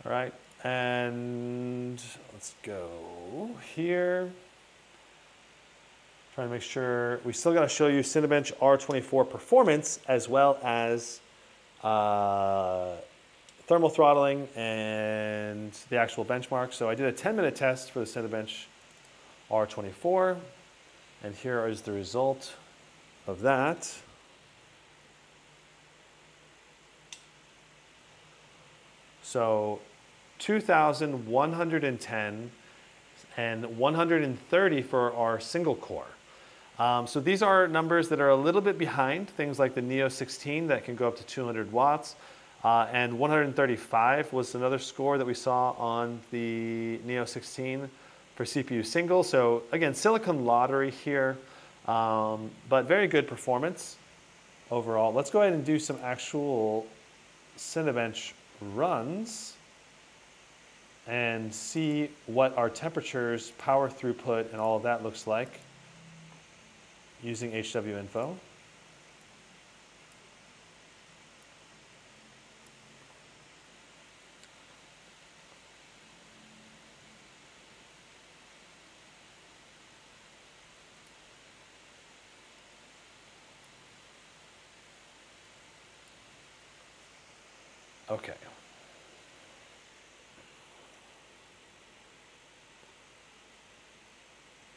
All right, and let's go here. Trying to make sure, we still got to show you Cinebench R24 performance as well as thermal throttling and the actual benchmark. So I did a 10-minute test for the Cinebench R24, and here is the result of that. So 2,110 and 130 for our single core. So these are numbers that are a little bit behind things like the Neo 16 that can go up to 200 watts. And 135 was another score that we saw on the Neo 16 for CPU single. So again, Silicon Lottery here, but very good performance overall. Let's go ahead and do some actual Cinebench runs and see what our temperatures, power throughput, and all of that looks like using HW Info. Okay.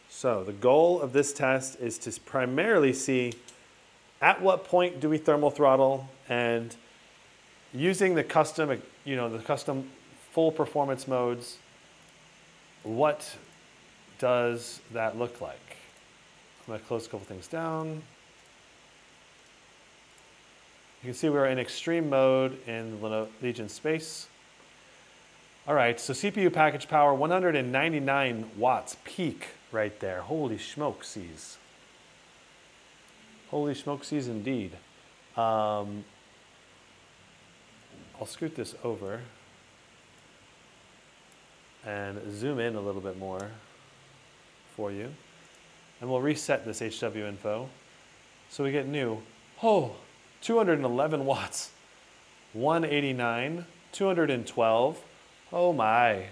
So the goal of this test is to primarily see at what point do we thermal throttle, and using the custom, the custom full performance modes, what does that look like? I'm going to close a couple things down. You can see we're in extreme mode in Legion space. All right, so CPU package power, 199 watts peak right there. Holy smokesies. Holy smokesies indeed. I'll scoot this over and zoom in a little bit more for you. And we'll reset this HW info. So we get new, 211 watts, 189, 212. Oh my.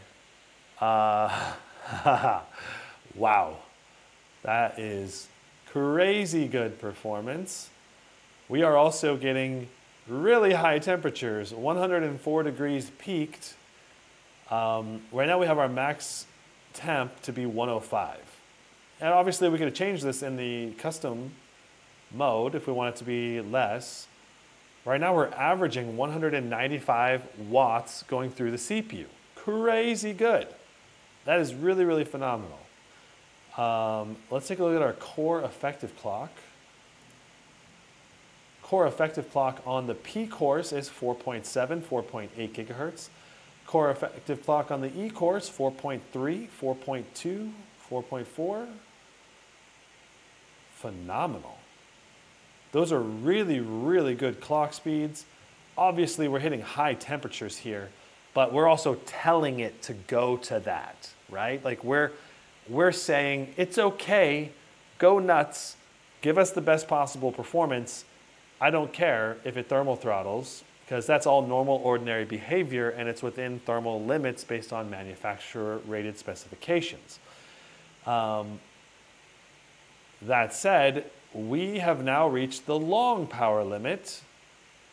Wow. That is crazy good performance. We are also getting really high temperatures, 104 degrees peaked. Right now we have our max temp to be 105. And obviously we could change this in the custom mode if we want it to be less. Right now we're averaging 195 watts going through the CPU. Crazy good. That is really, really phenomenal. Let's take a look at our core effective clock. Core effective clock on the P cores is 4.7, 4.8 gigahertz. Core effective clock on the E cores, 4.3, 4.2, 4.4. Phenomenal. Those are really, really good clock speeds. Obviously, we're hitting high temperatures here, but we're also telling it to go to that, right? Like we're saying, it's okay, go nuts, give us the best possible performance. I don't care if it thermal throttles, because that's all normal, ordinary behavior, and it's within thermal limits based on manufacturer-rated specifications. That said, we have now reached the long power limit,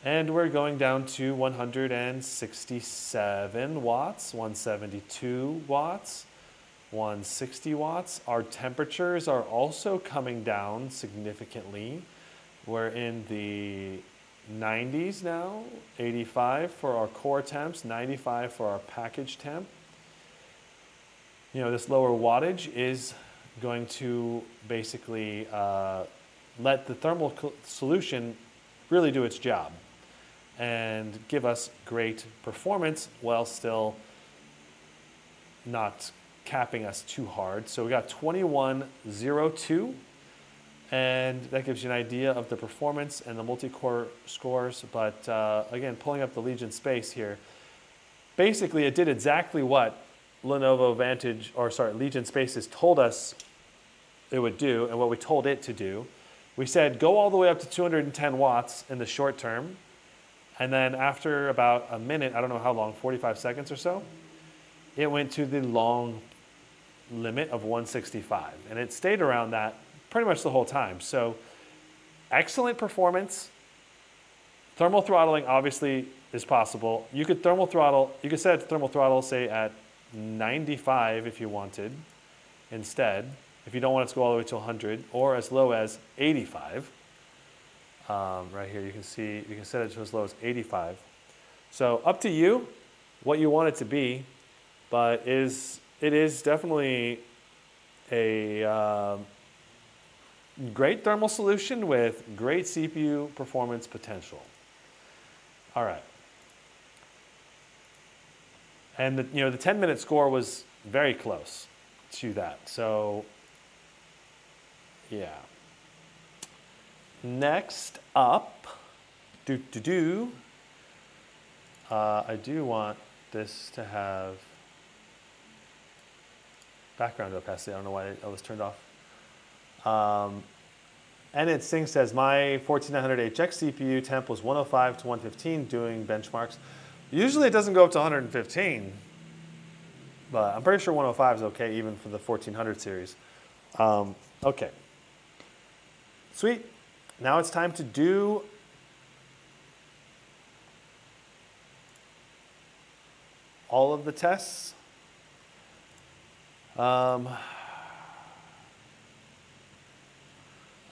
and we're going down to 167 watts, 172 watts, 160 watts. Our temperatures are also coming down significantly. We're in the 90s now, 85 for our core temps, 95 for our package temp. You know, this lower wattage is going to basically let the thermal solution really do its job and give us great performance while still not capping us too hard. So we got 2102, and that gives you an idea of the performance and the multi-core scores. But again, pulling up the Legion space here, basically it did exactly what Lenovo Vantage, or sorry, Legion Spaces told us it would do and what we told it to do. We said go all the way up to 210 watts in the short term, and then after about a minute, I don't know how long, 45 seconds or so, it went to the long limit of 165, and it stayed around that pretty much the whole time. So excellent performance. Thermal throttling obviously is possible. You could thermal throttle, you could set thermal throttle, say at 95 if you wanted instead, if you don't want it to go all the way to 100, or as low as 85. Right here you can see, you can set it to as low as 85. So up to you what you want it to be, but it is definitely a great thermal solution with great CPU performance potential. All right. And the 10-minute score was very close to that. So yeah. Next up, I do want this to have background opacity. I don't know why it was turned off. And it says my 14900HX CPU temp was 105 to 115 doing benchmarks. Usually it doesn't go up to 115, but I'm pretty sure 105 is okay even for the 1400 series. Okay. Sweet. Now it's time to do all of the tests. I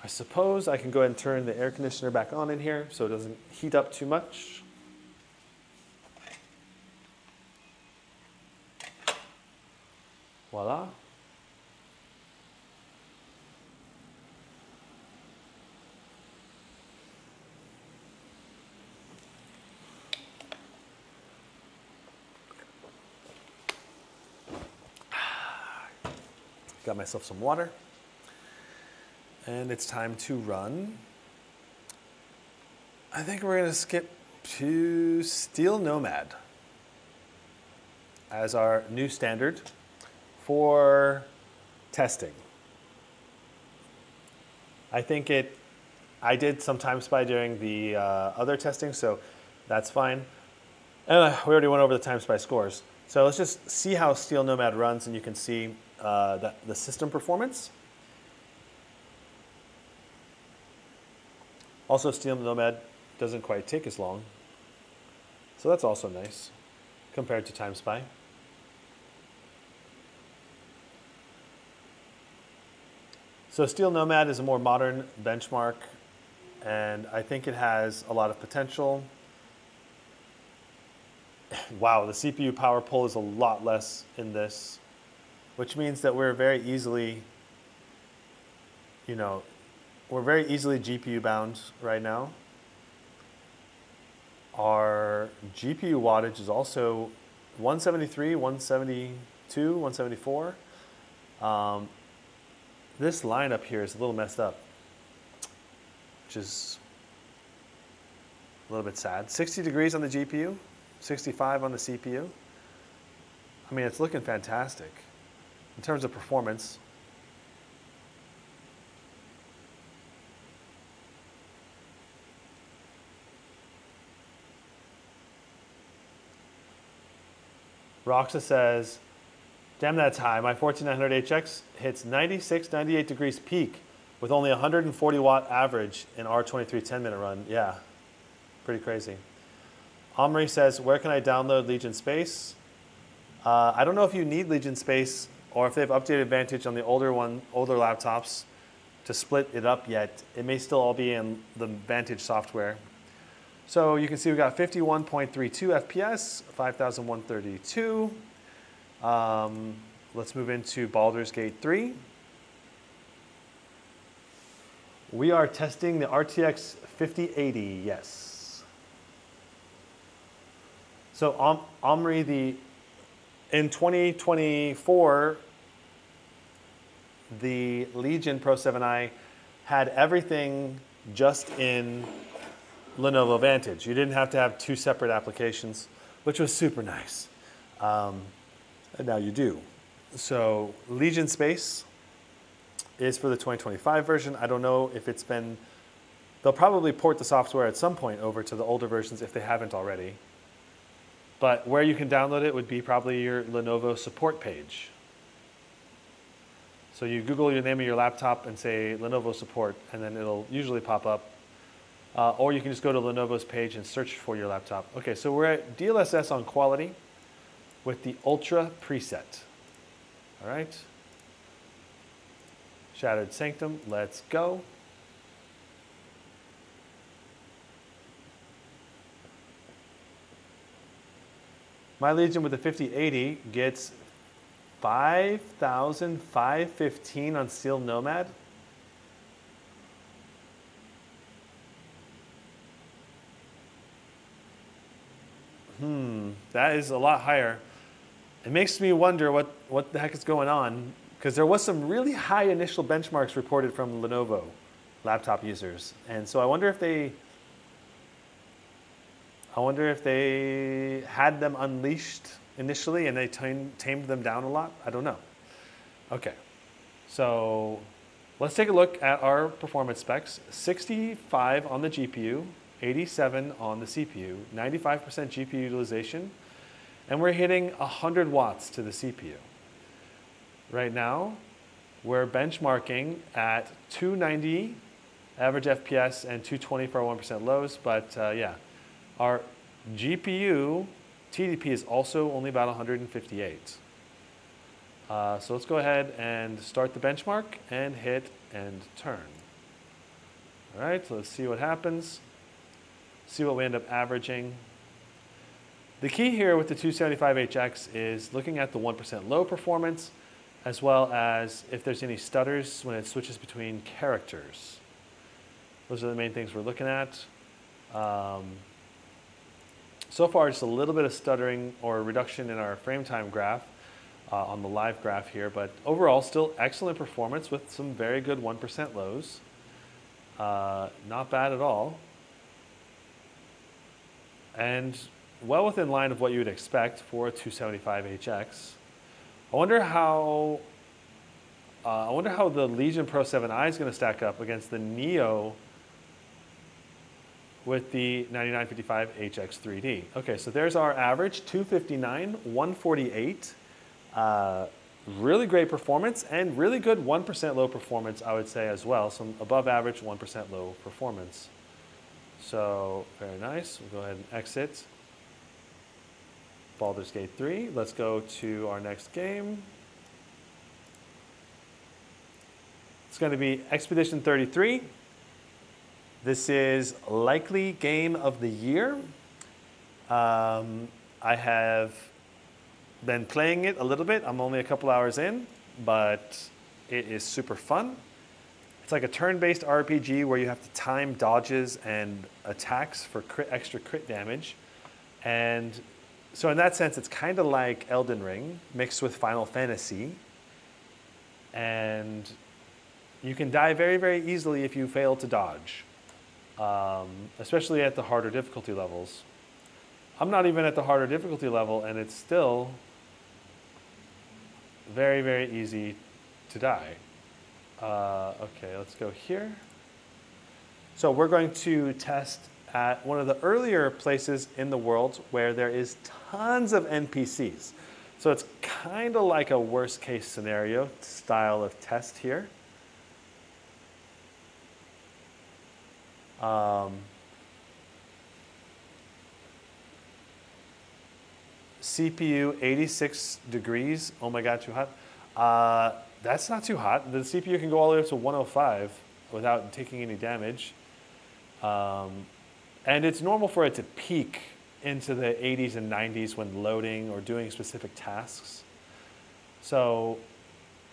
suppose I can go ahead and turn the air conditioner back on in here so it doesn't heat up too much. Voila. Got myself some water. And it's time to run. I think we're going to skip to Steel Nomad as our new standard for testing. I did some time spy during the other testing, so that's fine. And we already went over the time spy scores. So let's just see how Steel Nomad runs, and you can see the system performance. Also, Steel Nomad doesn't quite take as long. So that's also nice compared to Time Spy. So Steel Nomad is a more modern benchmark, and I think it has a lot of potential. Wow, the CPU power pull is a lot less in this, which means that we're very easily, we're very easily GPU bound right now. Our GPU wattage is also 173, 172, 174. This line up here is a little messed up, which is a little bit sad. 60 degrees on the GPU, 65 on the CPU. I mean, it's looking fantastic in terms of performance. Roxa says, damn, that's high. My 14900HX hits 96, 98 degrees peak with only 140 watt average in our 23 10-minute run. Yeah, pretty crazy. Omri says, where can I download Legion Space? I don't know if you need Legion Space or if they've updated Vantage on the older laptops to split it up yet. It may still all be in the Vantage software. So you can see we got 51.32 FPS, 5132. Let's move into Baldur's Gate 3. We are testing the RTX 5080, yes. So Omri, in 2024, the Legion Pro 7i had everything just in Lenovo Vantage. You didn't have to have two separate applications, which was super nice. And now you do. So Legion Space is for the 2025 version. I don't know if it's been, they'll probably port the software at some point over to the older versions if they haven't already. But where you can download it would be probably your Lenovo support page. So you Google your name of your laptop and say Lenovo support, and then it'll usually pop up. Or you can just go to Lenovo's page and search for your laptop. Okay, so we're at DLSS on quality with the Ultra preset. All right. Shattered Sanctum, let's go. My Legion with the 5080 gets 5,515 on Steel Nomad. That is a lot higher. It makes me wonder what the heck is going on, because there was some really high initial benchmarks reported from Lenovo laptop users. And so I wonder if they had them unleashed initially and they tamed them down a lot. I don't know. Okay, so let's take a look at our performance specs. 65 on the GPU, 87 on the CPU, 95% GPU utilization, and we're hitting 100 watts to the CPU. Right now, we're benchmarking at 290 average FPS and 220 for our 1% lows, but yeah, our GPU TDP is also only about 158. So let's go ahead and start the benchmark and hit end turn. All right, so let's see what happens. See what we end up averaging. The key here with the 275HX is looking at the 1% low performance as well as if there's any stutters when it switches between characters. Those are the main things we're looking at. So far, just a little bit of stuttering or reduction in our frame time graph on the live graph here, but overall still excellent performance with some very good 1% lows. Not bad at all. And well within line of what you would expect for a 275HX. I wonder how the Legion Pro 7i is going to stack up against the Neo with the 9955HX 3D. Okay, so there's our average, 259, 148. Really great performance and really good 1% low performance, I would say as well. Some above average 1% low performance. So very nice. We'll go ahead and exit Baldur's Gate 3. Let's go to our next game. It's going to be Expedition 33. This is likely game of the year. I have been playing it a little bit. I'm only a couple hours in, but it is super fun. It's like a turn-based RPG where you have to time dodges and attacks for extra crit damage. And so in that sense, it's kind of like Elden Ring mixed with Final Fantasy. And you can die very, very easily if you fail to dodge, especially at the harder difficulty levels. I'm not even at the harder difficulty level, and it's still very, very easy to die. Okay, let's go here. So we're going to test at one of the earlier places in the world where there is tons of NPCs. So it's kind of like a worst case scenario style of test here. CPU 86 degrees. Oh my God, too hot. That's not too hot. The CPU can go all the way up to 105 without taking any damage. And it's normal for it to peak into the 80s and 90s when loading or doing specific tasks. So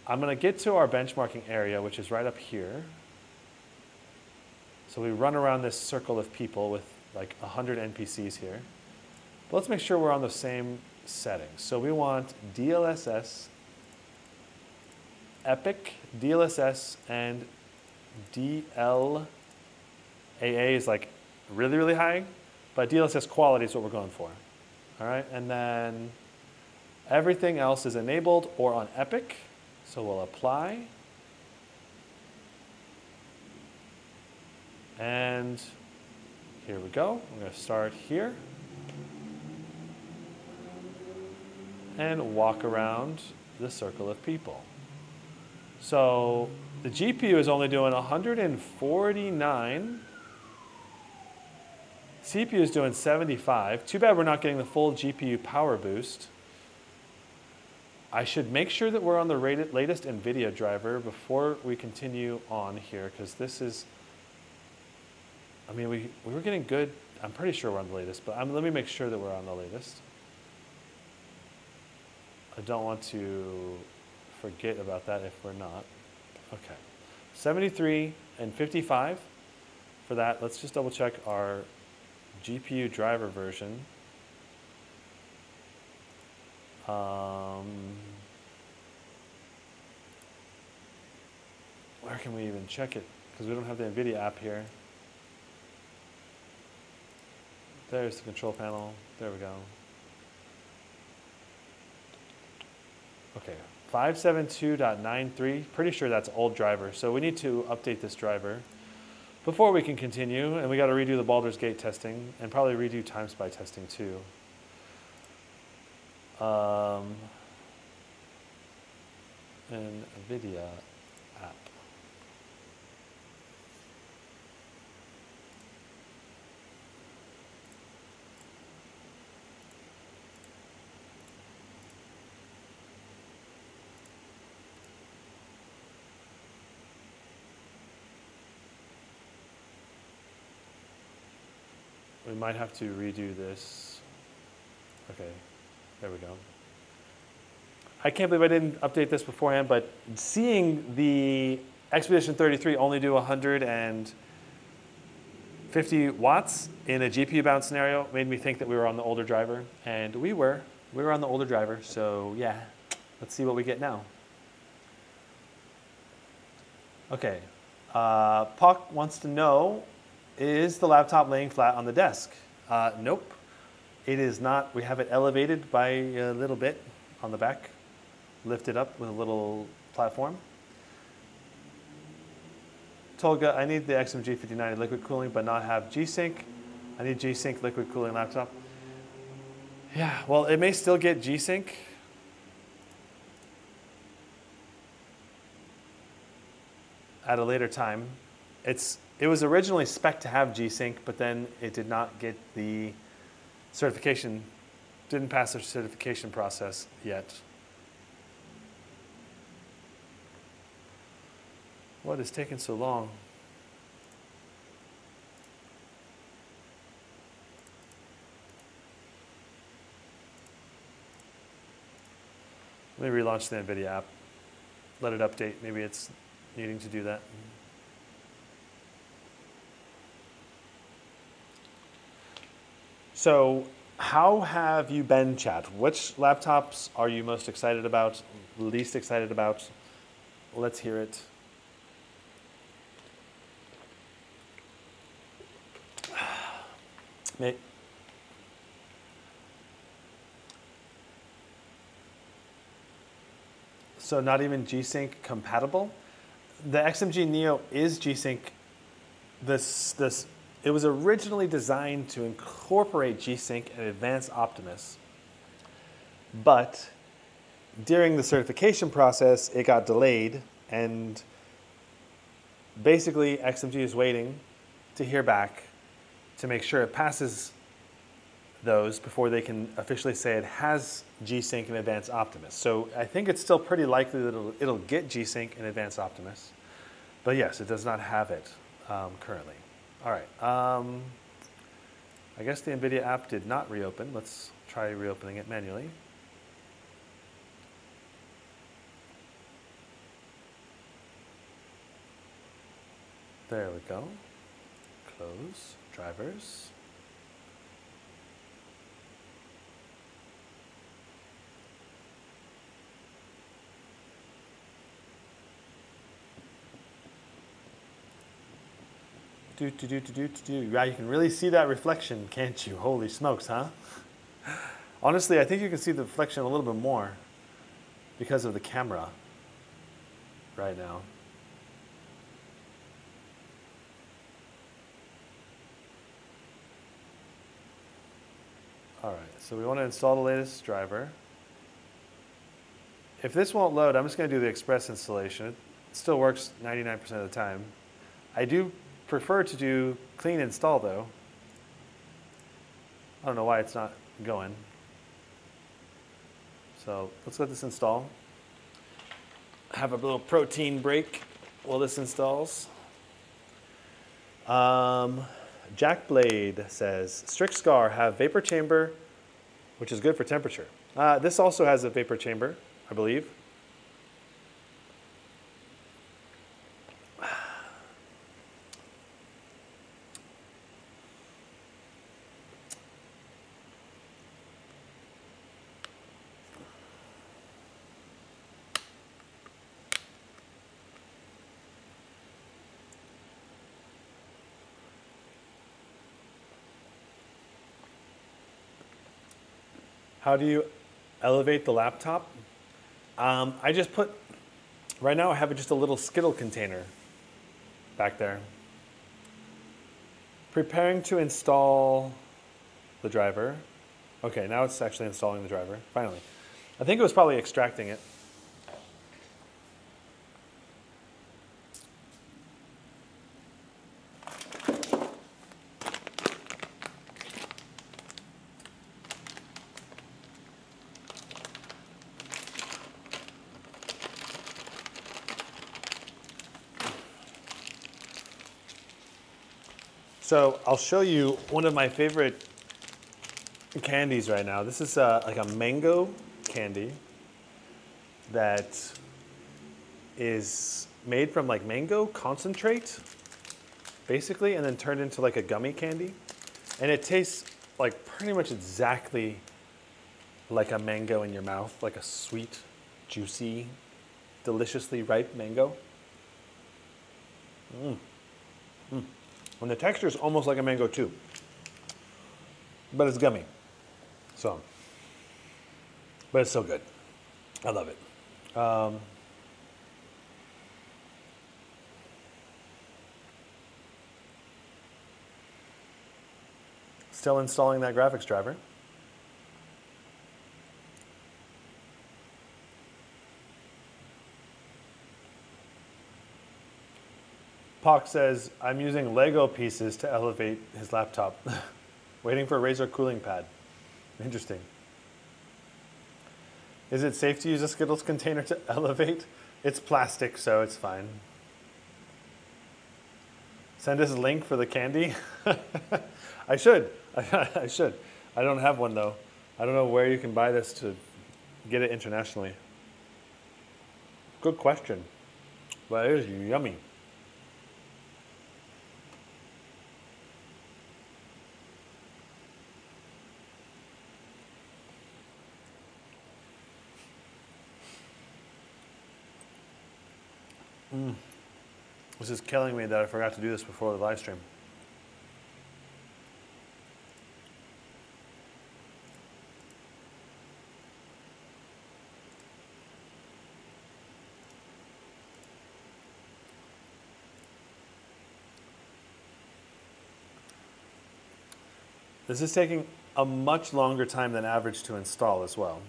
I'm going to get to our benchmarking area, which is right up here. So we run around this circle of people with like 100 NPCs here. But let's make sure we're on the same settings. So we want DLSS, Epic, DLSS, and DLAA is like really, really high, but DLSS quality is what we're going for. All right, and then everything else is enabled or on Epic. So we'll apply. And here we go. I'm going to start here and walk around the circle of people. So the GPU is only doing 149. CPU is doing 75. Too bad we're not getting the full GPU power boost. I should make sure that we're on the latest Nvidia driver before we continue on here, because this is, I mean, we were getting good. I'm pretty sure we're on the latest, but let me make sure that we're on the latest. I don't want to forget about that if we're not. Okay, 73 and 55 for that. Let's just double check our GPU driver version. Where can we even check it? Because we don't have the Nvidia app here. There's the control panel. There we go. Okay, 572.93. Pretty sure that's old driver. So we need to update this driver before we can continue. And we got to redo the Baldur's Gate testing and probably redo TimeSpy testing too. Nvidia app. We might have to redo this. Okay, there we go. I can't believe I didn't update this beforehand, but seeing the Expedition 33 only do 150 watts in a GPU bound scenario made me think that we were on the older driver, and we were on the older driver. So yeah, let's see what we get now. Okay, Puck wants to know, is the laptop laying flat on the desk? Nope, it is not. We have it elevated by a little bit on the back, lifted up with a little platform. Tolga, I need the XMG 5090 liquid cooling, but not have G-Sync. I need G-Sync liquid cooling laptop. Yeah, well, it may still get G-Sync. At a later time. It was originally spec'd to have G-Sync, but then it did not get the certification, didn't pass the certification process yet. What is taking so long? Let me relaunch the Nvidia app. Let it update. Maybe it's needing to do that. So how have you been, chat? Which laptops are you most excited about, least excited about? Let's hear it. So not even G-Sync compatible? The XMG Neo is G-Sync. It was originally designed to incorporate G-Sync and Advanced Optimus, but during the certification process, it got delayed, and basically XMG is waiting to hear back to make sure it passes those before they can officially say it has G-Sync and Advanced Optimus. So I think it's still pretty likely that it'll get G-Sync and Advanced Optimus. But yes, it does not have it currently. All right. I guess the Nvidia app did not reopen. Let's try reopening it manually. There we go. Close. Drivers. Yeah, you can really see that reflection, can't you? Holy smokes, huh? Honestly, I think you can see the reflection a little bit more because of the camera right now. All right, so we want to install the latest driver. If this won't load, I'm just going to do the express installation. It still works 99% of the time. I do prefer to do clean install though. I don't know why it's not going. So let's let this install. Have a little protein break while this installs. Jackblade says, Strix Scar have vapor chamber, which is good for temperature. This also has a vapor chamber, I believe. How do you elevate the laptop? I just put, right now I have just a little Skittle container back there. Preparing to install the driver. Okay, now it's actually installing the driver, finally. I think it was probably extracting it. So I'll show you one of my favorite candies right now. This is like a mango candy. that is made from like mango concentrate, basically, and then turned into like a gummy candy. And it tastes like pretty much exactly like a mango in your mouth, like a sweet, juicy, deliciously ripe mango. And the texture is almost like a mango too, but it's gummy. So, but it's so good. I love it. Still installing that graphics driver. Pock says, I'm using Lego pieces to elevate his laptop. Waiting for a Razer cooling pad. Interesting. Is it safe to use a Skittles container to elevate? It's plastic, so it's fine. Send us a link for the candy. I should. I should. I don't have one though. I don't know where you can buy this to get it internationally. Good question. But it is yummy. This is killing me that I forgot to do this before the live stream. This is taking a much longer time than average to install as well.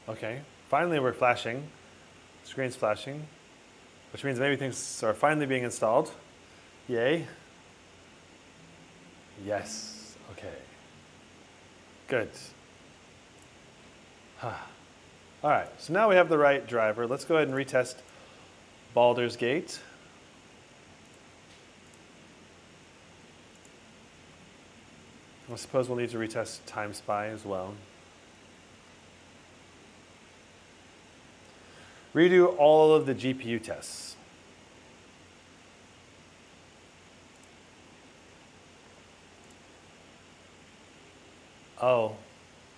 Okay, finally we're flashing. Screen's flashing, which means maybe things are finally being installed. Yay. Yes, okay. Good. All right, so now we have the right driver. Let's go ahead and retest Baldur's Gate. I suppose we'll need to retest Time Spy as well. Redo all of the GPU tests. Oh,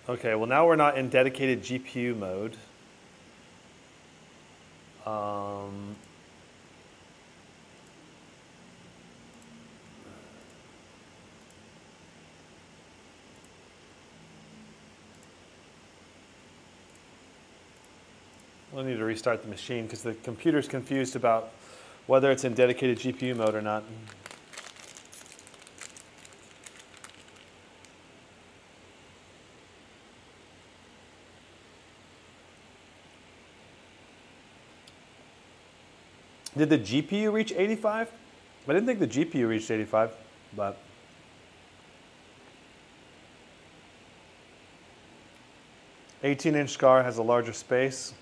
okay. Well, now we're not in dedicated GPU mode. We'll need to restart the machine because the computer's confused about whether it's in dedicated GPU mode or not. Did the GPU reach 85? I didn't think the GPU reached 85, but 18-inch scar has a larger space.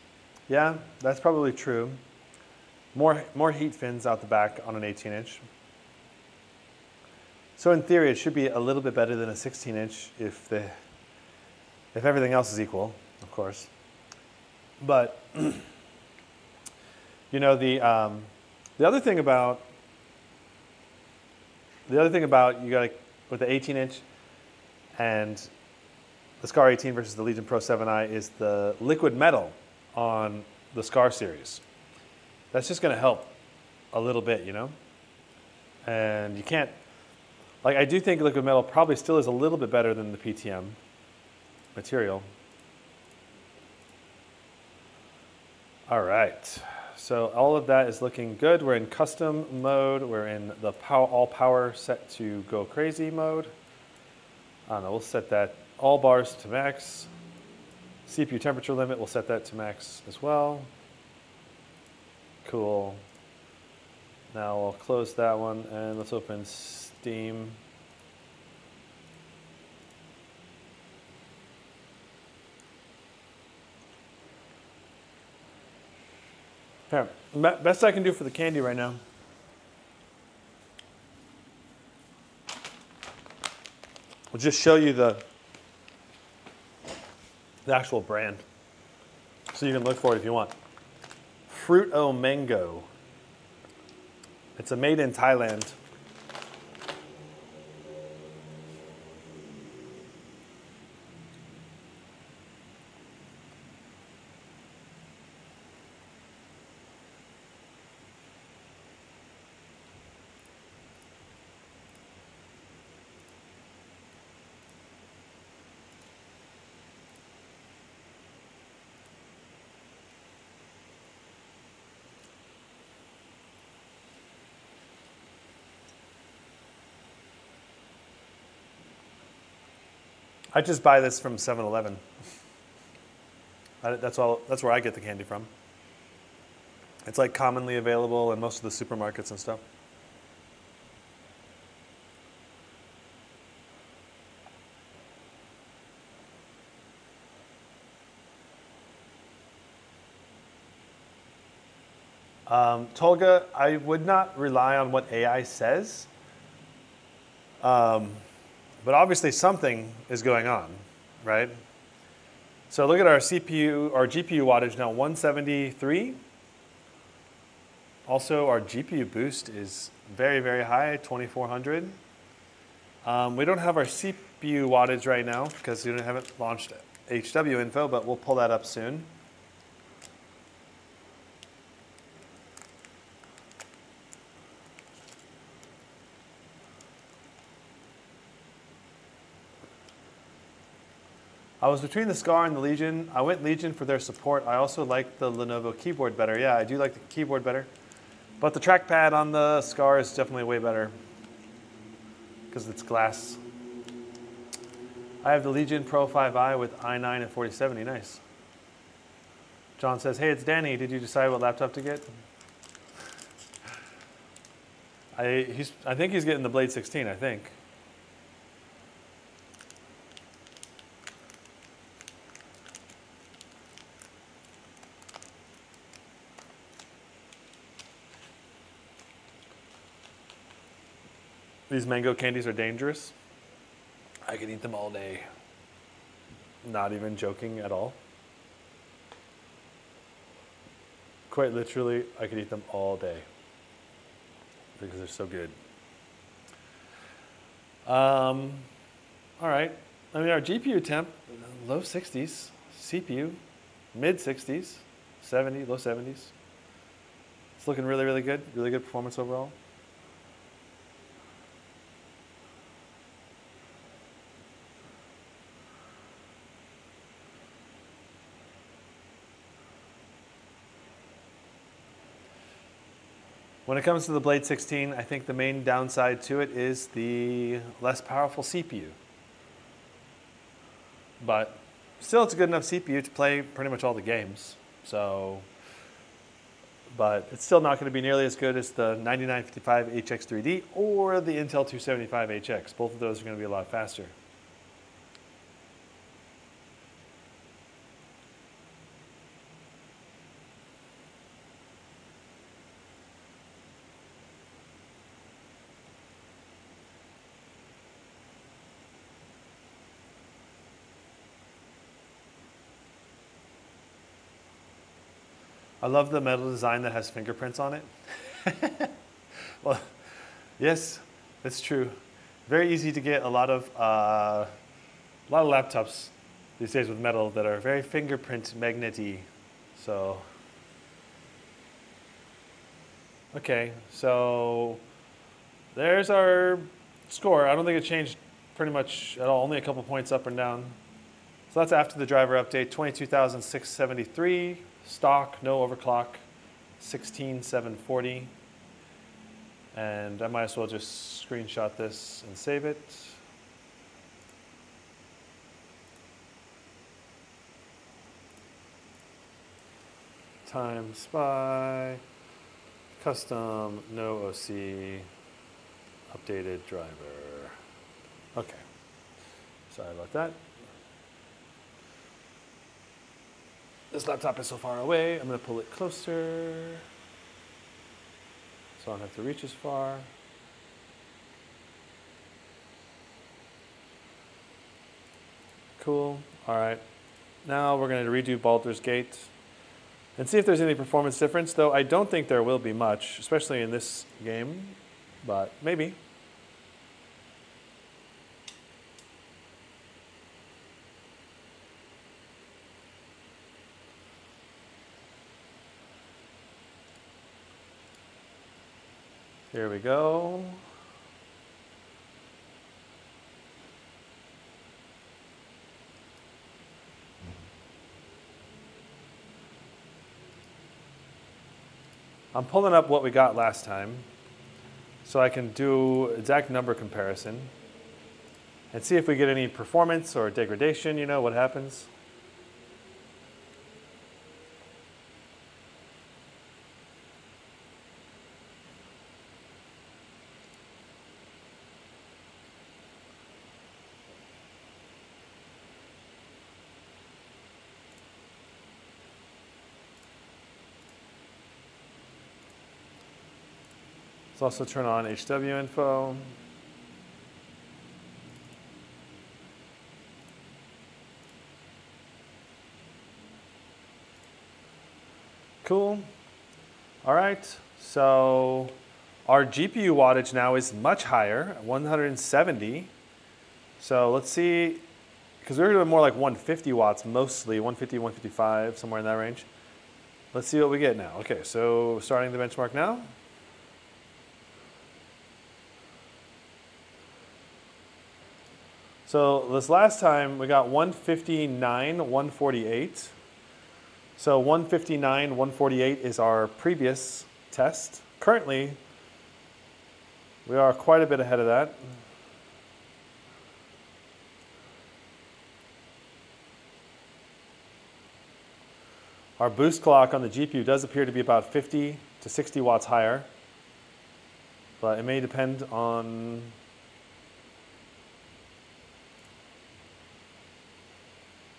Yeah, that's probably true. More heat fins out the back on an 18-inch. So in theory, it should be a little bit better than a 16-inch if everything else is equal, of course. But you know, the other thing about you got with the 18-inch and the Scar 18 versus the Legion Pro 7i is the liquid metal on the Scar series. That's just going to help a little bit, you know? And you can't, Like, I do think liquid metal probably still is a little bit better than the PTM material. All right, so all of that is looking good. We're in custom mode. We're in the all power set to go crazy mode. I don't know, we'll set that all bars to max. CPU temperature limit, we'll set that to max as well. Cool. Now we'll close that one and let's open Steam. Here, best I can do for the candy right now. We'll just show you the actual brand, so you can look for it if you want. Fruit O Mango. It's a made in Thailand. I just buy this from 7-Eleven. That's where I get the candy from. It's like commonly available in most of the supermarkets and stuff. Tolga, I would not rely on what AI says. But obviously something is going on, right? So look at our CPU, our GPU wattage now, 173. Also, our GPU boost is very, very high, 2400. We don't have our CPU wattage right now because we haven't launched HW info, but we'll pull that up soon. I was between the Scar and the Legion. I went Legion for their support. I also like the Lenovo keyboard better. Yeah, I do like the keyboard better. But the trackpad on the Scar is definitely way better because it's glass. I have the Legion Pro 5i with i9 and 4070. Nice. John says, hey, it's Danny. Did you decide what laptop to get? I think he's getting the Blade 16, I think. These mango candies are dangerous. I could eat them all day. Not even joking at all. Quite literally, I could eat them all day because they're so good. All right. I mean, our GPU temp, low 60s. CPU, mid 60s, 70, low 70s. It's looking really, really good. Really good performance overall. When it comes to the Blade 16, I think the main downside to it is the less powerful CPU. But still, it's a good enough CPU to play pretty much all the games. So, but it's still not going to be nearly as good as the 9955 HX3D or the Intel 275HX. Both of those are going to be a lot faster. I love the metal design that has fingerprints on it. Well, yes, that's true. Very easy to get a lot of laptops these days with metal that are very fingerprint magnety. So, okay, so there's our score, I don't think it changed pretty much at all, only a couple points up and down. So that's after the driver update, 22,673, stock, no overclock, 16,740. And I might as well just screenshot this and save it. Times by custom, no OC, updated driver. Okay, sorry about that. This laptop is so far away, I'm gonna pull it closer so I don't have to reach as far. Cool, all right. Now we're gonna redo Baldur's Gate and see if there's any performance difference, though I don't think there will be much, especially in this game, but maybe. Here we go. I'm pulling up what we got last time so I can do exact number comparison and see if we get any performance or degradation, you know, what happens. Let's also turn on HW info. Cool. All right, so our GPU wattage now is much higher, 170. So let's see, because we were doing more like 150 watts mostly, 150, 155, somewhere in that range. Let's see what we get now. Okay, so starting the benchmark now. So this last time we got 159, 148. So 159, 148 is our previous test. Currently, we are quite a bit ahead of that. Our boost clock on the GPU does appear to be about 50 to 60 watts higher, but it may depend on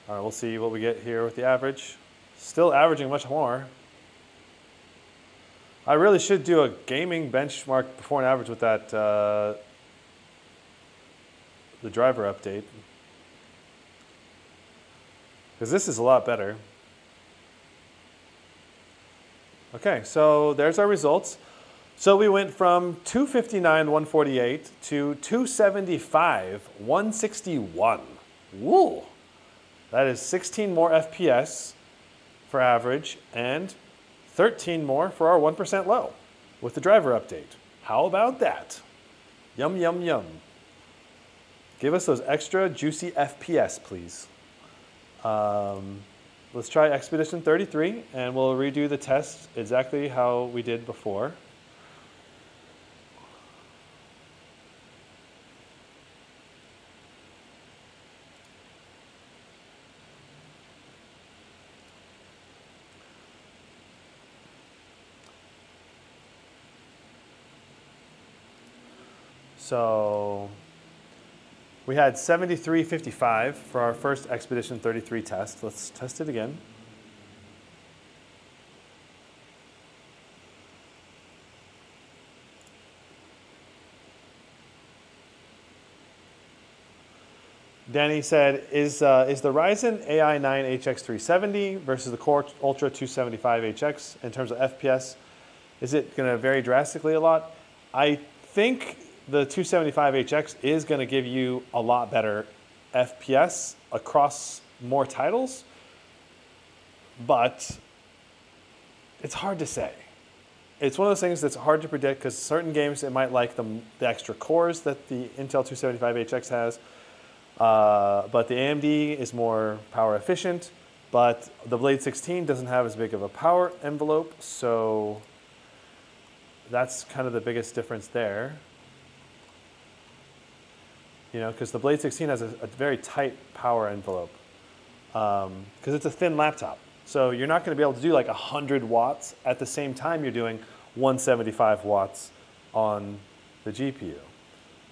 all right, we'll see what we get here with the average. Still averaging much more. I really should do a gaming benchmark before and average with that, the driver update. Because this is a lot better. Okay, so there's our results. So we went from 259, 148 to 275, 161. Woo! That is 16 more FPS for average and 13 more for our 1% low with the driver update. How about that? Yum, yum, yum. Give us those extra juicy FPS, please. Let's try Expedition 33 and we'll redo the test exactly how we did before. So we had 73.55 for our first Expedition 33 test. Let's test it again. Danny said, is the Ryzen AI 9 HX370 versus the Core Ultra 275HX in terms of FPS, is it going to vary drastically a lot? I think the 275HX is going to give you a lot better FPS across more titles, but it's hard to say. it's one of those things that's hard to predict because certain games it might like the extra cores that the Intel 275HX has, but the AMD is more power efficient, but the Blade 16 doesn't have as big of a power envelope, so that's kind of the biggest difference there. You know, because the Blade 16 has a very tight power envelope because it's a thin laptop. So you're not going to be able to do like 100 watts at the same time you're doing 175 watts on the GPU.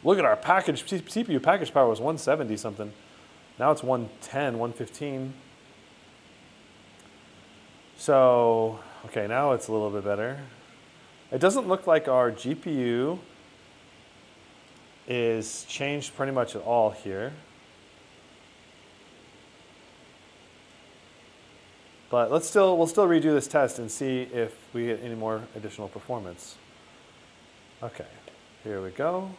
Look at our package, CPU package power was 170 something. Now it's 110, 115. So, okay, now it's a little bit better. It doesn't look like our GPU is changed pretty much at all here. But we'll still redo this test and see if we get any more additional performance. Okay, here we go.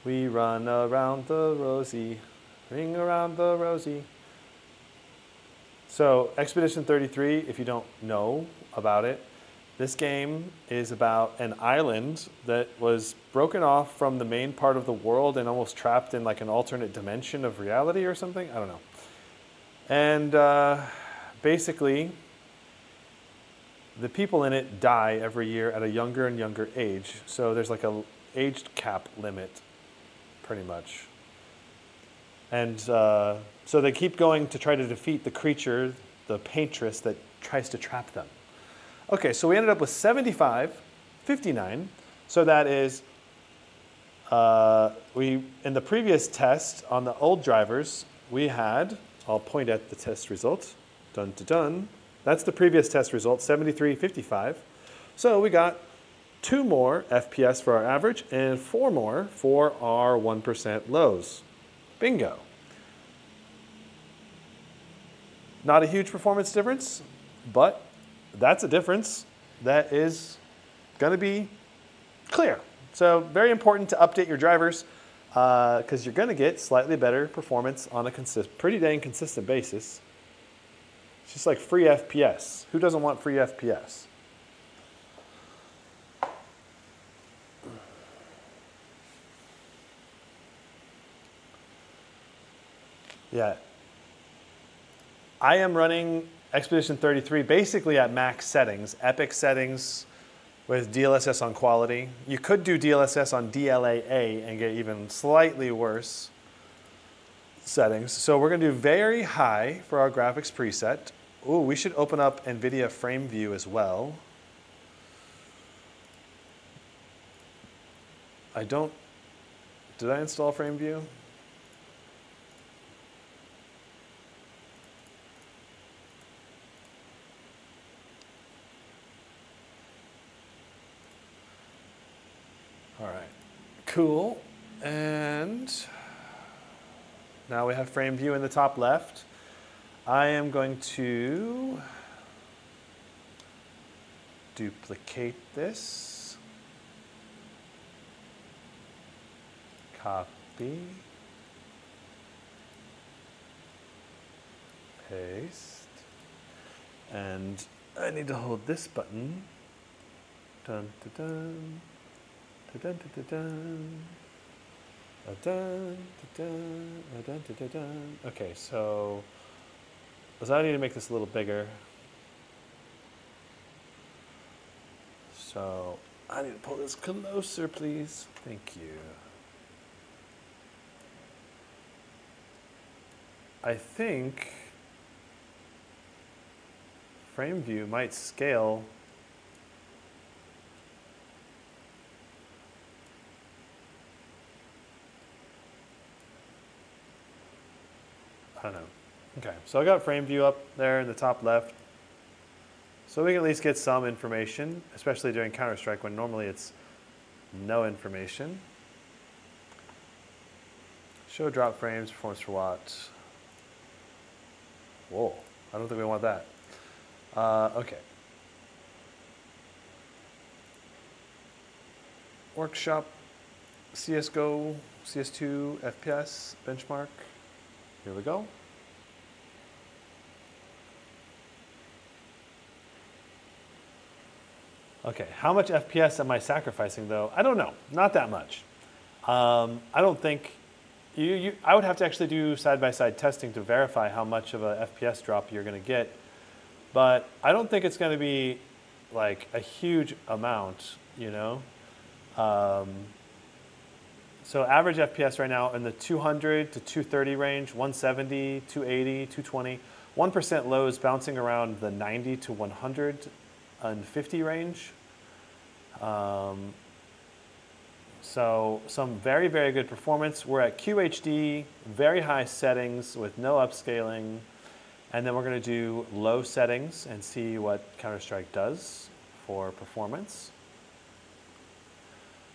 We run around the rosy, ring around the rosy. So Expedition 33, if you don't know about it, this game is about an island that was broken off from the main part of the world and almost trapped in like an alternate dimension of reality or something. I don't know. And basically, the people in it die every year at a younger and younger age. So there's like a age cap limit, pretty much. And so they keep going to try to defeat the creature, the paintress that tries to trap them. Okay, so we ended up with 75, 59. So that is, in the previous test on the old drivers, we had, I'll point at the test result, dun dun dun. That's the previous test result, 73, 55. So we got 2 more FPS for our average and 4 more for our 1% lows. Bingo. Not a huge performance difference, but that's a difference that is going to be clear. So very important to update your drivers because you're going to get slightly better performance on a pretty dang consistent basis. It's just like free FPS. Who doesn't want free FPS? Yeah. I am running Expedition 33 basically at max settings, epic settings with DLSS on quality. You could do DLSS on DLAA and get even slightly worse settings. So we're going to do very high for our graphics preset. Ooh, we should open up Nvidia Frame View as well. Did I install Frame View? All right, cool. And now we have Frame View in the top left. I am going to duplicate this, copy, paste, and I need to hold this button. Dun, dun, dun. Dun, dun, dun, dun. Dun, dun, dun, dun. Okay, so I need to make this a little bigger. So I need to pull this closer, please. Thank you. I think Frame View might scale. I don't know. Okay, so I got Frame View up there in the top left. So we can at least get some information, especially during Counter-Strike when normally it's no information. Show drop frames, performance per watt. Whoa, I don't think we want that. Okay. Workshop, CSGO, CS2, FPS, benchmark. Here we go. Okay, how much FPS am I sacrificing though? I don't know, not that much. I don't think, I would have to actually do side-by-side testing to verify how much of a FPS drop you're gonna get. But I don't think it's gonna be like a huge amount, you know? So average FPS right now in the 200 to 230 range, 170, 280, 220. 1% lows bouncing around the 90 to 150 range. So some very, very good performance. We're at QHD, very high settings with no upscaling. And then we're going to do low settings and see what Counter-Strike does for performance.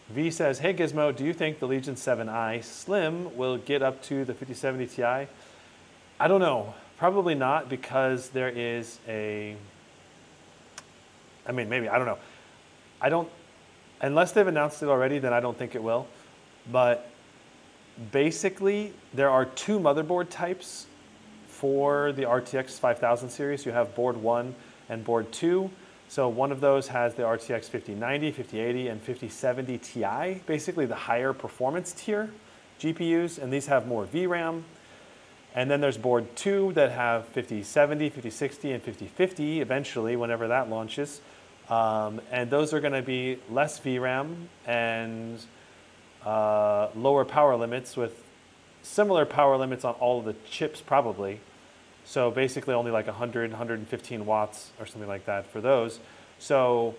V says, hey Gizmo, do you think the Legion 7i Slim will get up to the 5070 Ti? I don't know. Probably not, because there is maybe, I don't know. Unless they've announced it already, then I don't think it will. But basically, there are two motherboard types for the RTX 5000 series. You have board 1 and board 2. So one of those has the RTX 5090, 5080, and 5070 Ti, basically the higher performance tier GPUs, and these have more VRAM. And then there's board 2 that have 5070, 5060, and 5050 eventually, whenever that launches. And those are going to be less VRAM and lower power limits, with similar power limits on all of the chips probably. So basically only like 100, 115 watts or something like that for those. So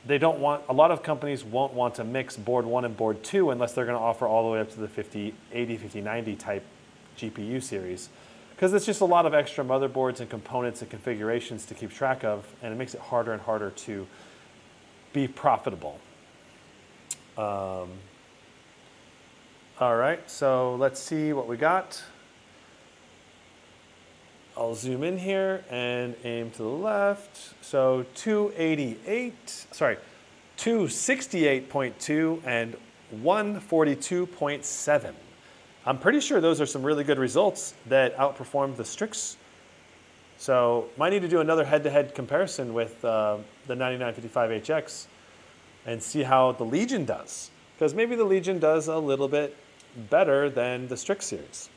they don't want, a lot of companies won't want to mix board 1 and board 2 unless they're going to offer all the way up to the 5080, 5090 type GPU series. Because it's just a lot of extra motherboards and components and configurations to keep track of, and it makes it harder and harder to be profitable. All right, so let's see what we got. I'll zoom in here and aim to the left. So 268.2 and 142.7. I'm pretty sure those are some really good results that outperformed the Strix. So might need to do another head-to-head comparison with the 9955HX and see how the Legion does. Because maybe the Legion does a little bit better than the Strix series.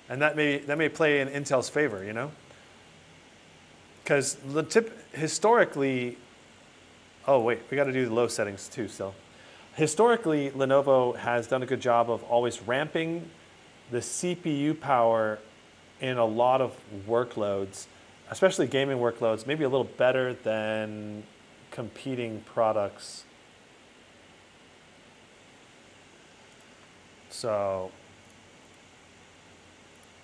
And that may play in Intel's favor, you know? Because historically, oh wait, we got to do the low settings too still. Historically, Lenovo has done a good job of always ramping the CPU power in a lot of workloads, especially gaming workloads, maybe a little better than competing products. So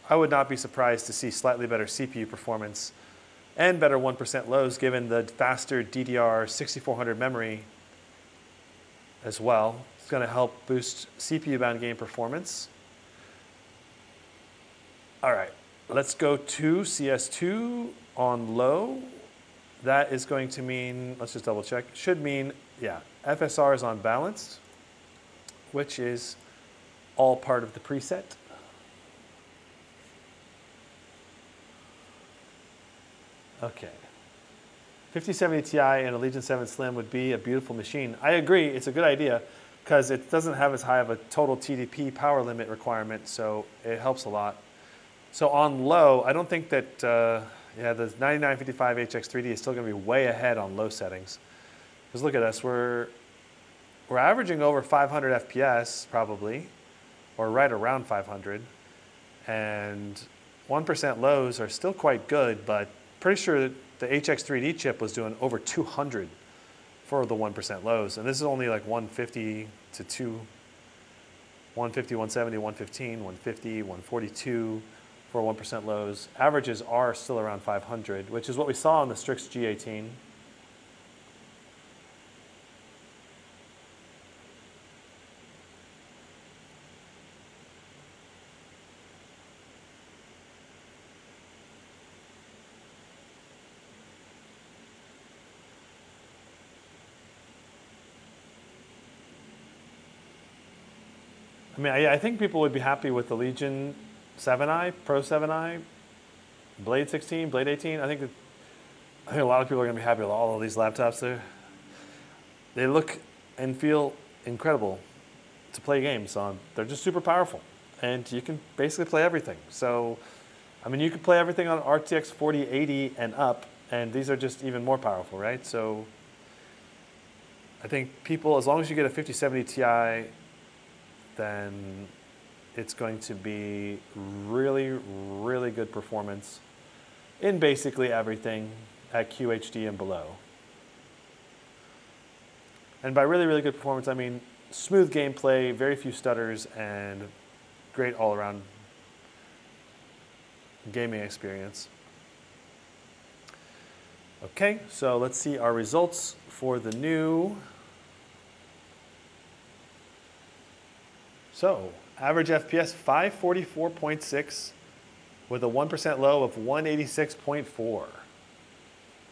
I would not be surprised to see slightly better CPU performance and better 1% lows given the faster DDR 6400 memory as well. It's going to help boost CPU-bound game performance. All right, let's go to CS2 on low. That is going to mean, let's just double check, should mean, yeah, FSR is on balanced, which is all part of the preset. Okay. 5070 Ti and a Legion 7 Slim would be a beautiful machine. I agree, it's a good idea because it doesn't have as high of a total TDP power limit requirement, so it helps a lot. So on low, I don't think that, yeah, the 9955HX3D is still going to be way ahead on low settings. Because look at us, we're averaging over 500 FPS probably, or right around 500, and 1% lows are still quite good, but pretty sure that the HX3D chip was doing over 200 for the 1% lows. And this is only like 150 to 150, 170, 115, 150, 142 for 1% lows. Averages are still around 500, which is what we saw on the Strix G18. I mean, I think people would be happy with the Legion 7i, Pro 7i, Blade 16, Blade 18. I think that I think a lot of people are going to be happy with all of these laptops there. They look and feel incredible to play games on. They're just super powerful, and you can basically play everything. So, I mean, you can play everything on RTX 4080 and up, and these are just even more powerful, right? So, I think people, as long as you get a 5070 Ti, then it's going to be really, really good performance in basically everything at QHD and below. And by really, really good performance, I mean smooth gameplay, very few stutters, and great all-around gaming experience. Okay, so let's see our results for the new. So, average FPS 544.6 with a 1% low of 186.4.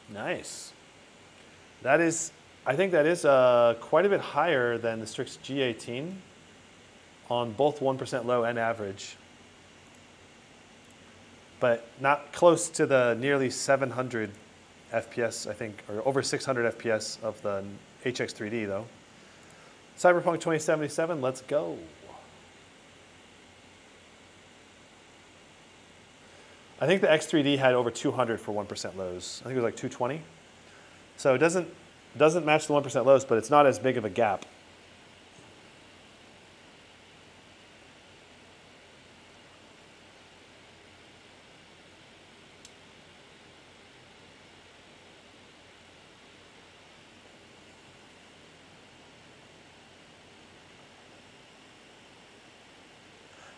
Nice. That is, I think that is quite a bit higher than the Strix G18 on both 1% low and average, but not close to the nearly 700 FPS, I think, or over 600 FPS of the HX3D though. Cyberpunk 2077, let's go. I think the X3D had over 200 for 1% lows. I think it was like 220. So it doesn't match the 1% lows, but it's not as big of a gap.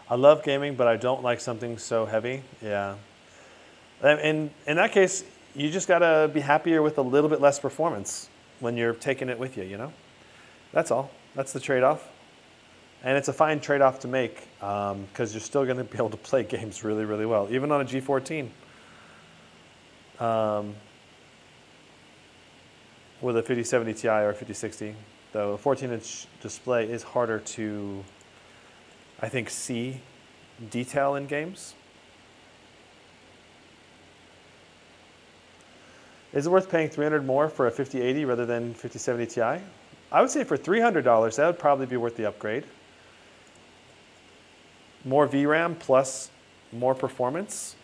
I love gaming, but I don't like something so heavy. Yeah. In that case, you just got to be happier with a little bit less performance when you're taking it with you, you know? That's all. That's the trade-off. And it's a fine trade-off to make because you're still going to be able to play games really, really well, even on a G14. With a 5070 Ti or a 5060. Though a 14-inch display is harder to, I think, see detail in games. Is it worth paying $300 more for a 5080 rather than 5070 Ti? I would say for $300, that would probably be worth the upgrade. More VRAM plus more performance.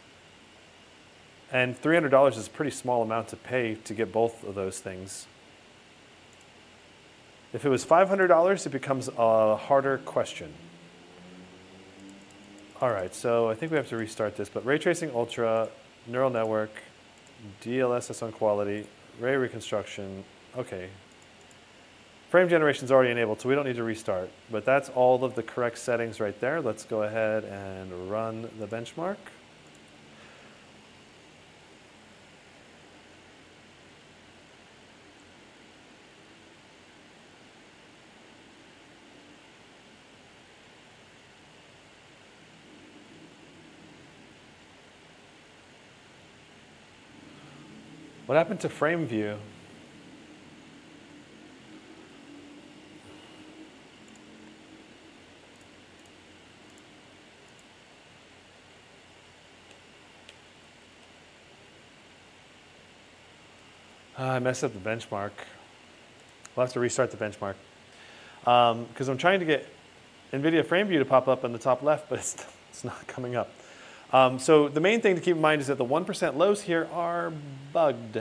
And $300 is a pretty small amount to pay to get both of those things. If it was $500, it becomes a harder question. All right, so I think we have to restart this, but ray tracing ultra, neural network, DLSS on quality, ray reconstruction, okay. Frame generation is already enabled, so we don't need to restart, but that's all of the correct settings right there. Let's go ahead and run the benchmark. What happened to frame view? I messed up the benchmark. We'll have to restart the benchmark. Because I'm trying to get NVIDIA frame view to pop up in the top left, but it's not coming up. So the main thing to keep in mind is that the 1% lows here are bugged.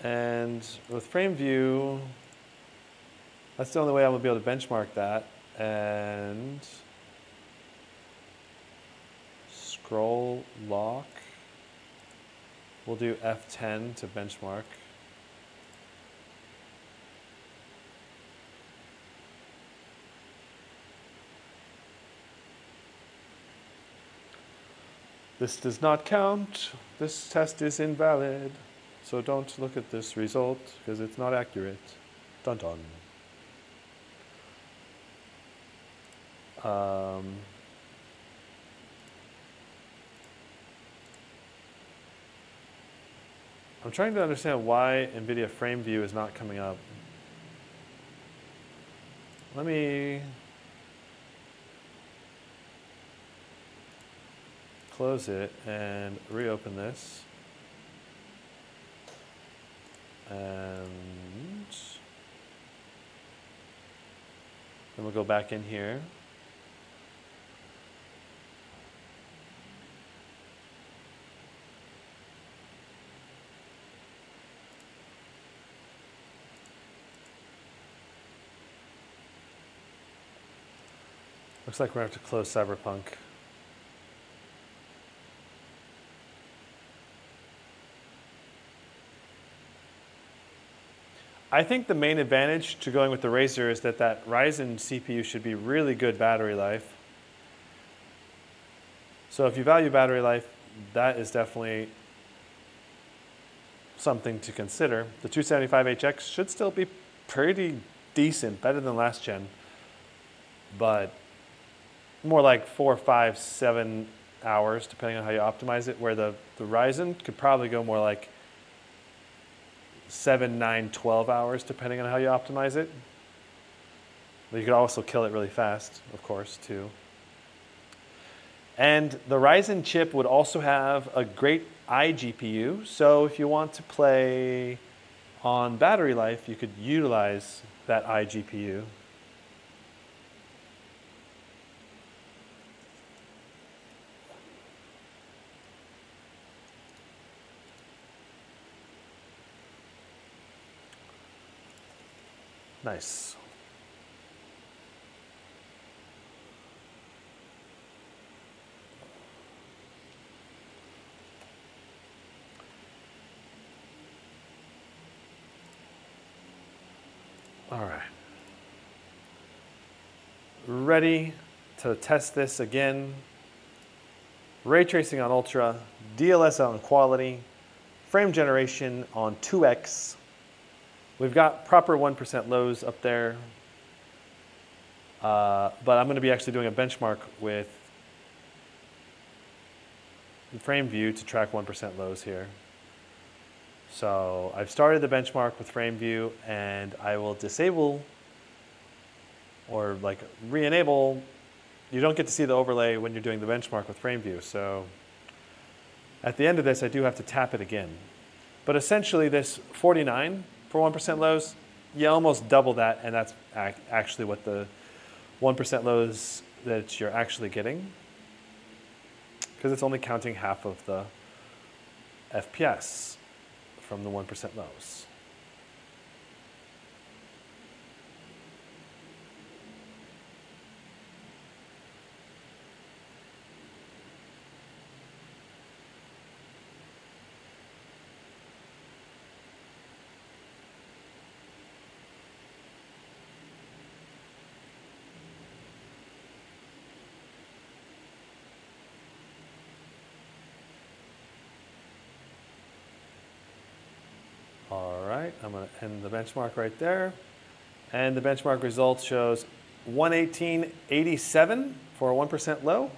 And with frame view, that's the only way I'm going to be able to benchmark that. And scroll lock. We'll do F10 to benchmark. This does not count. This test is invalid. So don't look at this result because it's not accurate. Dun dun. I'm trying to understand why NVIDIA frame view is not coming up. Let me close it and reopen this. And then we'll go back in here. Looks like we're going to have to close Cyberpunk. I think the main advantage to going with the Razer is that Ryzen CPU should be really good battery life. So if you value battery life, that is definitely something to consider. The 275HX should still be pretty decent, better than last gen, but more like 4, 5, 7 hours, depending on how you optimize it, where the Ryzen could probably go more like 7, 9, 12 hours, depending on how you optimize it. But you could also kill it really fast, of course, too. And the Ryzen chip would also have a great iGPU, so if you want to play on battery life, you could utilize that iGPU. Nice. All right. Ready to test this again. Ray tracing on Ultra, DLSS on Quality, frame generation on 2x. We've got proper 1% lows up there, but I'm going to be actually doing a benchmark with the frame view to track 1% lows here. So I've started the benchmark with frame view, and I will disable or like re-enable. You don't get to see the overlay when you're doing the benchmark with frame view. So at the end of this, I do have to tap it again. But essentially this 49 for 1% lows, you almost double that, and that's actually what the 1% lows that you're actually getting, because it's only counting half of the FPS from the 1% lows. All right, I'm going to end the benchmark right there. And the benchmark result shows 118.87 for a 1% low.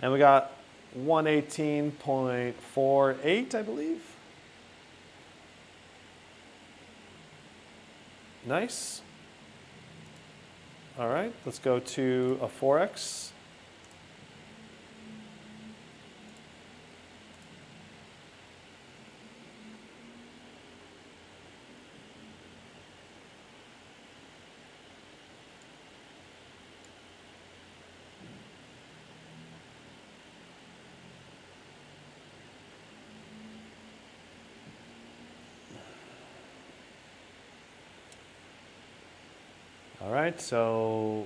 And we got 118.48, I believe. Nice. All right, let's go to a 4x. All right, so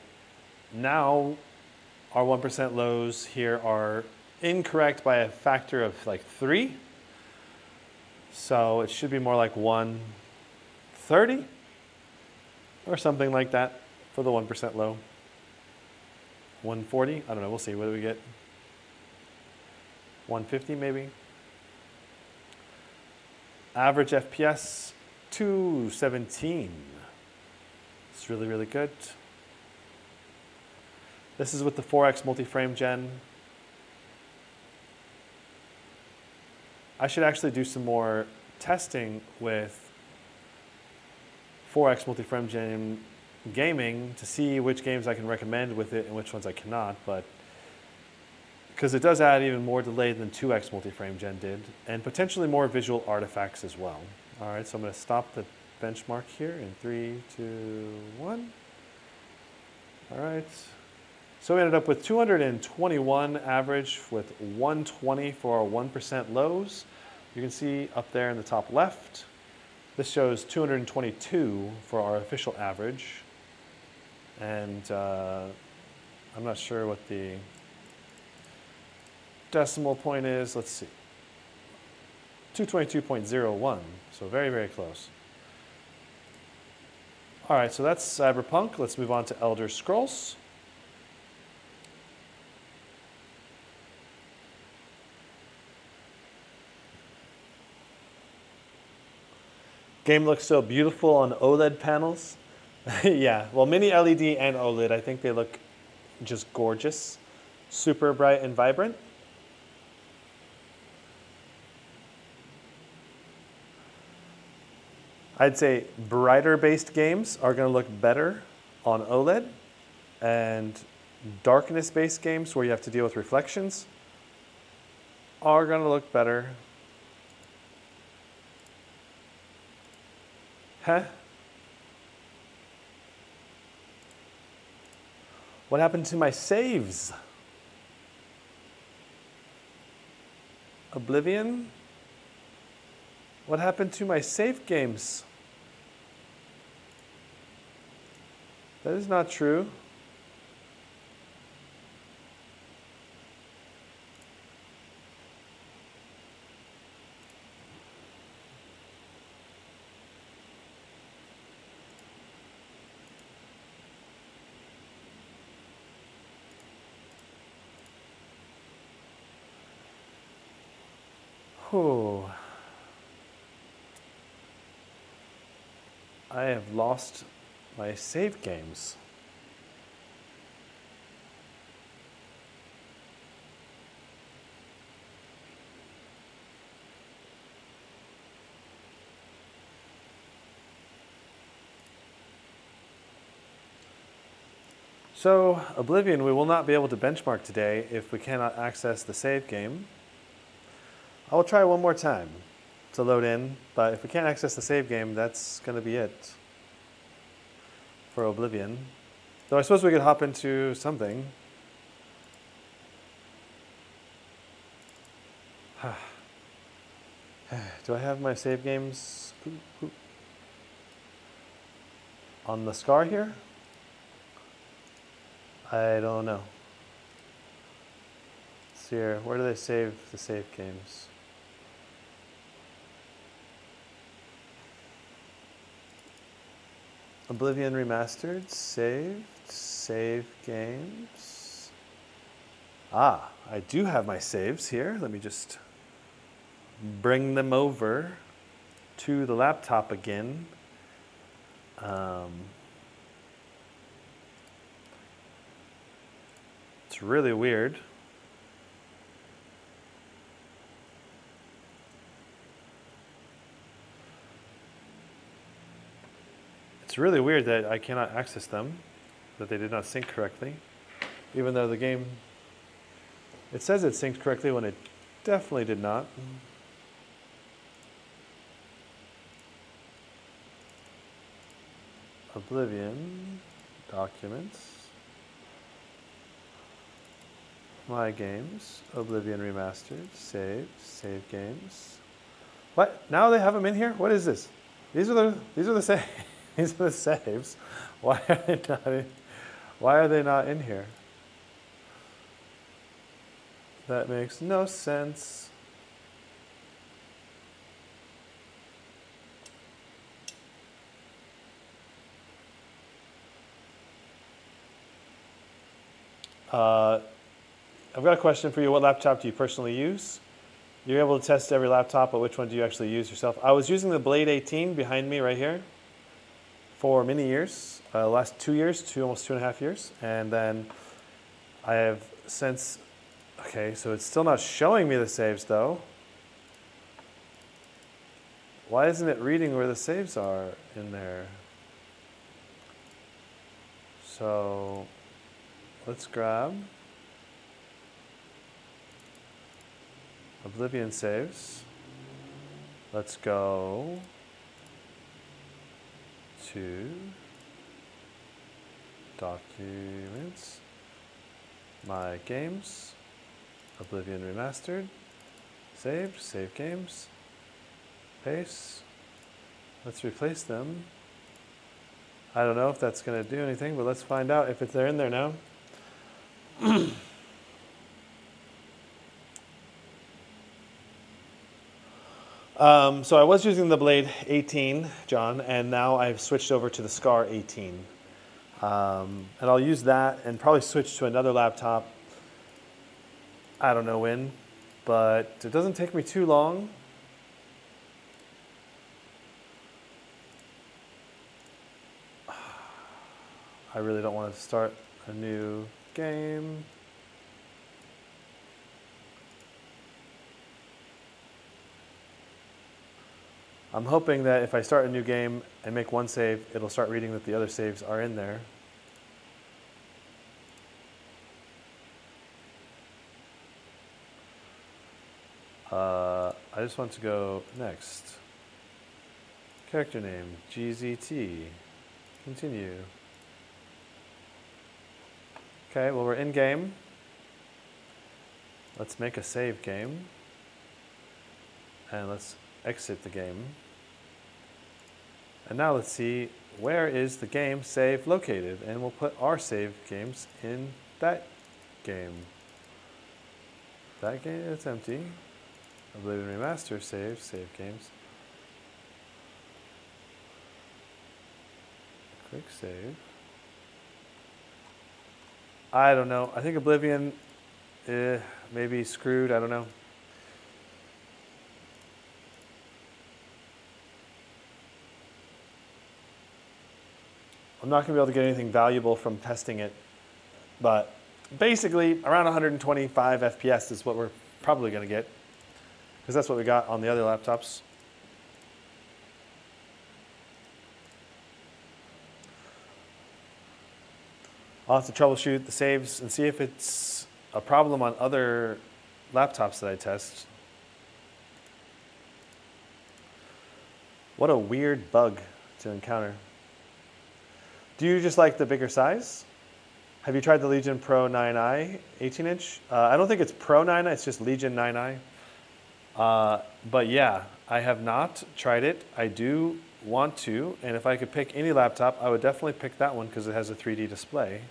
now our 1% lows here are incorrect by a factor of like 3. So it should be more like 130 or something like that for the 1% low. 140, I don't know, we'll see. What do we get? 150 maybe. Average FPS, 217. It's really, really good. This is with the 4x multi-frame gen. I should actually do some more testing with 4x multi-frame gen gaming to see which games I can recommend with it and which ones I cannot, but because it does add even more delay than 2x multi-frame gen did, and potentially more visual artifacts as well. All right, so I'm going to stop the benchmark here in 3, 2, 1. All right. So we ended up with 221 average with 120 for our 1% lows. You can see up there in the top left, this shows 222 for our official average. And I'm not sure what the decimal point is. Let's see. 222.01, so very, very close. All right, so that's Cyberpunk. Let's move on to Elder Scrolls. Game looks so beautiful on OLED panels. Yeah, well, mini LED and OLED, I think they look just gorgeous. Super bright and vibrant. I'd say brighter based games are going to look better on OLED, and darkness based games where you have to deal with reflections are going to look better. Huh? What happened to my saves? Oblivion? What happened to my save games? That is not true. Oh, I have lost my save games. So, Oblivion, we will not be able to benchmark today if we cannot access the save game. I will try one more time to load in, but if we can't access the save game, that's going to be it for Oblivion. Though I suppose we could hop into something. Do I have my save games on the SCAR here? I don't know. Let's see here. Where do they save the save games? Oblivion Remastered, saved, save games. Ah, I do have my saves here. Let me just bring them over to the laptop again. It's really weird. It's really weird that I cannot access them, that they did not sync correctly, even though the game, it says it synced correctly when it definitely did not. Oblivion, documents, my games, Oblivion Remastered, save games. What? Now they have them in here? What is this? These are the saves. These are the saves. Why are they not in here? That makes no sense. I've got a question for you. What laptop do you personally use? You're able to test every laptop, but which one do you actually use yourself? I was using the Blade 18 behind me right here for many years, last 2 years, almost 2.5 years. And then I have since, okay, so it's still not showing me the saves though. Why isn't it reading where the saves are in there? So let's grab Oblivion saves. Let's go to Documents, My Games, Oblivion Remastered, Saved, Save Games, Paste. Let's replace them. I don't know if that's going to do anything, but let's find out if they're in there now. So I was using the Blade 18, John, and now I've switched over to the Scar 18. And I'll use that and probably switch to another laptop. I don't know when, but it doesn't take me too long. I really don't want to start a new game. I'm hoping that if I start a new game and make one save, it'll start reading that the other saves are in there. I just want to go next. Character name, GZT. Continue. Okay, well, we're in game. Let's make a save game. And let's exit the game. And now let's see, where is the game save located? And we'll put our save games in that game. That game, it's empty. Oblivion Remaster, save games. Quick save. I don't know. I think Oblivion maybe screwed. I don't know. I'm not going to be able to get anything valuable from testing it, but basically around 125 FPS is what we're probably going to get, because that's what we got on the other laptops. I'll have to troubleshoot the saves and see if it's a problem on other laptops that I test. What a weird bug to encounter. Do you just like the bigger size? Have you tried the Legion Pro 9i 18-inch? I don't think it's Pro 9i, it's just Legion 9i. But yeah, I have not tried it. I do want to, and if I could pick any laptop, I would definitely pick that one because it has a 3D display.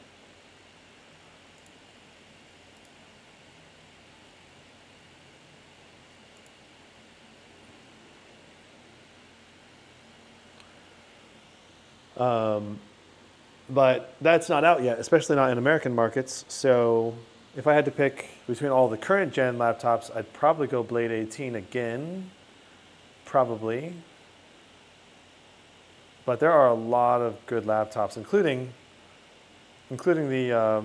But that's not out yet, especially not in American markets. So if I had to pick between all the current gen laptops, I'd probably go Blade 18 again, probably. But there are a lot of good laptops, including the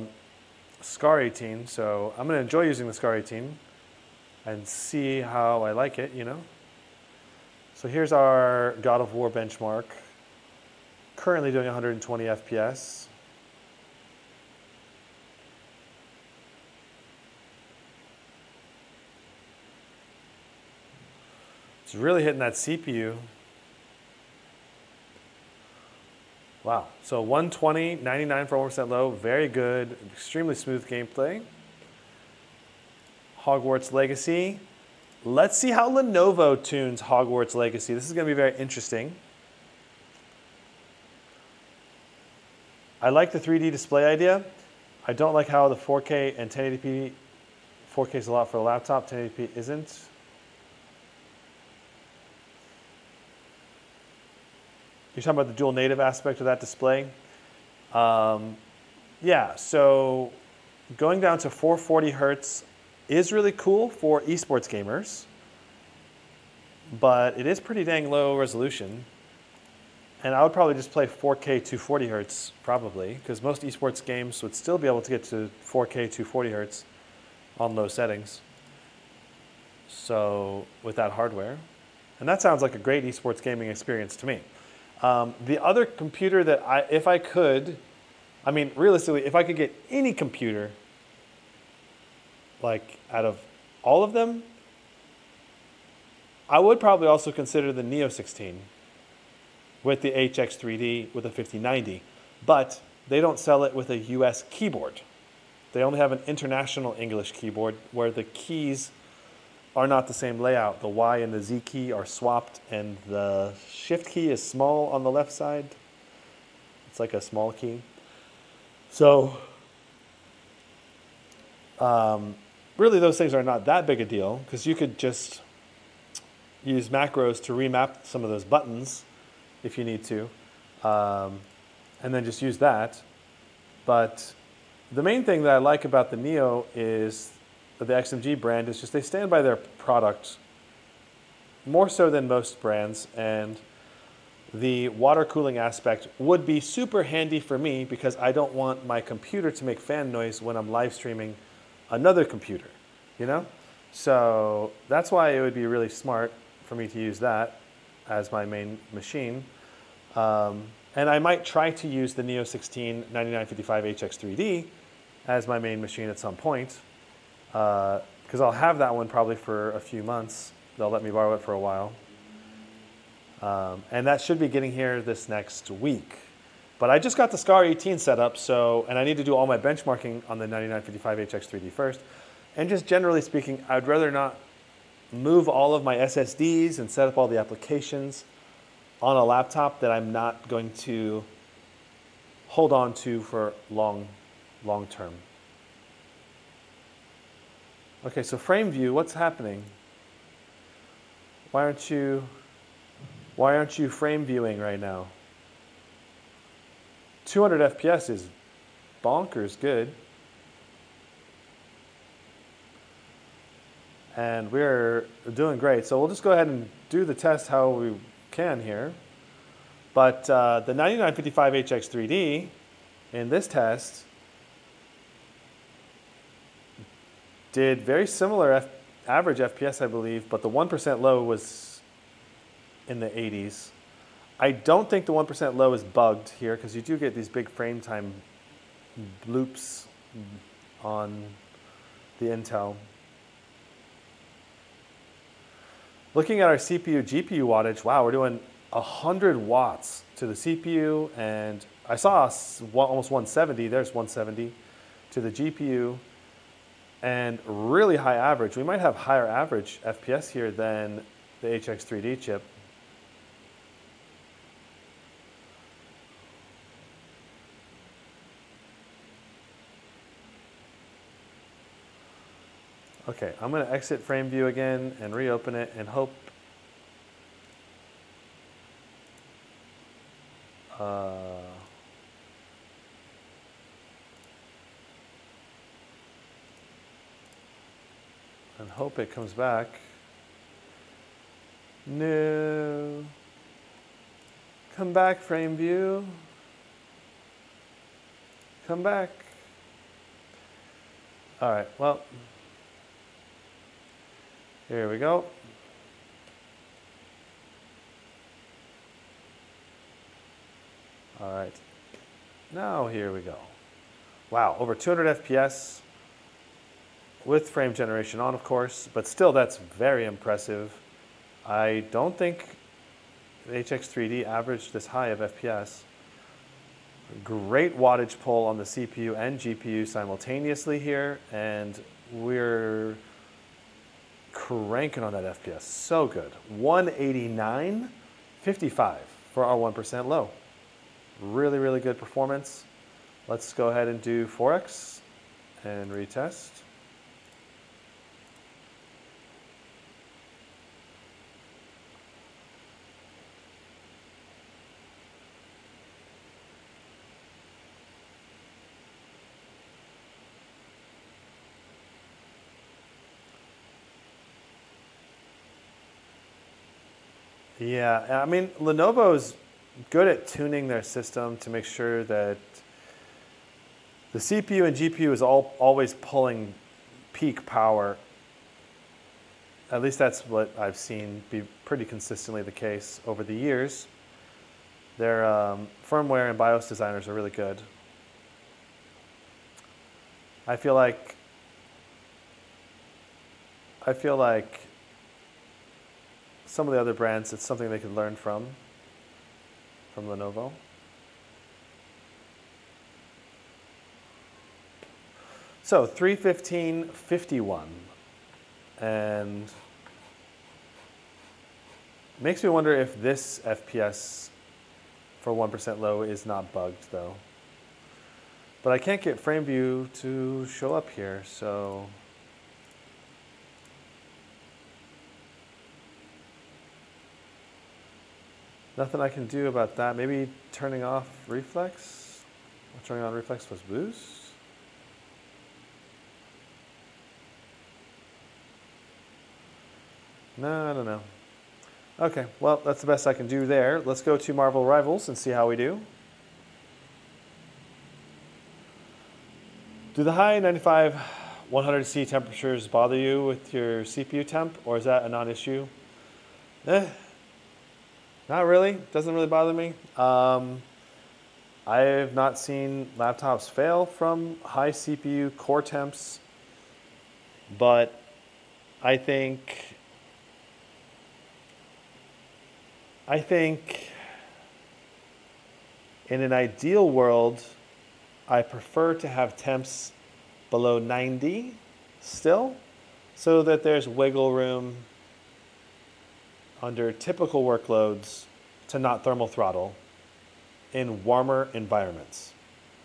Scar 18. So I'm going to enjoy using the Scar 18 and see how I like it, you know. So here's our God of War benchmark. Currently doing 120 FPS. It's really hitting that CPU. Wow. So 120, 99 for 1% low, very good, extremely smooth gameplay. Hogwarts Legacy. Let's see how Lenovo tunes Hogwarts Legacy. This is going to be very interesting. I like the 3D display idea. I don't like how the 4K and 1080p, 4K is a lot for a laptop, 1080p isn't. You're talking about the dual native aspect of that display? Yeah, so going down to 440 Hertz is really cool for esports gamers, but it is pretty dang low resolution. And I would probably just play 4K 240 Hertz, probably, because most esports games would still be able to get to 4K 240 Hertz on low settings. So with that hardware. And that sounds like a great esports gaming experience to me. The other computer that if I could, I mean, realistically, if I could get any computer, like out of all of them, I would probably also consider the Neo 16. with the HX3D with a 5090, but they don't sell it with a US keyboard. They only have an international English keyboard where the keys are not the same layout. The Y and the Z key are swapped, and the shift key is small on the left side. It's like a small key. So really those things are not that big a deal because you could just use macros to remap some of those buttons if you need to, and then just use that. But the main thing that I like about the Neo is the XMG brand is just they stand by their product more so than most brands, and the water cooling aspect would be super handy for me because I don't want my computer to make fan noise when I'm live streaming another computer, you know? So that's why it would be really smart for me to use that as my main machine. And I might try to use the Neo 16 9955 HX3D as my main machine at some point, because I'll have that one probably for a few months. They'll let me borrow it for a while. And that should be getting here this next week. But I just got the SCAR 18 set up, and I need to do all my benchmarking on the 9955 HX3D first. And just generally speaking, I'd rather not move all of my SSDs and set up all the applications on a laptop that I'm not going to hold on to for long term. Okay, so frame view, what's happening? Why aren't you frame viewing right now? 200 FPS is bonkers good. And we're doing great. So we'll just go ahead and do the test how we can here. But the 9955 HX3D in this test did very similar average FPS, I believe, but the 1% low was in the 80s. I don't think the 1% low is bugged here because you do get these big frame time bloops on the Intel. Looking at our CPU GPU wattage, wow, we're doing 100 watts to the CPU, and I saw almost 170, there's 170 to the GPU, and really high average. We might have higher average FPS here than the HX3D chip. Okay, I'm going to exit frame view again and reopen it and hope it comes back. No. Come back, frame view. Come back. All right, well, here we go. All right, now here we go. Wow, over 200 FPS with frame generation on, of course, but still that's very impressive. I don't think the HX3D averaged this high of FPS. Great wattage pull on the CPU and GPU simultaneously here, and we're cranking on that FPS. So good. 189.55 for our 1% low. Really, really good performance. Let's go ahead and do 4X and retest. Yeah, I mean, Lenovo's good at tuning their system to make sure that the CPU and GPU is always pulling peak power. At least that's what I've seen be pretty consistently the case over the years. Their firmware and BIOS designers are really good. I feel like some of the other brands, it's something they could learn from. from Lenovo. So 315.51, and makes me wonder if this FPS for 1% low is not bugged though. But I can't get frame view to show up here, so. Nothing I can do about that. Maybe turning off reflex? Or turning on reflex plus boost? No, I don't know. Okay, well, that's the best I can do there. Let's go to Marvel Rivals and see how we do. Do the high 95, 100C temperatures bother you with your CPU temp, or is that a non-issue? Not really. Doesn't really bother me. I have not seen laptops fail from high CPU core temps, but I think in an ideal world, I prefer to have temps below 90 still, so that there's wiggle room under typical workloads to not thermal throttle in warmer environments.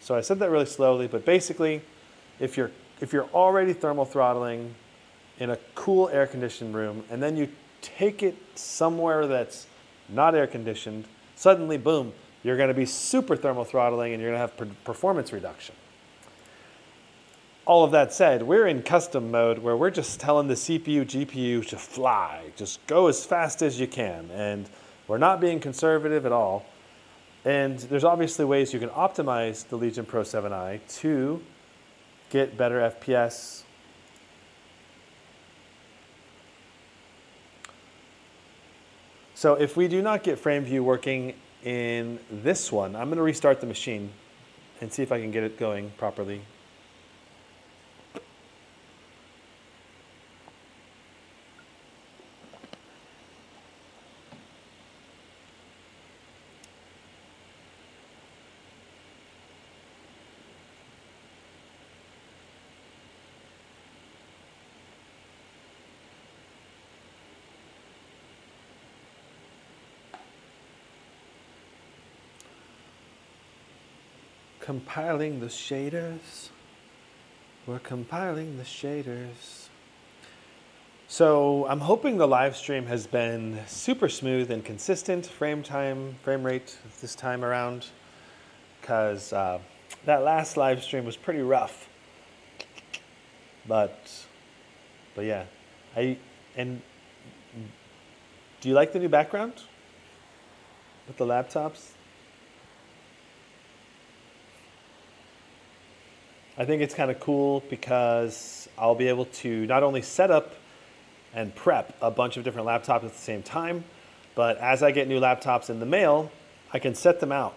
So I said that really slowly, but basically, if you're already thermal throttling in a cool air-conditioned room, and then you take it somewhere that's not air-conditioned, suddenly, boom, you're going to be super thermal throttling and you're going to have performance reduction. All of that said, we're in custom mode where we're just telling the CPU, GPU to fly. Just go as fast as you can. And we're not being conservative at all. And there's obviously ways you can optimize the Legion Pro 7i to get better FPS. So if we do not get frame view working in this one, I'm going to restart the machine and see if I can get it going properly. Compiling the shaders. We're compiling the shaders. So I'm hoping the live stream has been super smooth and consistent frame rate this time around, because that last live stream was pretty rough. But yeah, and do you like the new background with the laptops? I think it's kind of cool because I'll be able to not only set up and prep a bunch of different laptops at the same time, but as I get new laptops in the mail, I can set them out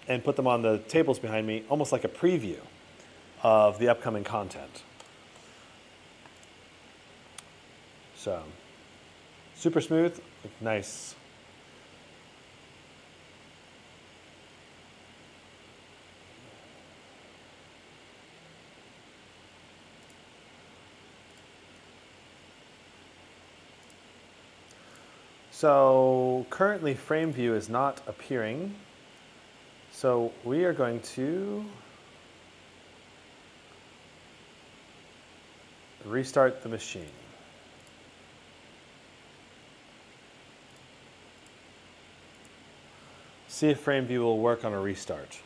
and put them on the tables behind me, almost like a preview of the upcoming content. So, super smooth, nice. So currently frame view is not appearing. So we are going to restart the machine. See if frame view will work on a restart.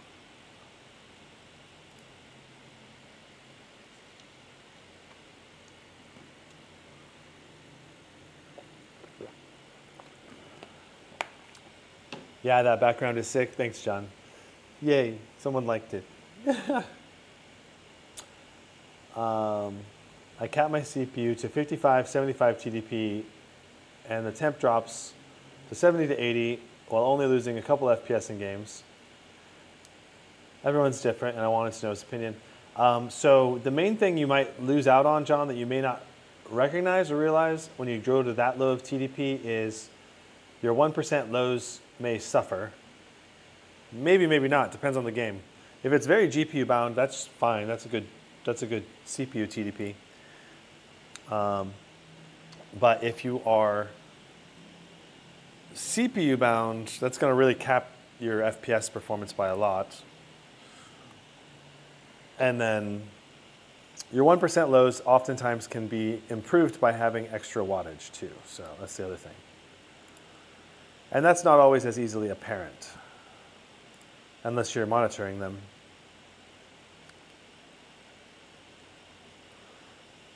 Yeah, that background is sick. Thanks, John. Yay, someone liked it. I cap my CPU to 55, 75 TDP, and the temp drops to 70 to 80 while only losing a couple FPS in games. Everyone's different, and I wanted to know his opinion. So the main thing you might lose out on, John, that you may not recognize or realize when you go to that low of TDP is your 1% lows may suffer Maybe, maybe not. Depends on the game. If it's very GPU bound, that's fine. That's a good CPU TDP. But if you are CPU bound, that's going to really cap your FPS performance by a lot. And then your 1% lows oftentimes can be improved by having extra wattage too. So that's the other thing. And that's not always as easily apparent unless you're monitoring them.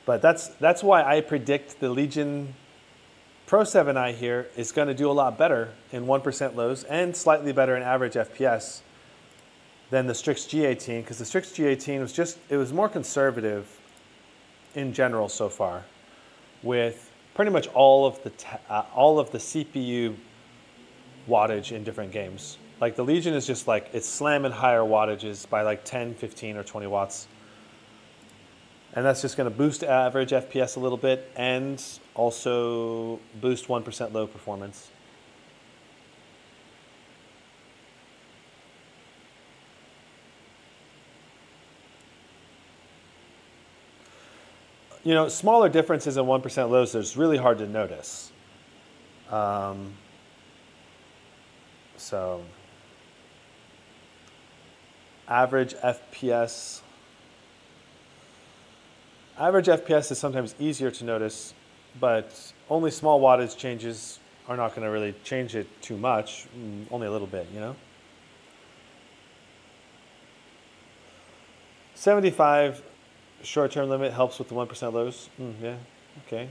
But that's why I predict the Legion Pro 7i here is going to do a lot better in 1% lows and slightly better in average FPS than the Strix G18, because the Strix G18 was it was more conservative in general so far, with pretty much all of the CPU wattage in different games. Like the Legion is just like, it's slamming higher wattages by like 10, 15, or 20 watts. And that's just going to boost average FPS a little bit and also boost 1% low performance. You know, smaller differences in 1% lows, there's really hard to notice. So average FPS is sometimes easier to notice, but only small wattage changes are not going to really change it too much, only a little bit, you know? 75 short-term limit helps with the 1% lows. Yeah, okay.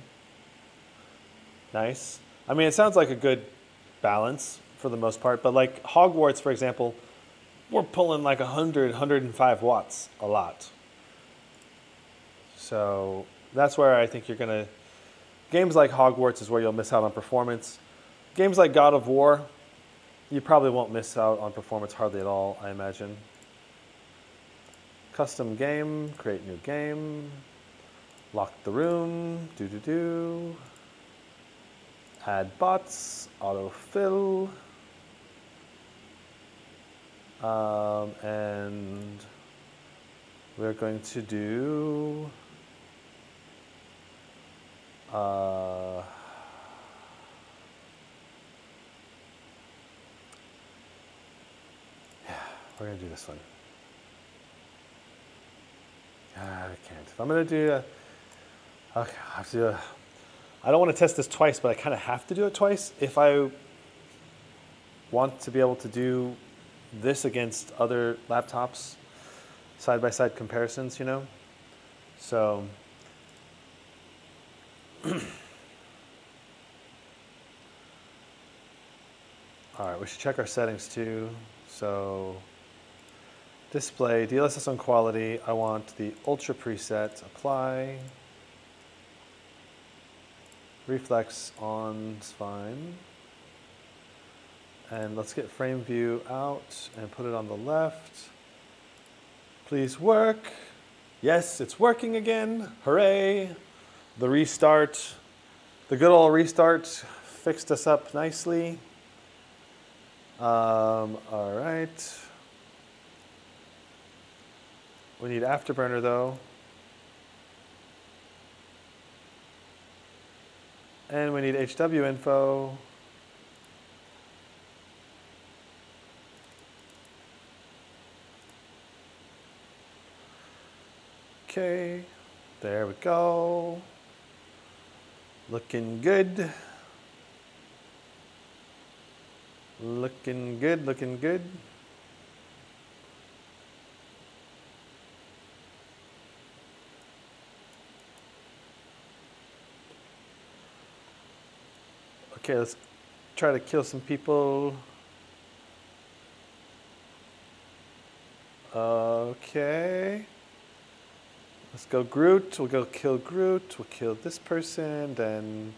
Nice. I mean, it sounds like a good balance for the most part, but like Hogwarts, for example, we're pulling like 100, 105 watts a lot. So that's where I think you're going to, games like Hogwarts is where you'll miss out on performance. Games like God of War, you probably won't miss out on performance hardly at all, I imagine. Custom game, create new game, lock the room, add bots, autofill, and we're going to do yeah, we're going to do this one. I can't. If I'm going to do okay, I have to I don't want to test this twice, but I kind of have to do it twice if I want to be able to do this against other laptops, side-by-side comparisons, you know? So all right, we should check our settings too. So display, DLSS on quality, I want the ultra preset, apply. Reflex on is fine. And let's get frame view out and put it on the left. Please work. Yes, it's working again. Hooray. The restart, the good old restart fixed us up nicely. All right. We need Afterburner though. And we need HW info. Okay, there we go. Looking good. Looking good, looking good. Okay, let's try to kill some people. Okay. Let's go Groot. We'll go kill Groot. We'll kill this person, then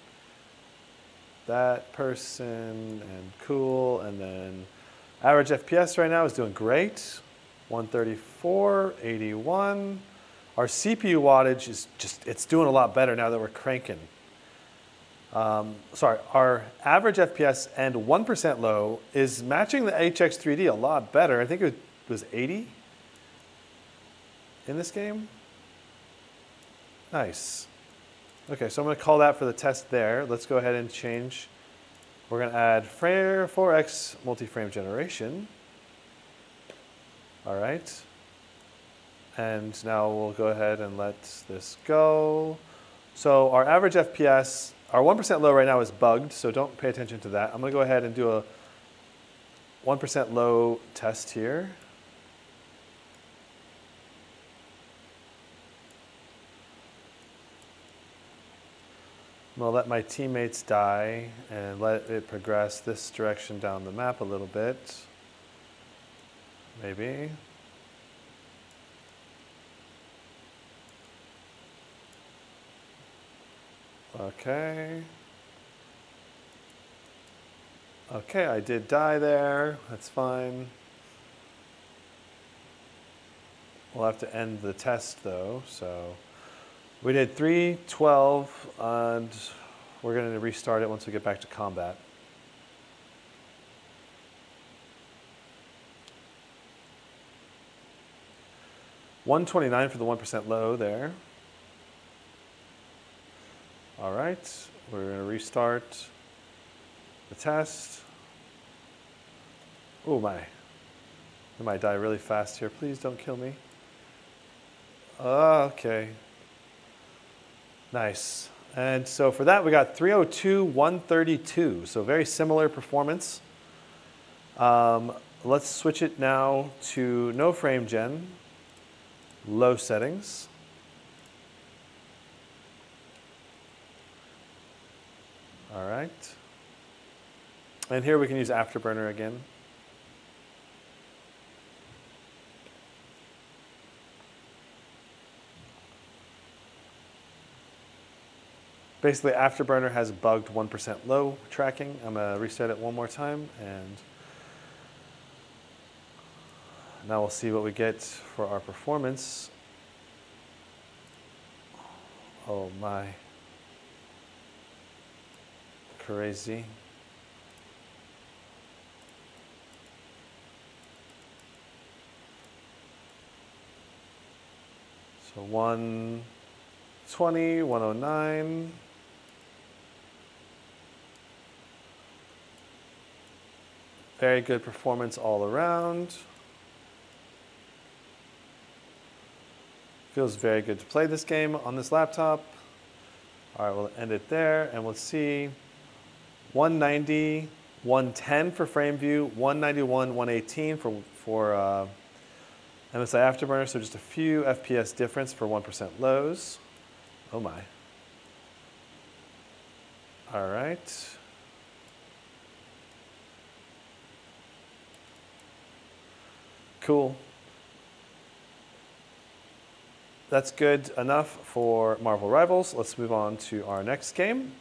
that person, and cool. And then average FPS right now is doing great. 134, 81. Our CPU wattage is just, it's doing a lot better now that we're cranking. Sorry, our average FPS and 1% low is matching the HX3D a lot better. I think it was 80 in this game. Nice. Okay, so I'm going to call that for the test there. Let's go ahead and change. We're going to add 4x multi-frame generation. All right. And now we'll go ahead and let this go. So our average FPS, our 1% low right now is bugged, so don't pay attention to that. I'm going to go ahead and do a 1% low test here. I'm going to let my teammates die and let it progress this direction down the map a little bit. Maybe. Okay. Okay, I did die there. That's fine. We'll have to end the test though, so. We did 312, and we're going to restart it once we get back to combat. $129 for the 1% low there. All right, we're going to restart the test. Oh my, I might die really fast here. Please don't kill me. Okay. Nice. And so for that, we got 302, 132. So very similar performance. Let's switch it now to no frame gen, low settings. All right. And here we can use Afterburner again. Basically, Afterburner has bugged 1% low tracking. I'm going to reset it one more time, and now we'll see what we get for our performance. Oh my. Crazy. So 120, 109. Very good performance all around. Feels very good to play this game on this laptop. All right, we'll end it there, and we'll see 190, 110 for frame view, 191, 118 for MSI Afterburner, so just a few FPS difference for 1% lows. Oh my. All right. Cool. That's good enough for Marvel Rivals. Let's move on to our next game,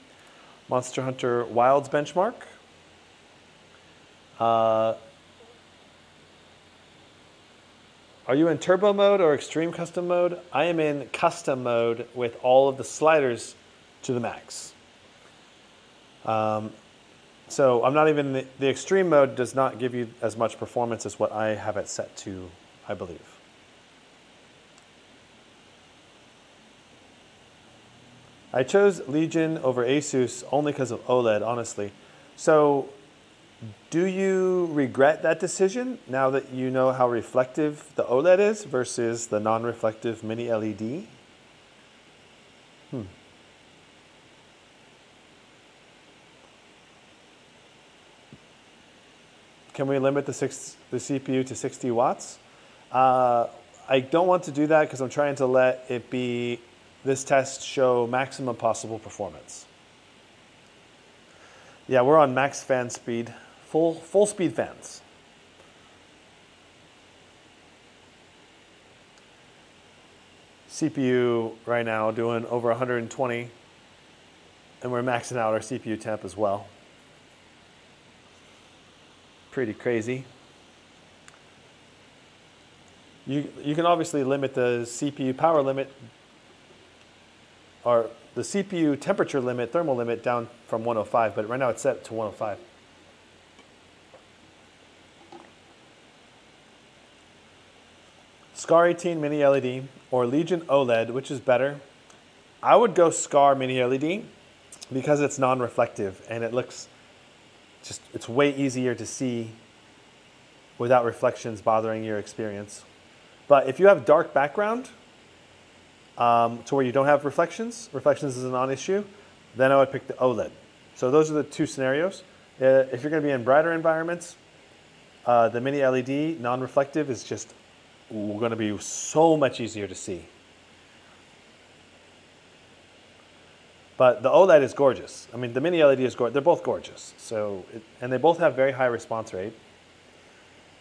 Monster Hunter Wilds benchmark. Are you in turbo mode or extreme custom mode? I am in custom mode with all of the sliders to the max. So I'm not even, the extreme mode does not give you as much performance as what I have it set to, I believe. I chose Legion over Asus only because of OLED, honestly. So do you regret that decision now that you know how reflective the OLED is versus the non-reflective mini LED? Can we limit the CPU to 60 watts? I don't want to do that because I'm trying to let it be, this test show maximum possible performance. Yeah, we're on max fan speed, full speed fans. CPU right now doing over 120, and we're maxing out our CPU temp as well. Pretty crazy. You can obviously limit the CPU power limit or the CPU temperature limit, thermal limit down from 105, but right now it's set to 105. Scar 18 Mini LED or Legion OLED, which is better? I would go Scar Mini LED because it's non-reflective and it looks just, it's way easier to see without reflections bothering your experience. But if you have dark background to where you don't have reflections is a non-issue, then I would pick the OLED. So those are the two scenarios. If you're going to be in brighter environments, the Mini LED non-reflective is just going to be so much easier to see. But the OLED is gorgeous. I mean, the Mini LED is gorgeous. They're both gorgeous. So, and they both have very high response rate.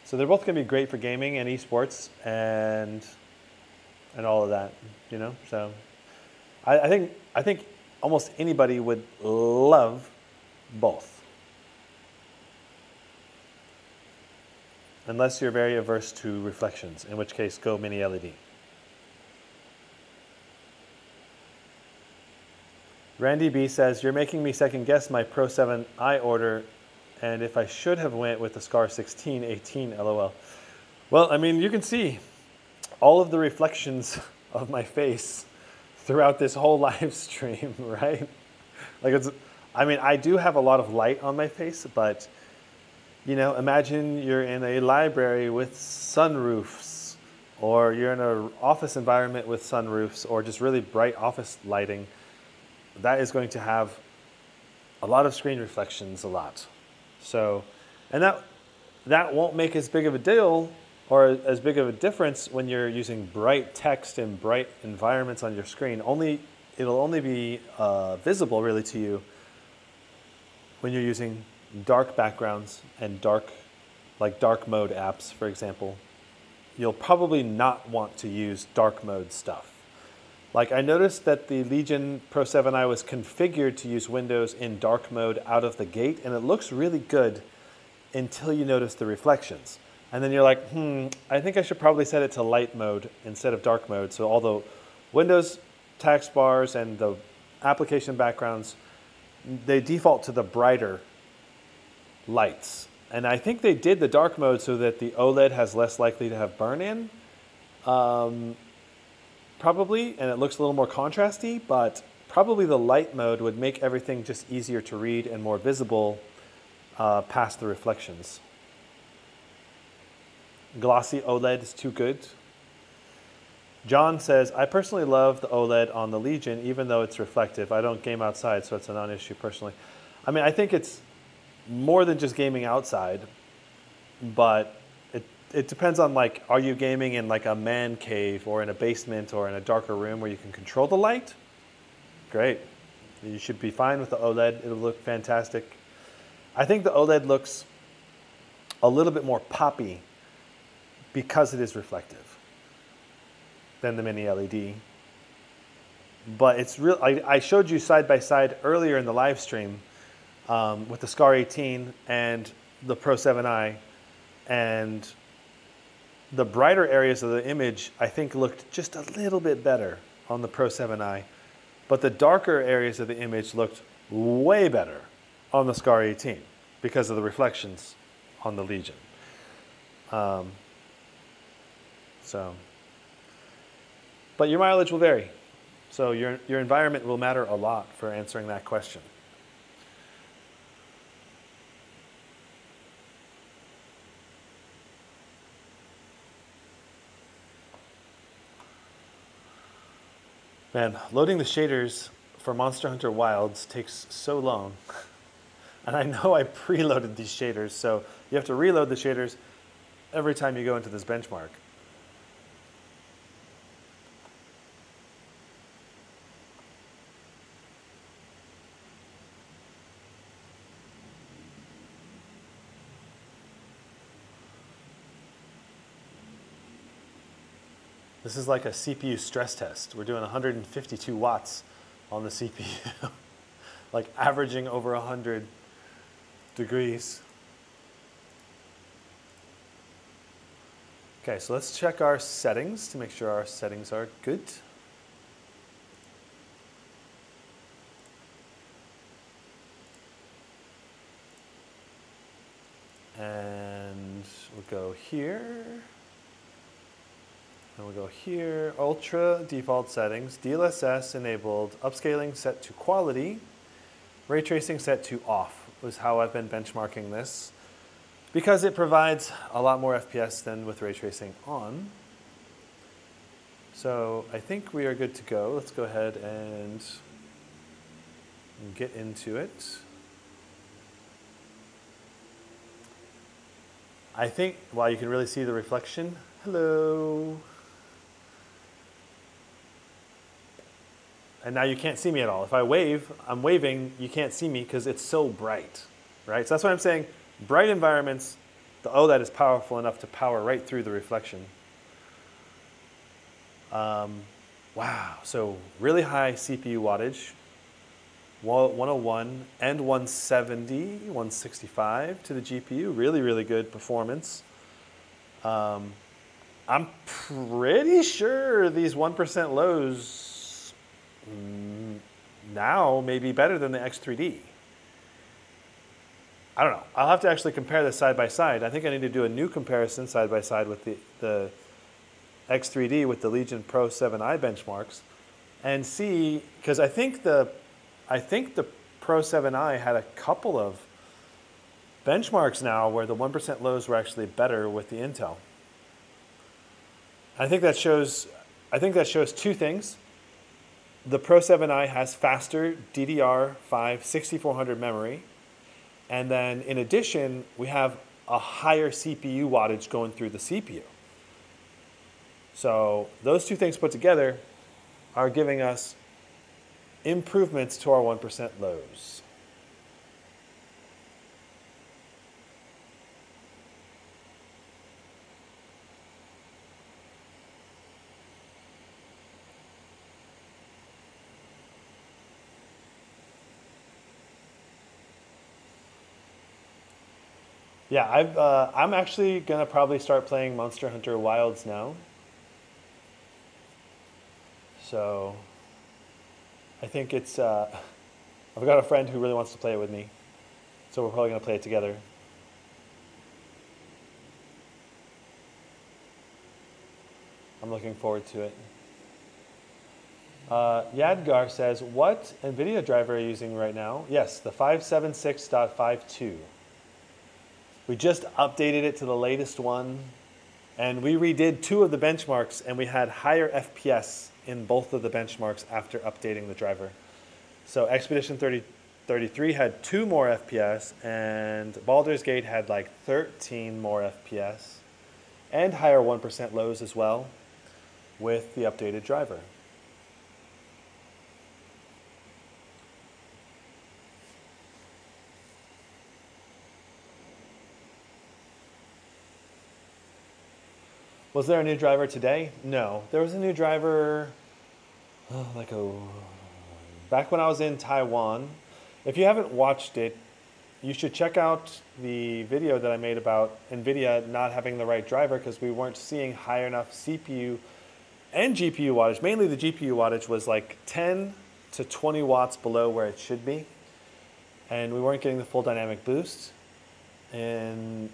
So they're both going to be great for gaming and esports and all of that, you know. So I think almost anybody would love both, unless you're very averse to reflections, in which case go Mini LED. Randy B says, you're making me second guess my Pro 7i order, and if I should have went with the Scar 16, 18, LOL. Well, I mean, you can see all of the reflections of my face throughout this whole live stream, right? Like it's, I mean, I do have a lot of light on my face, but you know, imagine you're in a library with sunroofs, or you're in an office environment with sunroofs, or just really bright office lighting. That is going to have a lot of screen reflections a lot. So, and that won't make as big of a deal or as big of a difference when you're using bright text and bright environments on your screen. It'll only be visible really to you when you're using dark backgrounds and dark mode apps, for example. You'll probably not want to use dark mode stuff. Like I noticed that the Legion Pro 7i was configured to use Windows in dark mode out of the gate, and it looks really good until you notice the reflections. And then you're like, I think I should probably set it to light mode instead of dark mode. So all the Windows text bars and the application backgrounds, they default to the brighter lights. And I think they did the dark mode so that the OLED has less likely to have burn-in. Probably, and it looks a little more contrasty, but probably the light mode would make everything just easier to read and more visible past the reflections. Glossy OLED is too good. John says, I personally love the OLED on the Legion, even though it's reflective. I don't game outside, so it's a non-issue personally. I mean, I think it's more than just gaming outside, but it depends on, like, are you gaming in like a man cave or in a basement or in a darker room where you can control the light? Great. You should be fine with the OLED. It'll look fantastic. I think the OLED looks a little bit more poppy because it is reflective than the Mini LED. But it's real. I showed you side by side earlier in the live stream with the Scar 18 and the Pro 7i, and the brighter areas of the image, I think, looked just a little bit better on the Pro 7i, but the darker areas of the image looked way better on the Scar 18 because of the reflections on the Legion. But your mileage will vary. So your environment will matter a lot for answering that question. Man, loading the shaders for Monster Hunter Wilds takes so long. And I know I preloaded these shaders, so you have to reload the shaders every time you go into this benchmark. This is like a CPU stress test. We're doing 152 watts on the CPU, like averaging over 100 degrees. Okay, so let's check our settings to make sure our settings are good. go here. And we'll go here, ultra default settings, DLSS enabled, upscaling set to quality, ray tracing set to off was how I've been benchmarking this because it provides a lot more FPS than with ray tracing on. So I think we are good to go. Let's go ahead and get into it. I think, wow, you can really see the reflection. Hello. And now you can't see me at all. If I wave, I'm waving, you can't see me because it's so bright, right? So that's why I'm saying bright environments, the OLED is powerful enough to power right through the reflection. Wow, so really high CPU wattage, 101 and 170, 165 to the GPU, really, really good performance. I'm pretty sure these 1% lows now may be better than the X3D. I don't know. I'll have to actually compare this side by side. I think I need to do a new comparison side by side with the X3D with the Legion Pro 7i benchmarks and see, because I think the Pro 7i had a couple of benchmarks now where the 1% lows were actually better with the Intel. I think that shows two things. The Pro 7i has faster DDR5 6400 memory. And then in addition, we have a higher CPU wattage going through the CPU. So those two things put together are giving us improvements to our 1% lows. Yeah, I'm actually going to probably start playing Monster Hunter Wilds now. So I think it's, I've got a friend who really wants to play it with me. So we're probably going to play it together. I'm looking forward to it. Yadgar says, what NVIDIA driver are you using right now? Yes, the 576.52. We just updated it to the latest one, and we redid 2 of the benchmarks, and we had higher FPS in both of the benchmarks after updating the driver. So Expedition 3033 had 2 more FPS, and Baldur's Gate had like 13 more FPS, and higher 1% lows as well with the updated driver. Was there a new driver today? No. There was a new driver back when I was in Taiwan. If you haven't watched it, you should check out the video that I made about NVIDIA not having the right driver because we weren't seeing high enough CPU and GPU wattage. Mainly the GPU wattage was like 10 to 20 watts below where it should be. And we weren't getting the full dynamic boost. And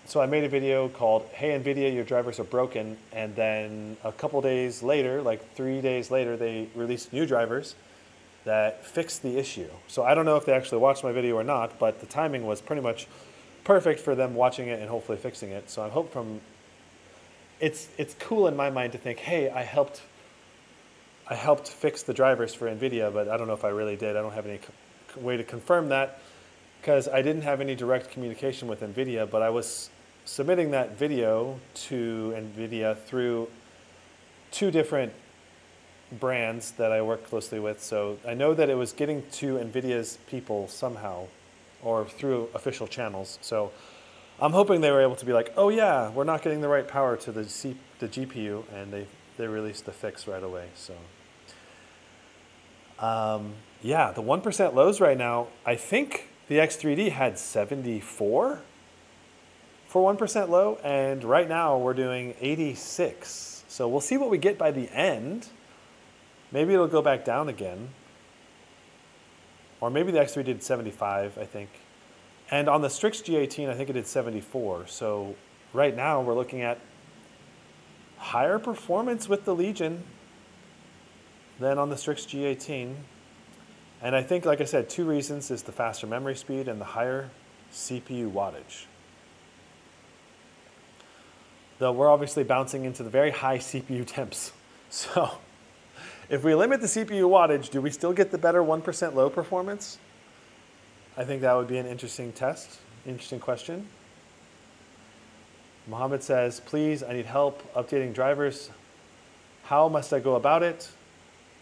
so I made a video called, hey NVIDIA, your drivers are broken. And then a couple days later, like 3 days later, they released new drivers that fixed the issue. So I don't know if they actually watched my video or not, but the timing was pretty much perfect for them watching it and hopefully fixing it. So I hope it's cool in my mind to think, hey, I helped fix the drivers for NVIDIA, but I don't know if I really did. I don't have any way to confirm that because I didn't have any direct communication with NVIDIA, but I was submitting that video to NVIDIA through 2 different brands that I work closely with. So I know that it was getting to NVIDIA's people somehow or through official channels. So I'm hoping they were able to be like, oh yeah, we're not getting the right power to the GPU, and they released the fix right away. So yeah, the 1% lows right now, I think the X3D had 74 for 1% low, and right now we're doing 86. So we'll see what we get by the end. Maybe it'll go back down again. Or maybe the X3 did 75, I think. And on the Strix G18, I think it did 74. So right now we're looking at higher performance with the Legion than on the Strix G18. And I think, like I said, two reasons is the faster memory speed and the higher CPU wattage. Though we're obviously bouncing into the very high CPU temps. So if we limit the CPU wattage, do we still get the better 1% low performance? I think that would be an interesting test, interesting question. Mohammed says, please, I need help updating drivers. How must I go about it?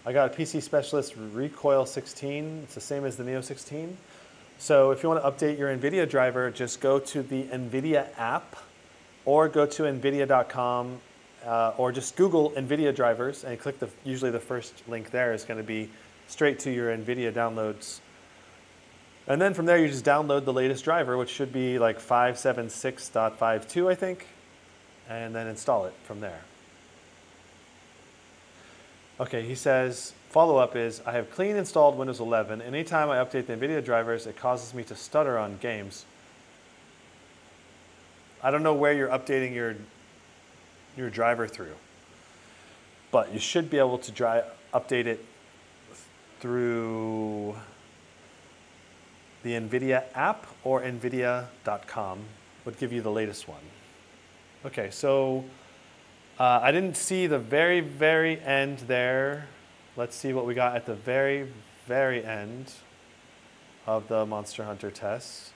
I got a PC Specialist Recoil 16. It's the same as the Neo 16. So if you want to update your NVIDIA driver, just go to the NVIDIA app or go to nvidia.com or just Google NVIDIA drivers and click usually the first link there is going to be straight to your NVIDIA downloads. And then from there, you just download the latest driver, which should be like 576.52, I think, and then install it from there. Okay, he says, follow-up is, I have clean installed Windows 11. Anytime I update the NVIDIA drivers, it causes me to stutter on games. I don't know where you're updating your driver through, but you should be able to update it through the NVIDIA app or nvidia.com would give you the latest one. Okay, so I didn't see the very, very end there. Let's see what we got at the very, very end of the Monster Hunter test.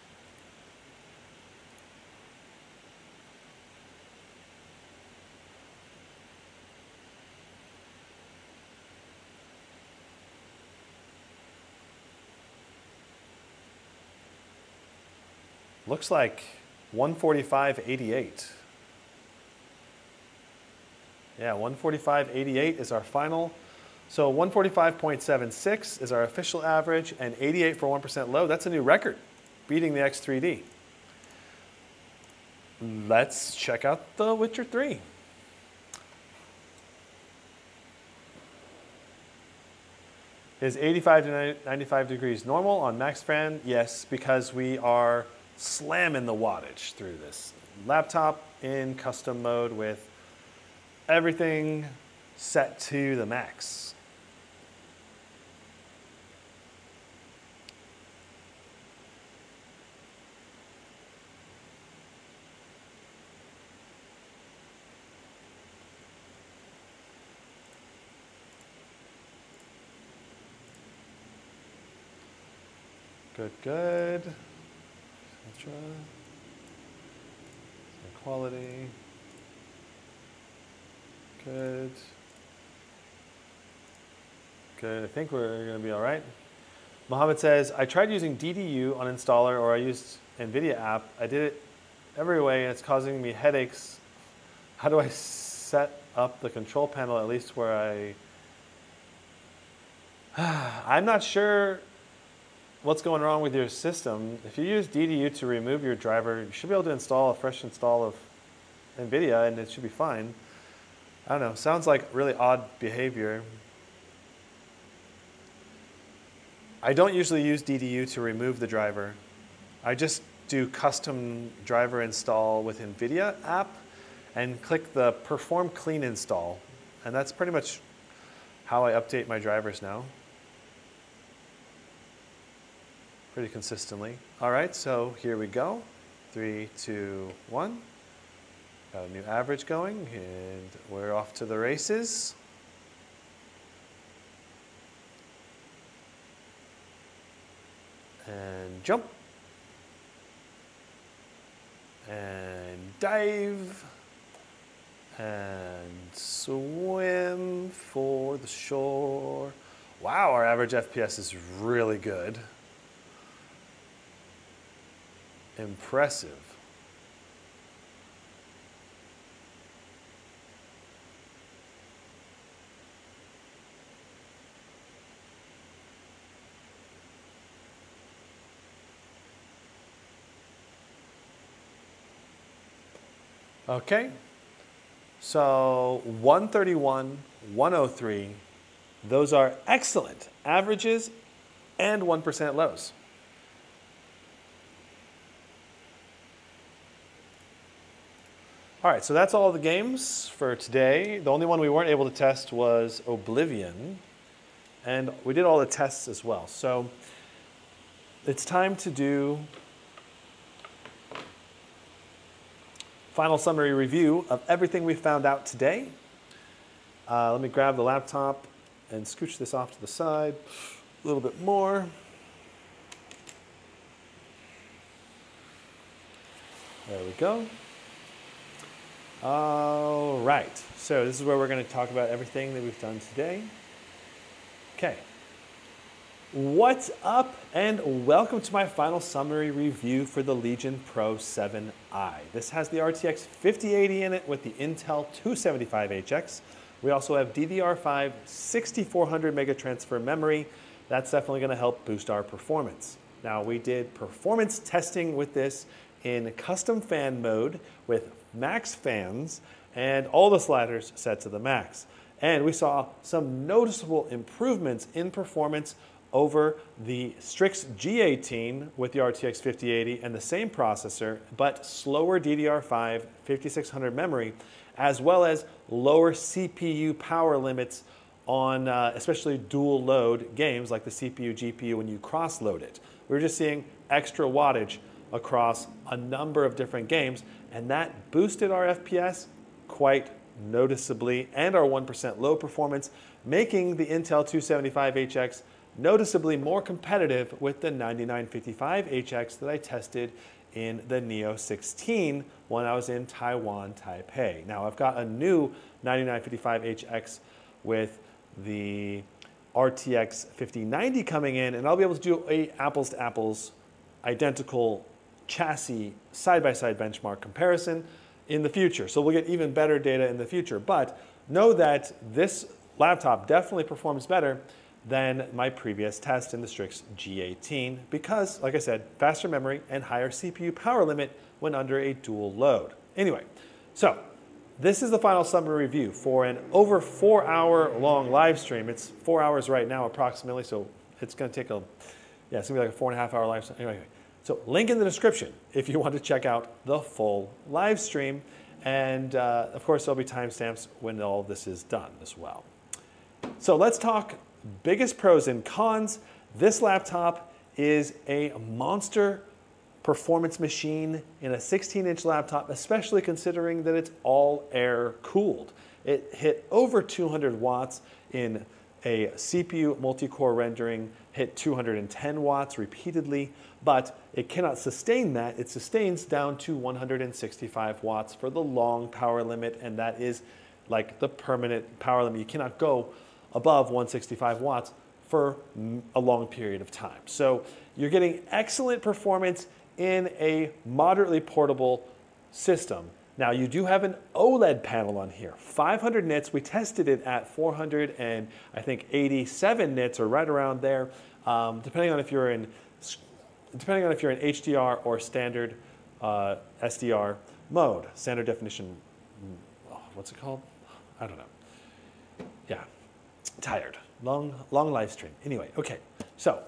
Looks like 145.88. Yeah, 145.88 is our final. So 145.76 is our official average, and 88 for 1% low. That's a new record, beating the X3D. Let's check out the Witcher 3. Is 85 to 95 degrees normal on max fan? Yes, because we are slamming the wattage through this. Laptop in custom mode with everything set to the max. Good, good. Ultra. Quality. Good. Good. I think we're going to be all right. Mohammed says, I tried using DDU on installer, or I used NVIDIA app. I did it every way, and it's causing me headaches. How do I set up the control panel, at least where I'm not sure what's going wrong with your system. If you use DDU to remove your driver, you should be able to install a fresh install of NVIDIA, and it should be fine. I don't know. Sounds like really odd behavior. I don't usually use DDU to remove the driver. I just do custom driver install with NVIDIA app and click the perform clean install. And that's pretty much how I update my drivers now. Pretty consistently. All right, so here we go. 3, 2, 1. Got a new average going, and we're off to the races. And jump. And dive. And swim for the shore. Wow, our average FPS is really good. Impressive. Okay, so 131, 103, those are excellent averages and 1% lows. All right, so that's all the games for today. The only one we weren't able to test was Oblivion, and we did all the tests as well. So it's time to do final summary review of everything we found out today. Let me grab the laptop and scooch this off to the side a little bit more. There we go. All right, so this is where we're going to talk about everything that we've done today. Okay, what's up, and welcome to my final summary review for the Legion Pro 7i. This has the RTX 5080 in it with the Intel 275HX. We also have DDR5 6400 mega transfer memory. That's definitely going to help boost our performance. Now, we did performance testing with this in custom fan mode with max fans and all the sliders set to the max. And we saw some noticeable improvements in performance over the Strix G18 with the RTX 5080 and the same processor, but slower DDR5 5600 memory, as well as lower CPU power limits on especially dual load games like the CPU, GPU when you cross load it. We were just seeing extra wattage across a number of different games, and that boosted our FPS quite noticeably and our 1% low performance, making the Intel 275HX noticeably more competitive with the 9955HX that I tested in the Neo 16 when I was in Taiwan, Taipei. Now I've got a new 9955HX with the RTX 5090 coming in, and I'll be able to do a apples to apples identical chassis side-by-side benchmark comparison in the future. So we'll get even better data in the future. But know that this laptop definitely performs better than my previous test in the Strix G18 because, like I said, faster memory and higher CPU power limit when under a dual load. Anyway, so this is the final summary review for an over 4 hour long live stream. It's 4 hours right now approximately, so it's going to take it's going to be like a 4.5 hour live stream. Anyway, so link in the description if you want to check out the full live stream. And of course, there'll be timestamps when all of this is done as well. So let's talk biggest pros and cons. This laptop is a monster performance machine in a 16-inch laptop, especially considering that it's all air cooled. It hit over 200 watts in a CPU multi-core rendering, hit 210 watts repeatedly, but it cannot sustain that. It sustains down to 165 watts for the long power limit, and that is like the permanent power limit. You cannot go above 165 watts for a long period of time. So you're getting excellent performance in a moderately portable system. Now you do have an OLED panel on here, 500 nits. We tested it at 400 and I think 87 nits or right around there, depending on if you're in HDR or standard SDR mode, standard definition. What's it called? I don't know. Yeah, tired. Long live stream. Anyway, okay. So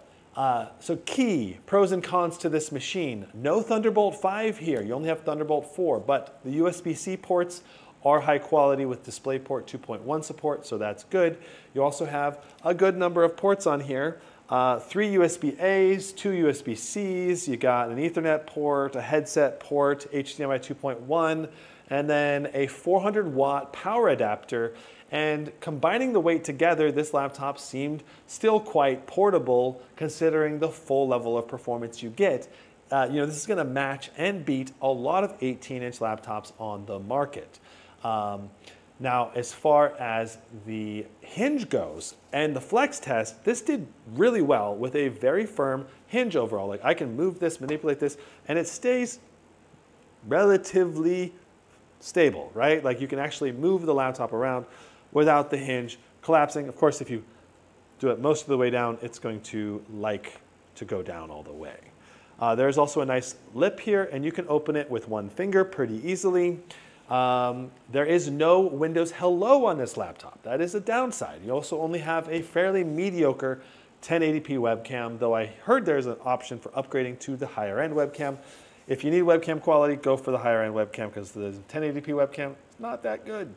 key pros and cons to this machine. No Thunderbolt 5 here. You only have Thunderbolt 4, but the USB-C ports are high quality with DisplayPort 2.1 support, so that's good. You also have a good number of ports on here. 3 USB-A's, 2 USB-C's, you got an Ethernet port, a headset port, HDMI 2.1, and then a 400-watt power adapter. And combining the weight together, this laptop seemed still quite portable considering the full level of performance you get. This is going to match and beat a lot of 18-inch laptops on the market. Now, as far as the hinge goes and the flex test, this did really well with a very firm hinge overall. Like I can move this, manipulate this, and it stays relatively stable, right? Like you can actually move the laptop around without the hinge collapsing. Of course, if you do it most of the way down, it's going to like to go down all the way. There's also a nice lip here, and you can open it with one finger pretty easily. There is no Windows Hello on this laptop. That is a downside. You also only have a fairly mediocre 1080p webcam, though I heard there's an option for upgrading to the higher end webcam. If you need webcam quality, go for the higher end webcam because the 1080p webcam is not that good.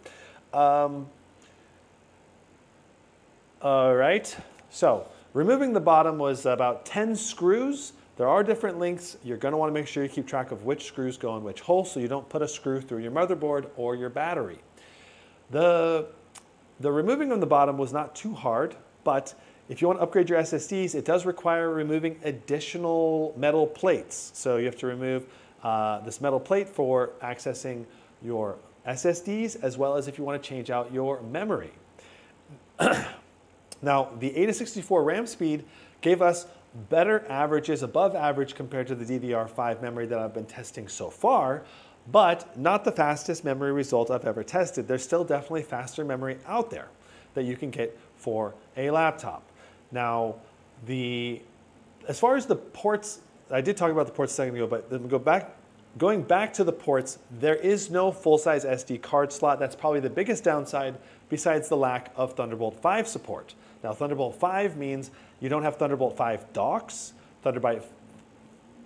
All right, so removing the bottom was about 10 screws. There are different lengths. You're going to want to make sure you keep track of which screws go in which hole so you don't put a screw through your motherboard or your battery. The removing of the bottom was not too hard, but if you want to upgrade your SSDs, it does require removing additional metal plates. So you have to remove this metal plate for accessing your SSDs, as well as if you want to change out your memory. Now, the 8 to 64 RAM speed gave us better averages, above average compared to the DDR5 memory that I've been testing so far, but not the fastest memory result I've ever tested. There's still definitely faster memory out there that you can get for a laptop. Now, as far as the ports, I did talk about the ports a second ago, but then going back to the ports, there is no full-size SD card slot. That's probably the biggest downside besides the lack of Thunderbolt 5 support. Now, Thunderbolt 5 means you don't have Thunderbolt 5 docks,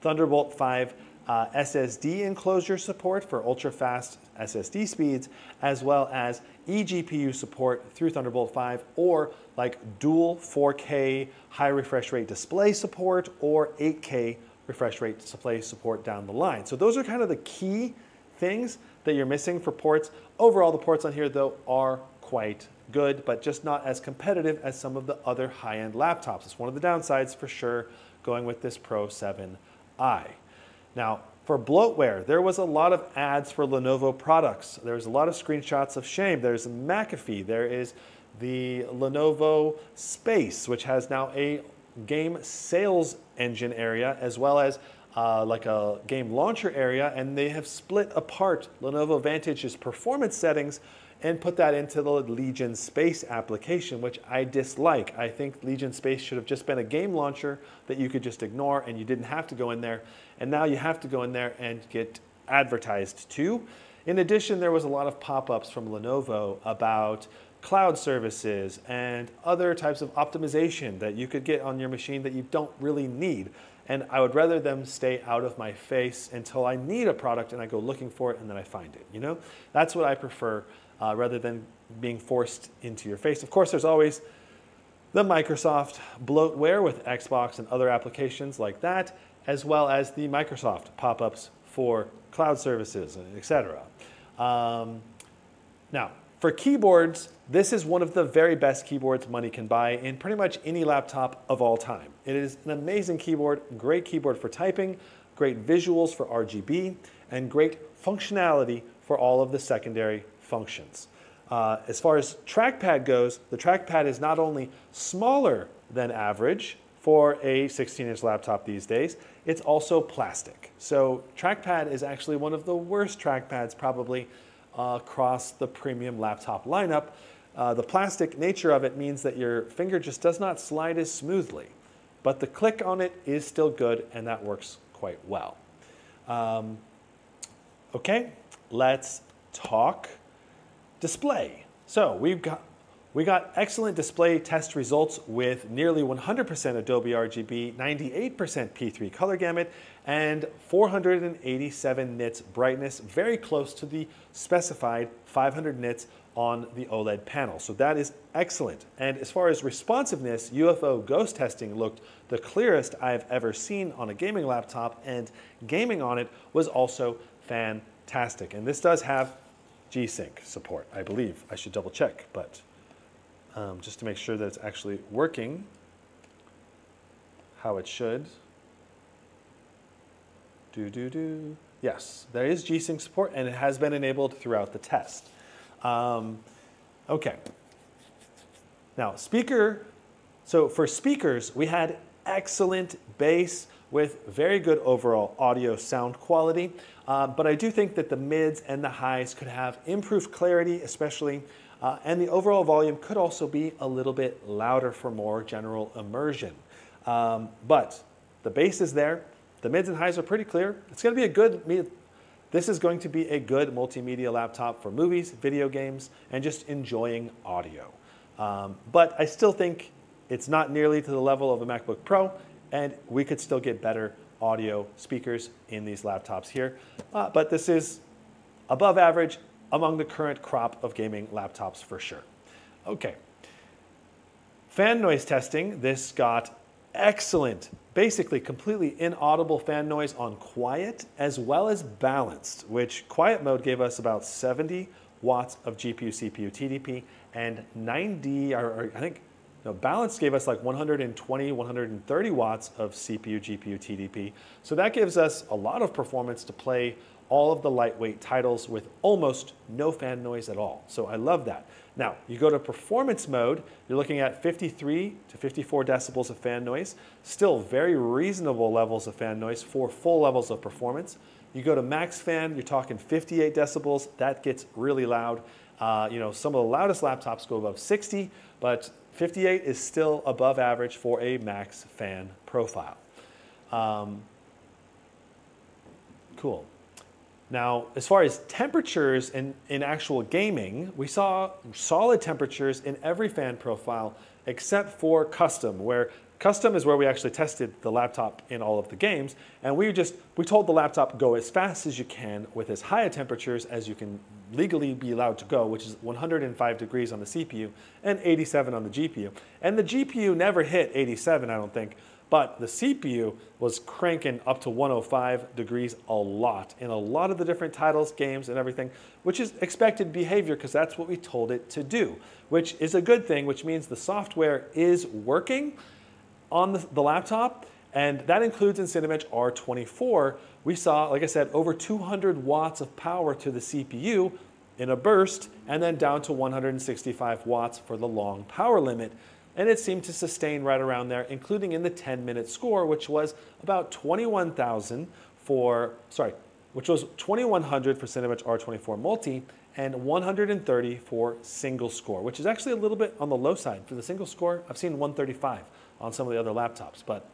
Thunderbolt 5 SSD enclosure support for ultra-fast SSD speeds, as well as eGPU support through Thunderbolt 5, or like dual 4K high refresh rate display support or 8K refresh rate display support down the line. So those are kind of the key things that you're missing for ports. Overall, the ports on here, though, are quite good, but just not as competitive as some of the other high-end laptops. It's one of the downsides for sure going with this Pro 7i. Now, for bloatware, there was a lot of ads for Lenovo products. There's a lot of screenshots of shame. There's McAfee. There is the Lenovo Space, which has now a game sales engine area, as well as like a game launcher area, and they have split apart Lenovo Vantage's performance settings and put that into the Legion Space application, which I dislike. I think Legion Space should have just been a game launcher that you could just ignore and you didn't have to go in there. And now you have to go in there and get advertised to. In addition, there was a lot of pop-ups from Lenovo about cloud services and other types of optimization that you could get on your machine that you don't really need. And I would rather them stay out of my face until I need a product and I go looking for it and then I find it, you know? That's what I prefer rather than being forced into your face. Of course, there's always the Microsoft bloatware with Xbox and other applications like that, as well as the Microsoft pop-ups for cloud services, etc. Now, for keyboards, this is one of the very best keyboards money can buy in pretty much any laptop of all time. It is an amazing keyboard, great keyboard for typing, great visuals for RGB, and great functionality for all of the secondary functions. As far as trackpad goes, the trackpad is not only smaller than average for a 16-inch laptop these days, it's also plastic. So trackpad is actually one of the worst trackpads probably across the premium laptop lineup. The plastic nature of it means that your finger just does not slide as smoothly, but the click on it is still good and that works quite well. Okay, let's talk display. So we got excellent display test results with nearly 100% Adobe RGB, 98% P3 color gamut, and 487 nits brightness, very close to the specified 500 nits on the OLED panel. So that is excellent. And as far as responsiveness, UFO ghost testing looked the clearest I've ever seen on a gaming laptop, and gaming on it was also fantastic. And this does have G-Sync support, I believe. I should double check, but just to make sure that it's actually working how it should. Yes, there is G-Sync support and it has been enabled throughout the test. Okay. Now, so for speakers, we had excellent bass with very good overall audio sound quality. But I do think that the mids and the highs could have improved clarity, especially, and the overall volume could also be a little bit louder for more general immersion. But the bass is there. The mids and highs are pretty clear. It's going to be this is going to be a good multimedia laptop for movies, video games, and just enjoying audio. But I still think it's not nearly to the level of a MacBook Pro, and we could still get better audio speakers in these laptops here. But this is above average among the current crop of gaming laptops for sure. Okay. Fan noise testing. This got excellent, basically completely inaudible fan noise on quiet as well as balanced, which quiet mode gave us about 70 watts of GPU, CPU, TDP, and 90, or I think, no, balanced gave us like 120, 130 watts of CPU, GPU, TDP. So that gives us a lot of performance to play all of the lightweight titles with almost no fan noise at all. So I love that. Now, you go to performance mode, you're looking at 53 to 54 decibels of fan noise, still very reasonable levels of fan noise for full levels of performance. You go to max fan, you're talking 58 decibels, that gets really loud. You know, some of the loudest laptops go above 60, but 58 is still above average for a max fan profile. Cool. Now, as far as temperatures in actual gaming, we saw solid temperatures in every fan profile except for custom, where custom is where we actually tested the laptop in all of the games, and we told the laptop go as fast as you can with as high a temperatures as you can legally be allowed to go, which is 105 degrees on the CPU and 87 on the GPU. And the GPU never hit 87, I don't think, but the CPU was cranking up to 105 degrees a lot in a lot of the different titles, games, and everything, which is expected behavior because that's what we told it to do, which is a good thing, which means the software is working on the laptop, and that includes in Cinebench R24. We saw, like I said, over 200 watts of power to the CPU in a burst, and then down to 165 watts for the long power limit. And it seemed to sustain right around there, including in the 10-minute score, which was about 21,000 which was 2,100 for Cinebench R24 Multi and 130 for single score, which is actually a little bit on the low side. For the single score, I've seen 135 on some of the other laptops, but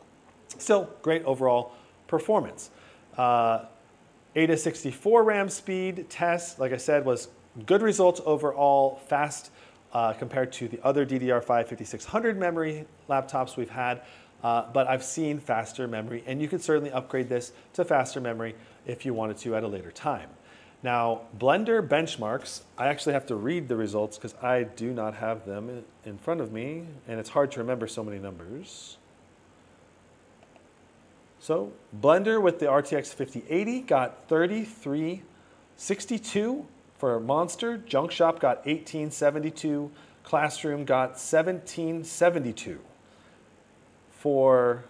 still great overall performance. ATA 64 RAM speed test, like I said, was good results overall, fast compared to the other DDR5 5600 memory laptops we've had, but I've seen faster memory, and you could certainly upgrade this to faster memory if you wanted to at a later time. Now, Blender benchmarks, I actually have to read the results because I do not have them in front of me, and it's hard to remember so many numbers. So, Blender with the RTX 5080 got 3362 for Monster, Junk Shop got 1872, Classroom got 1772. For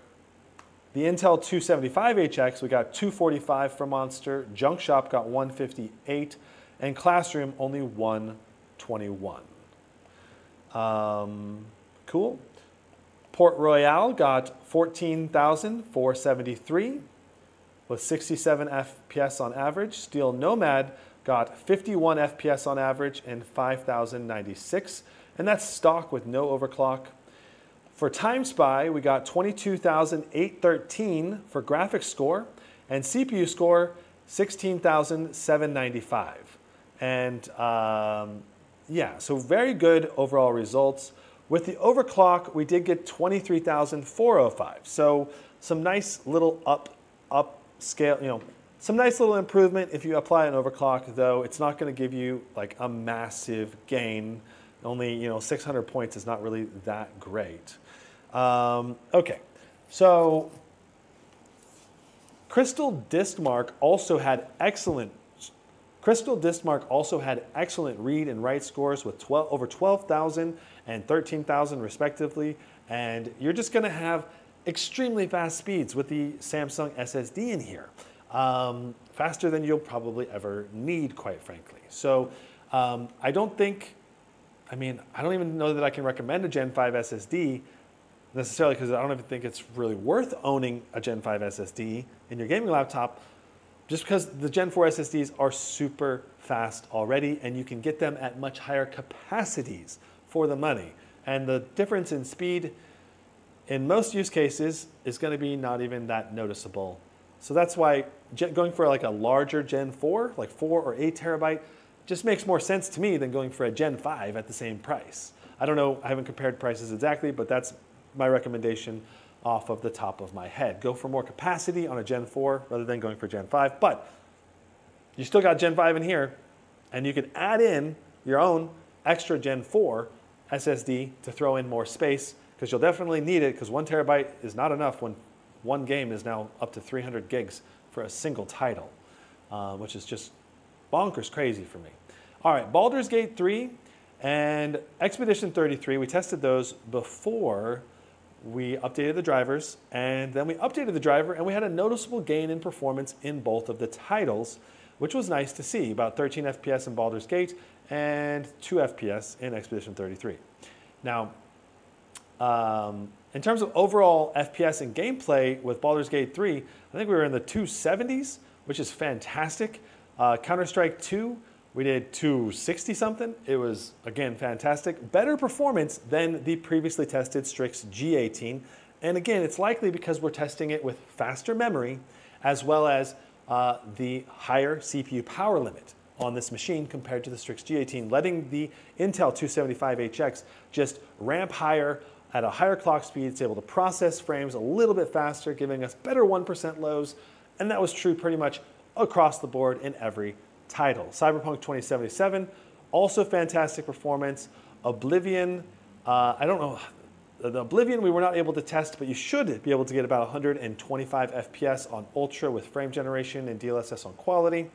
the Intel 275HX, we got 245 for Monster, Junk Shop got 158, and Classroom only 121. Cool. Port Royale got 14,473 with 67 FPS on average. Steel Nomad got 51 FPS on average and 5,096, and that's stock with no overclock. For Time Spy, we got 22,813 for graphics score, and CPU score 16,795. And yeah, so very good overall results. With the overclock, we did get 23,405. So some nice little upscale, you know, some nice little improvement if you apply an overclock, though it's not going to give you like a massive gain. Only, you know, 600 points is not really that great. Okay, so CrystalDiskMark also had excellent read and write scores with over 12,000 and 13,000 respectively, and you're just going to have extremely fast speeds with the Samsung SSD in here. Faster than you'll probably ever need, quite frankly. So I don't even know that I can recommend a Gen 5 SSD necessarily, because I don't even think it's really worth owning a Gen 5 SSD in your gaming laptop, just because the Gen 4 SSDs are super fast already, and you can get them at much higher capacities for the money. And the difference in speed in most use cases is going to be not even that noticeable. So that's why going for like a larger Gen 4, like 4 or 8 terabyte, just makes more sense to me than going for a Gen 5 at the same price. I don't know, I haven't compared prices exactly, but that's my recommendation off of the top of my head. Go for more capacity on a Gen 4 rather than going for Gen 5, but you still got Gen 5 in here, and you can add in your own extra Gen 4 SSD to throw in more space, because you'll definitely need it, because 1 terabyte is not enough when one game is now up to 300 gigs for a single title, which is just bonkers crazy for me. All right, Baldur's Gate 3 and Expedition 33, we tested those before we updated the drivers, and then we updated the driver, and we had a noticeable gain in performance in both of the titles, which was nice to see, about 13 FPS in Baldur's Gate and 2 FPS in Expedition 33. Now, in terms of overall FPS and gameplay with Baldur's Gate 3, I think we were in the 270s, which is fantastic. Counter-Strike 2, we did 260 something. It was, again, fantastic. Better performance than the previously tested Strix G18. And again, it's likely because we're testing it with faster memory, as well as the higher CPU power limit on this machine compared to the Strix G18, letting the Intel 275HX just ramp higher at a higher clock speed. It's able to process frames a little bit faster, giving us better 1% lows, and that was true pretty much across the board in every title. Cyberpunk 2077, also fantastic performance. Oblivion, I don't know, the Oblivion we were not able to test, but you should be able to get about 125 FPS on Ultra with frame generation and DLSS on quality.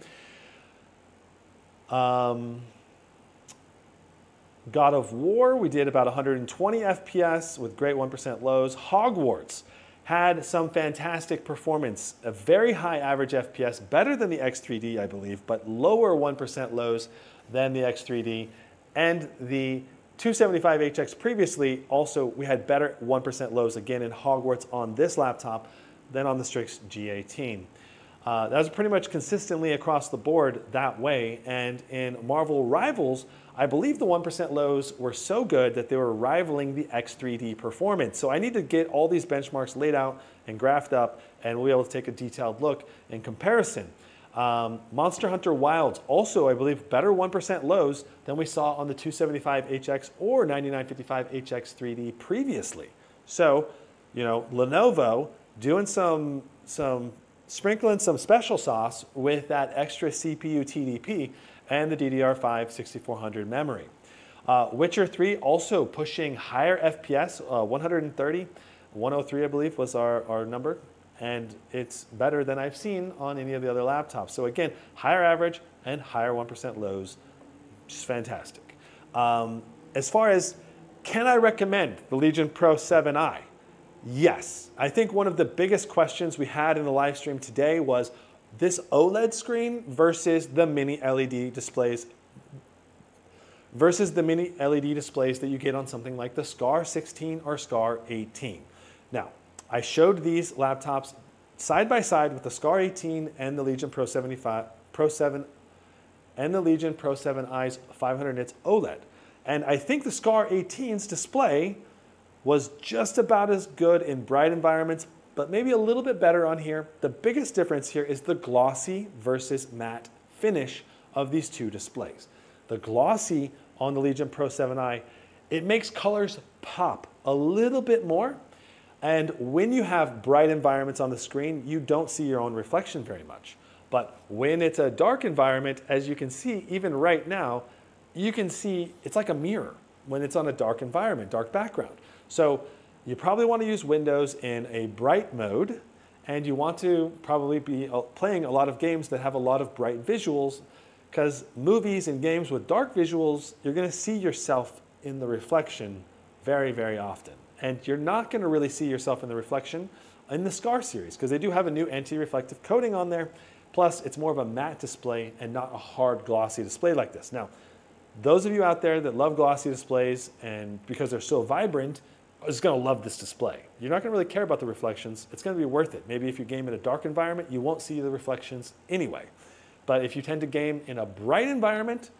God of War, we did about 120 FPS with great 1% lows. Hogwarts had some fantastic performance, a very high average FPS, better than the X3D, I believe, but lower 1% lows than the X3D. And the 275HX previously, also, we had better 1% lows again in Hogwarts on this laptop than on the Strix G18. That was pretty much consistently across the board that way. And in Marvel Rivals, I believe the 1% lows were so good that they were rivaling the X3D performance. So I need to get all these benchmarks laid out and graphed up, and we'll be able to take a detailed look in comparison. Monster Hunter Wilds, also, I believe, better 1% lows than we saw on the 275HX or 9955HX 3D previously. So, you know, Lenovo doing some sprinkling some special sauce with that extra CPU TDP and the DDR5 6400 memory. Witcher 3 also pushing higher FPS, 130, 103 I believe was our number, and it's better than I've seen on any of the other laptops. So again, higher average and higher 1% lows, just fantastic. As far as can I recommend the Legion Pro 7i? Yes. I think one of the biggest questions we had in the live stream today was this OLED screen versus the mini LED displays that you get on something like the Scar 16 or Scar 18. Now, I showed these laptops side by side with the Scar 18 and the Legion Pro 7 and the Legion Pro 7i's 500 nits OLED. And I think the Scar 18's display was just about as good in bright environments, but maybe a little bit better on here. The biggest difference here is the glossy versus matte finish of these two displays. The glossy on the Legion Pro 7i, it makes colors pop a little bit more. And when you have bright environments on the screen, you don't see your own reflection very much. But when it's a dark environment, as you can see, even right now, you can see it's like a mirror when it's on a dark environment, dark background. So you probably want to use Windows in a bright mode, and you want to probably be playing a lot of games that have a lot of bright visuals, because movies and games with dark visuals, you're going to see yourself in the reflection very, very often. And you're not going to really see yourself in the reflection in the Scar series, because they do have a new anti-reflective coating on there. Plus, it's more of a matte display and not a hard glossy display like this. Now, those of you out there that love glossy displays, and because they're so vibrant, is going to love this display. You're not going to really care about the reflections. It's going to be worth it. Maybe if you game in a dark environment, you won't see the reflections anyway. But if you tend to game in a bright environment,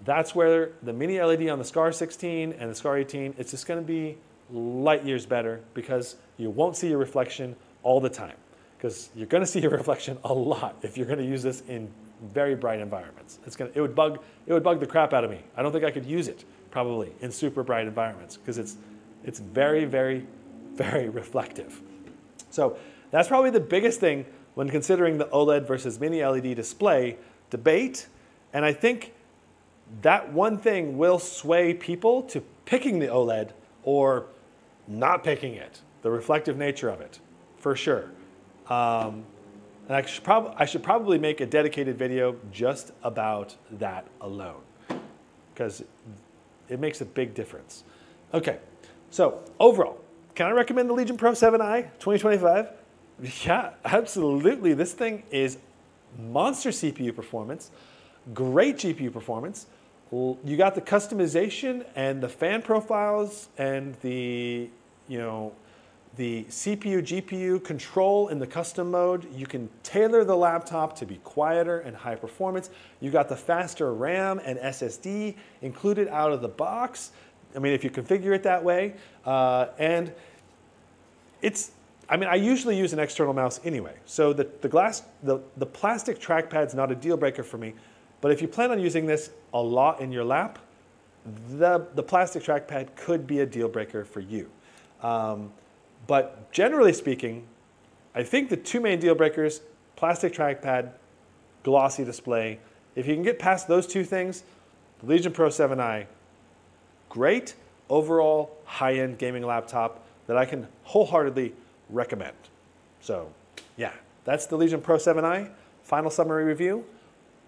that's where the mini LED on the Scar 16 and the Scar 18, it's just going to be light years better, because you won't see your reflection all the time. Because you're going to see your reflection a lot if you're going to use this in very bright environments. It would bug the crap out of me. I don't think I could use it probably in super bright environments, because it's very, very very reflective. So that's probably the biggest thing when considering the OLED versus mini LED display debate. And I think that one thing will sway people to picking the OLED or not picking it, the reflective nature of it, for sure. And I should probably make a dedicated video just about that alone, because it makes a big difference. Okay, so overall, can I recommend the Legion Pro 7i 2025? Yeah, absolutely. This thing is monster CPU performance, great GPU performance. You got the customization and the fan profiles and the, the CPU, GPU control in the custom mode. You can tailor the laptop to be quieter and high performance. You got the faster RAM and SSD included out of the box. I mean, if you configure it that way. And I usually use an external mouse anyway. So the plastic trackpad's not a deal breaker for me. But if you plan on using this a lot in your lap, the plastic trackpad could be a deal breaker for you. But generally speaking, I think the two main deal breakers, plastic trackpad, glossy display. If you can get past those two things, the Legion Pro 7i, great overall high-end gaming laptop that I can wholeheartedly recommend. So yeah, that's the Legion Pro 7i, final summary review.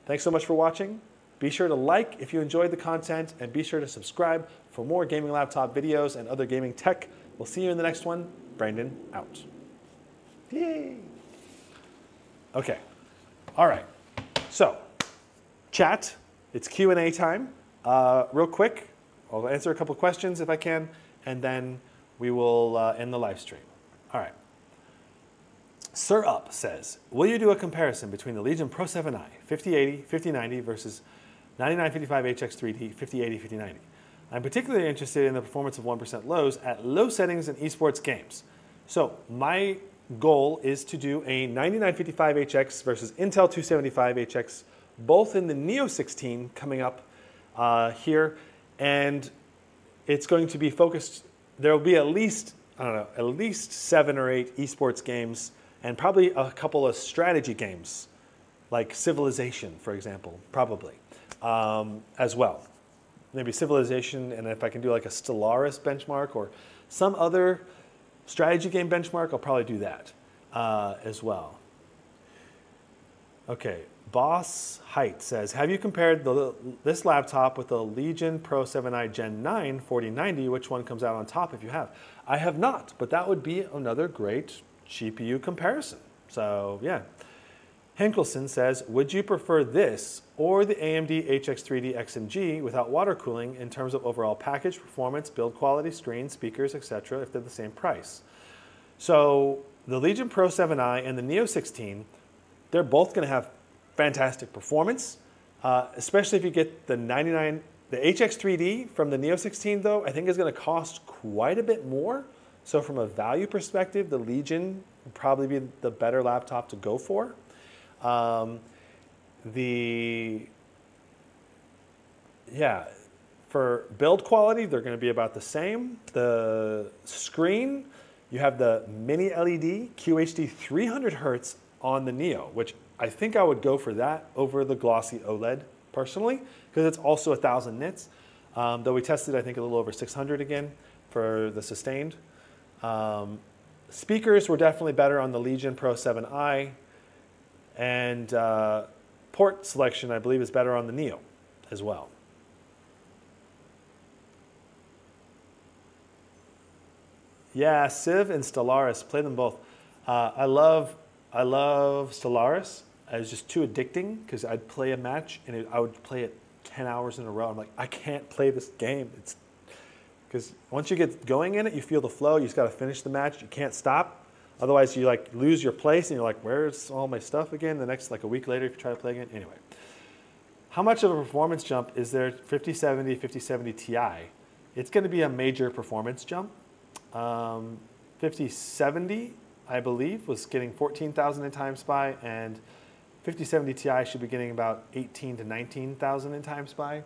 Thanks so much for watching. Be sure to like if you enjoyed the content, and be sure to subscribe for more gaming laptop videos and other gaming tech. We'll see you in the next one. Brandon out. Yay. Okay. All right. So, chat. It's Q&A time. Real quick, I'll answer a couple questions if I can, and then we will end the live stream. All right. Sir Up says, will you do a comparison between the Legion Pro 7i 5080, 5090 versus 9955HX3D 5080, 5090? I'm particularly interested in the performance of 1% lows at low settings in esports games. So my goal is to do a 9955HX versus Intel 275HX, both in the Neo 16 coming up here. And it's going to be focused, there will be at least 7 or 8 esports games and probably a couple of strategy games, like Civilization, for example, probably, as well. Maybe Civilization, and if I can do like a Stellaris benchmark or some other strategy game benchmark, I'll probably do that as well. Okay, Boss Height says, have you compared this laptop with the Legion Pro 7i Gen 9 4090? Which one comes out on top if you have? I have not, but that would be another great GPU comparison. So yeah. Henkelson says, would you prefer this or the AMD HX3D XMG without water cooling in terms of overall package, performance, build quality, screen, speakers, etc. if they're the same price? So the Legion Pro 7i and the Neo 16, they're both going to have fantastic performance, especially if you get the HX3D from the Neo 16 though, I think is going to cost quite a bit more. So from a value perspective, the Legion would probably be the better laptop to go for. For build quality, they're going to be about the same. The screen, you have the mini LED QHD 300 Hertz on the Neo, which I think I would go for that over the glossy OLED personally, because it's also 1000 nits. Though we tested, I think, a little over 600 again for the sustained. Speakers were definitely better on the Legion Pro 7i, and port selection, I believe, is better on the Neo as well. Yeah, Civ and Stellaris, play them both. I love Stellaris. It was just too addicting because I'd play a match and I would play it 10 hours in a row. I'm like, I can't play this game. It's because once you get going in it, you feel the flow. You just got to finish the match. You can't stop. Otherwise, you like lose your place and you're like, where's all my stuff again? The next, like a week later, if you try to play again. Anyway, how much of a performance jump is there 5070, 5070 Ti? It's going to be a major performance jump. 5070, I believe, was getting 14,000 in time spy, and 5070 Ti should be getting about 18 to 19,000 in time spy.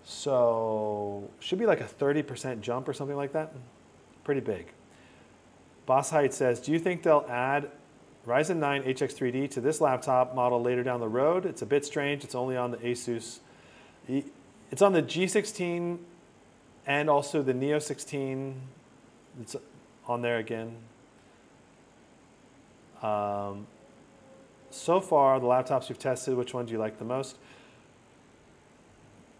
So should be like a 30% jump or something like that. Pretty big. Boss Height says, do you think they'll add Ryzen 9 HX3D to this laptop model later down the road? It's a bit strange. It's only on the Asus. It's on the G16 and also the Neo 16. It's on there again. So far, the laptops we've tested, which one do you like the most?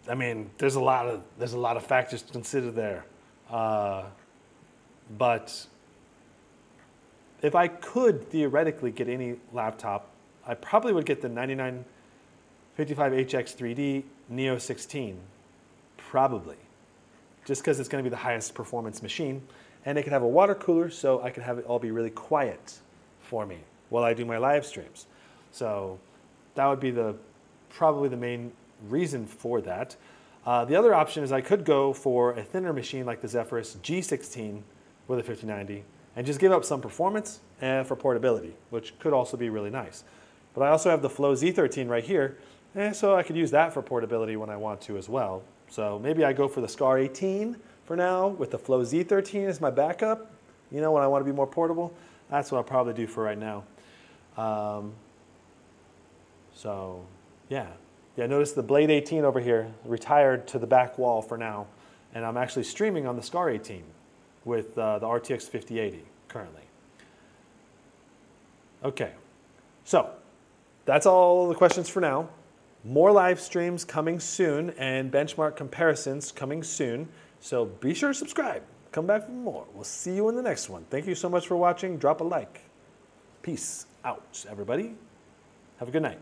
I mean, there's a lot of factors to consider there. But if I could theoretically get any laptop, I probably would get the 9955HX3D Neo 16, probably, just because it's going to be the highest performance machine, and it could have a water cooler, so I could have it all be really quiet for me while I do my live streams. So that would be probably the main reason for that. The other option is I could go for a thinner machine like the Zephyrus G16 with a 5090 and just give up some performance for portability, which could also be really nice. But I also have the Flow Z13 right here, so I could use that for portability when I want to as well. So maybe I go for the Scar 18 for now with the Flow Z13 as my backup. You know, when I want to be more portable, that's what I'll probably do for right now. So yeah, notice the Blade 18 over here retired to the back wall for now, and I'm actually streaming on the Scar 18 with the RTX 5080 currently. Okay, so that's all the questions for now. More live streams coming soon and benchmark comparisons coming soon. So be sure to subscribe. Come back for more. We'll see you in the next one. Thank you so much for watching. Drop a like. Peace out, everybody. Have a good night.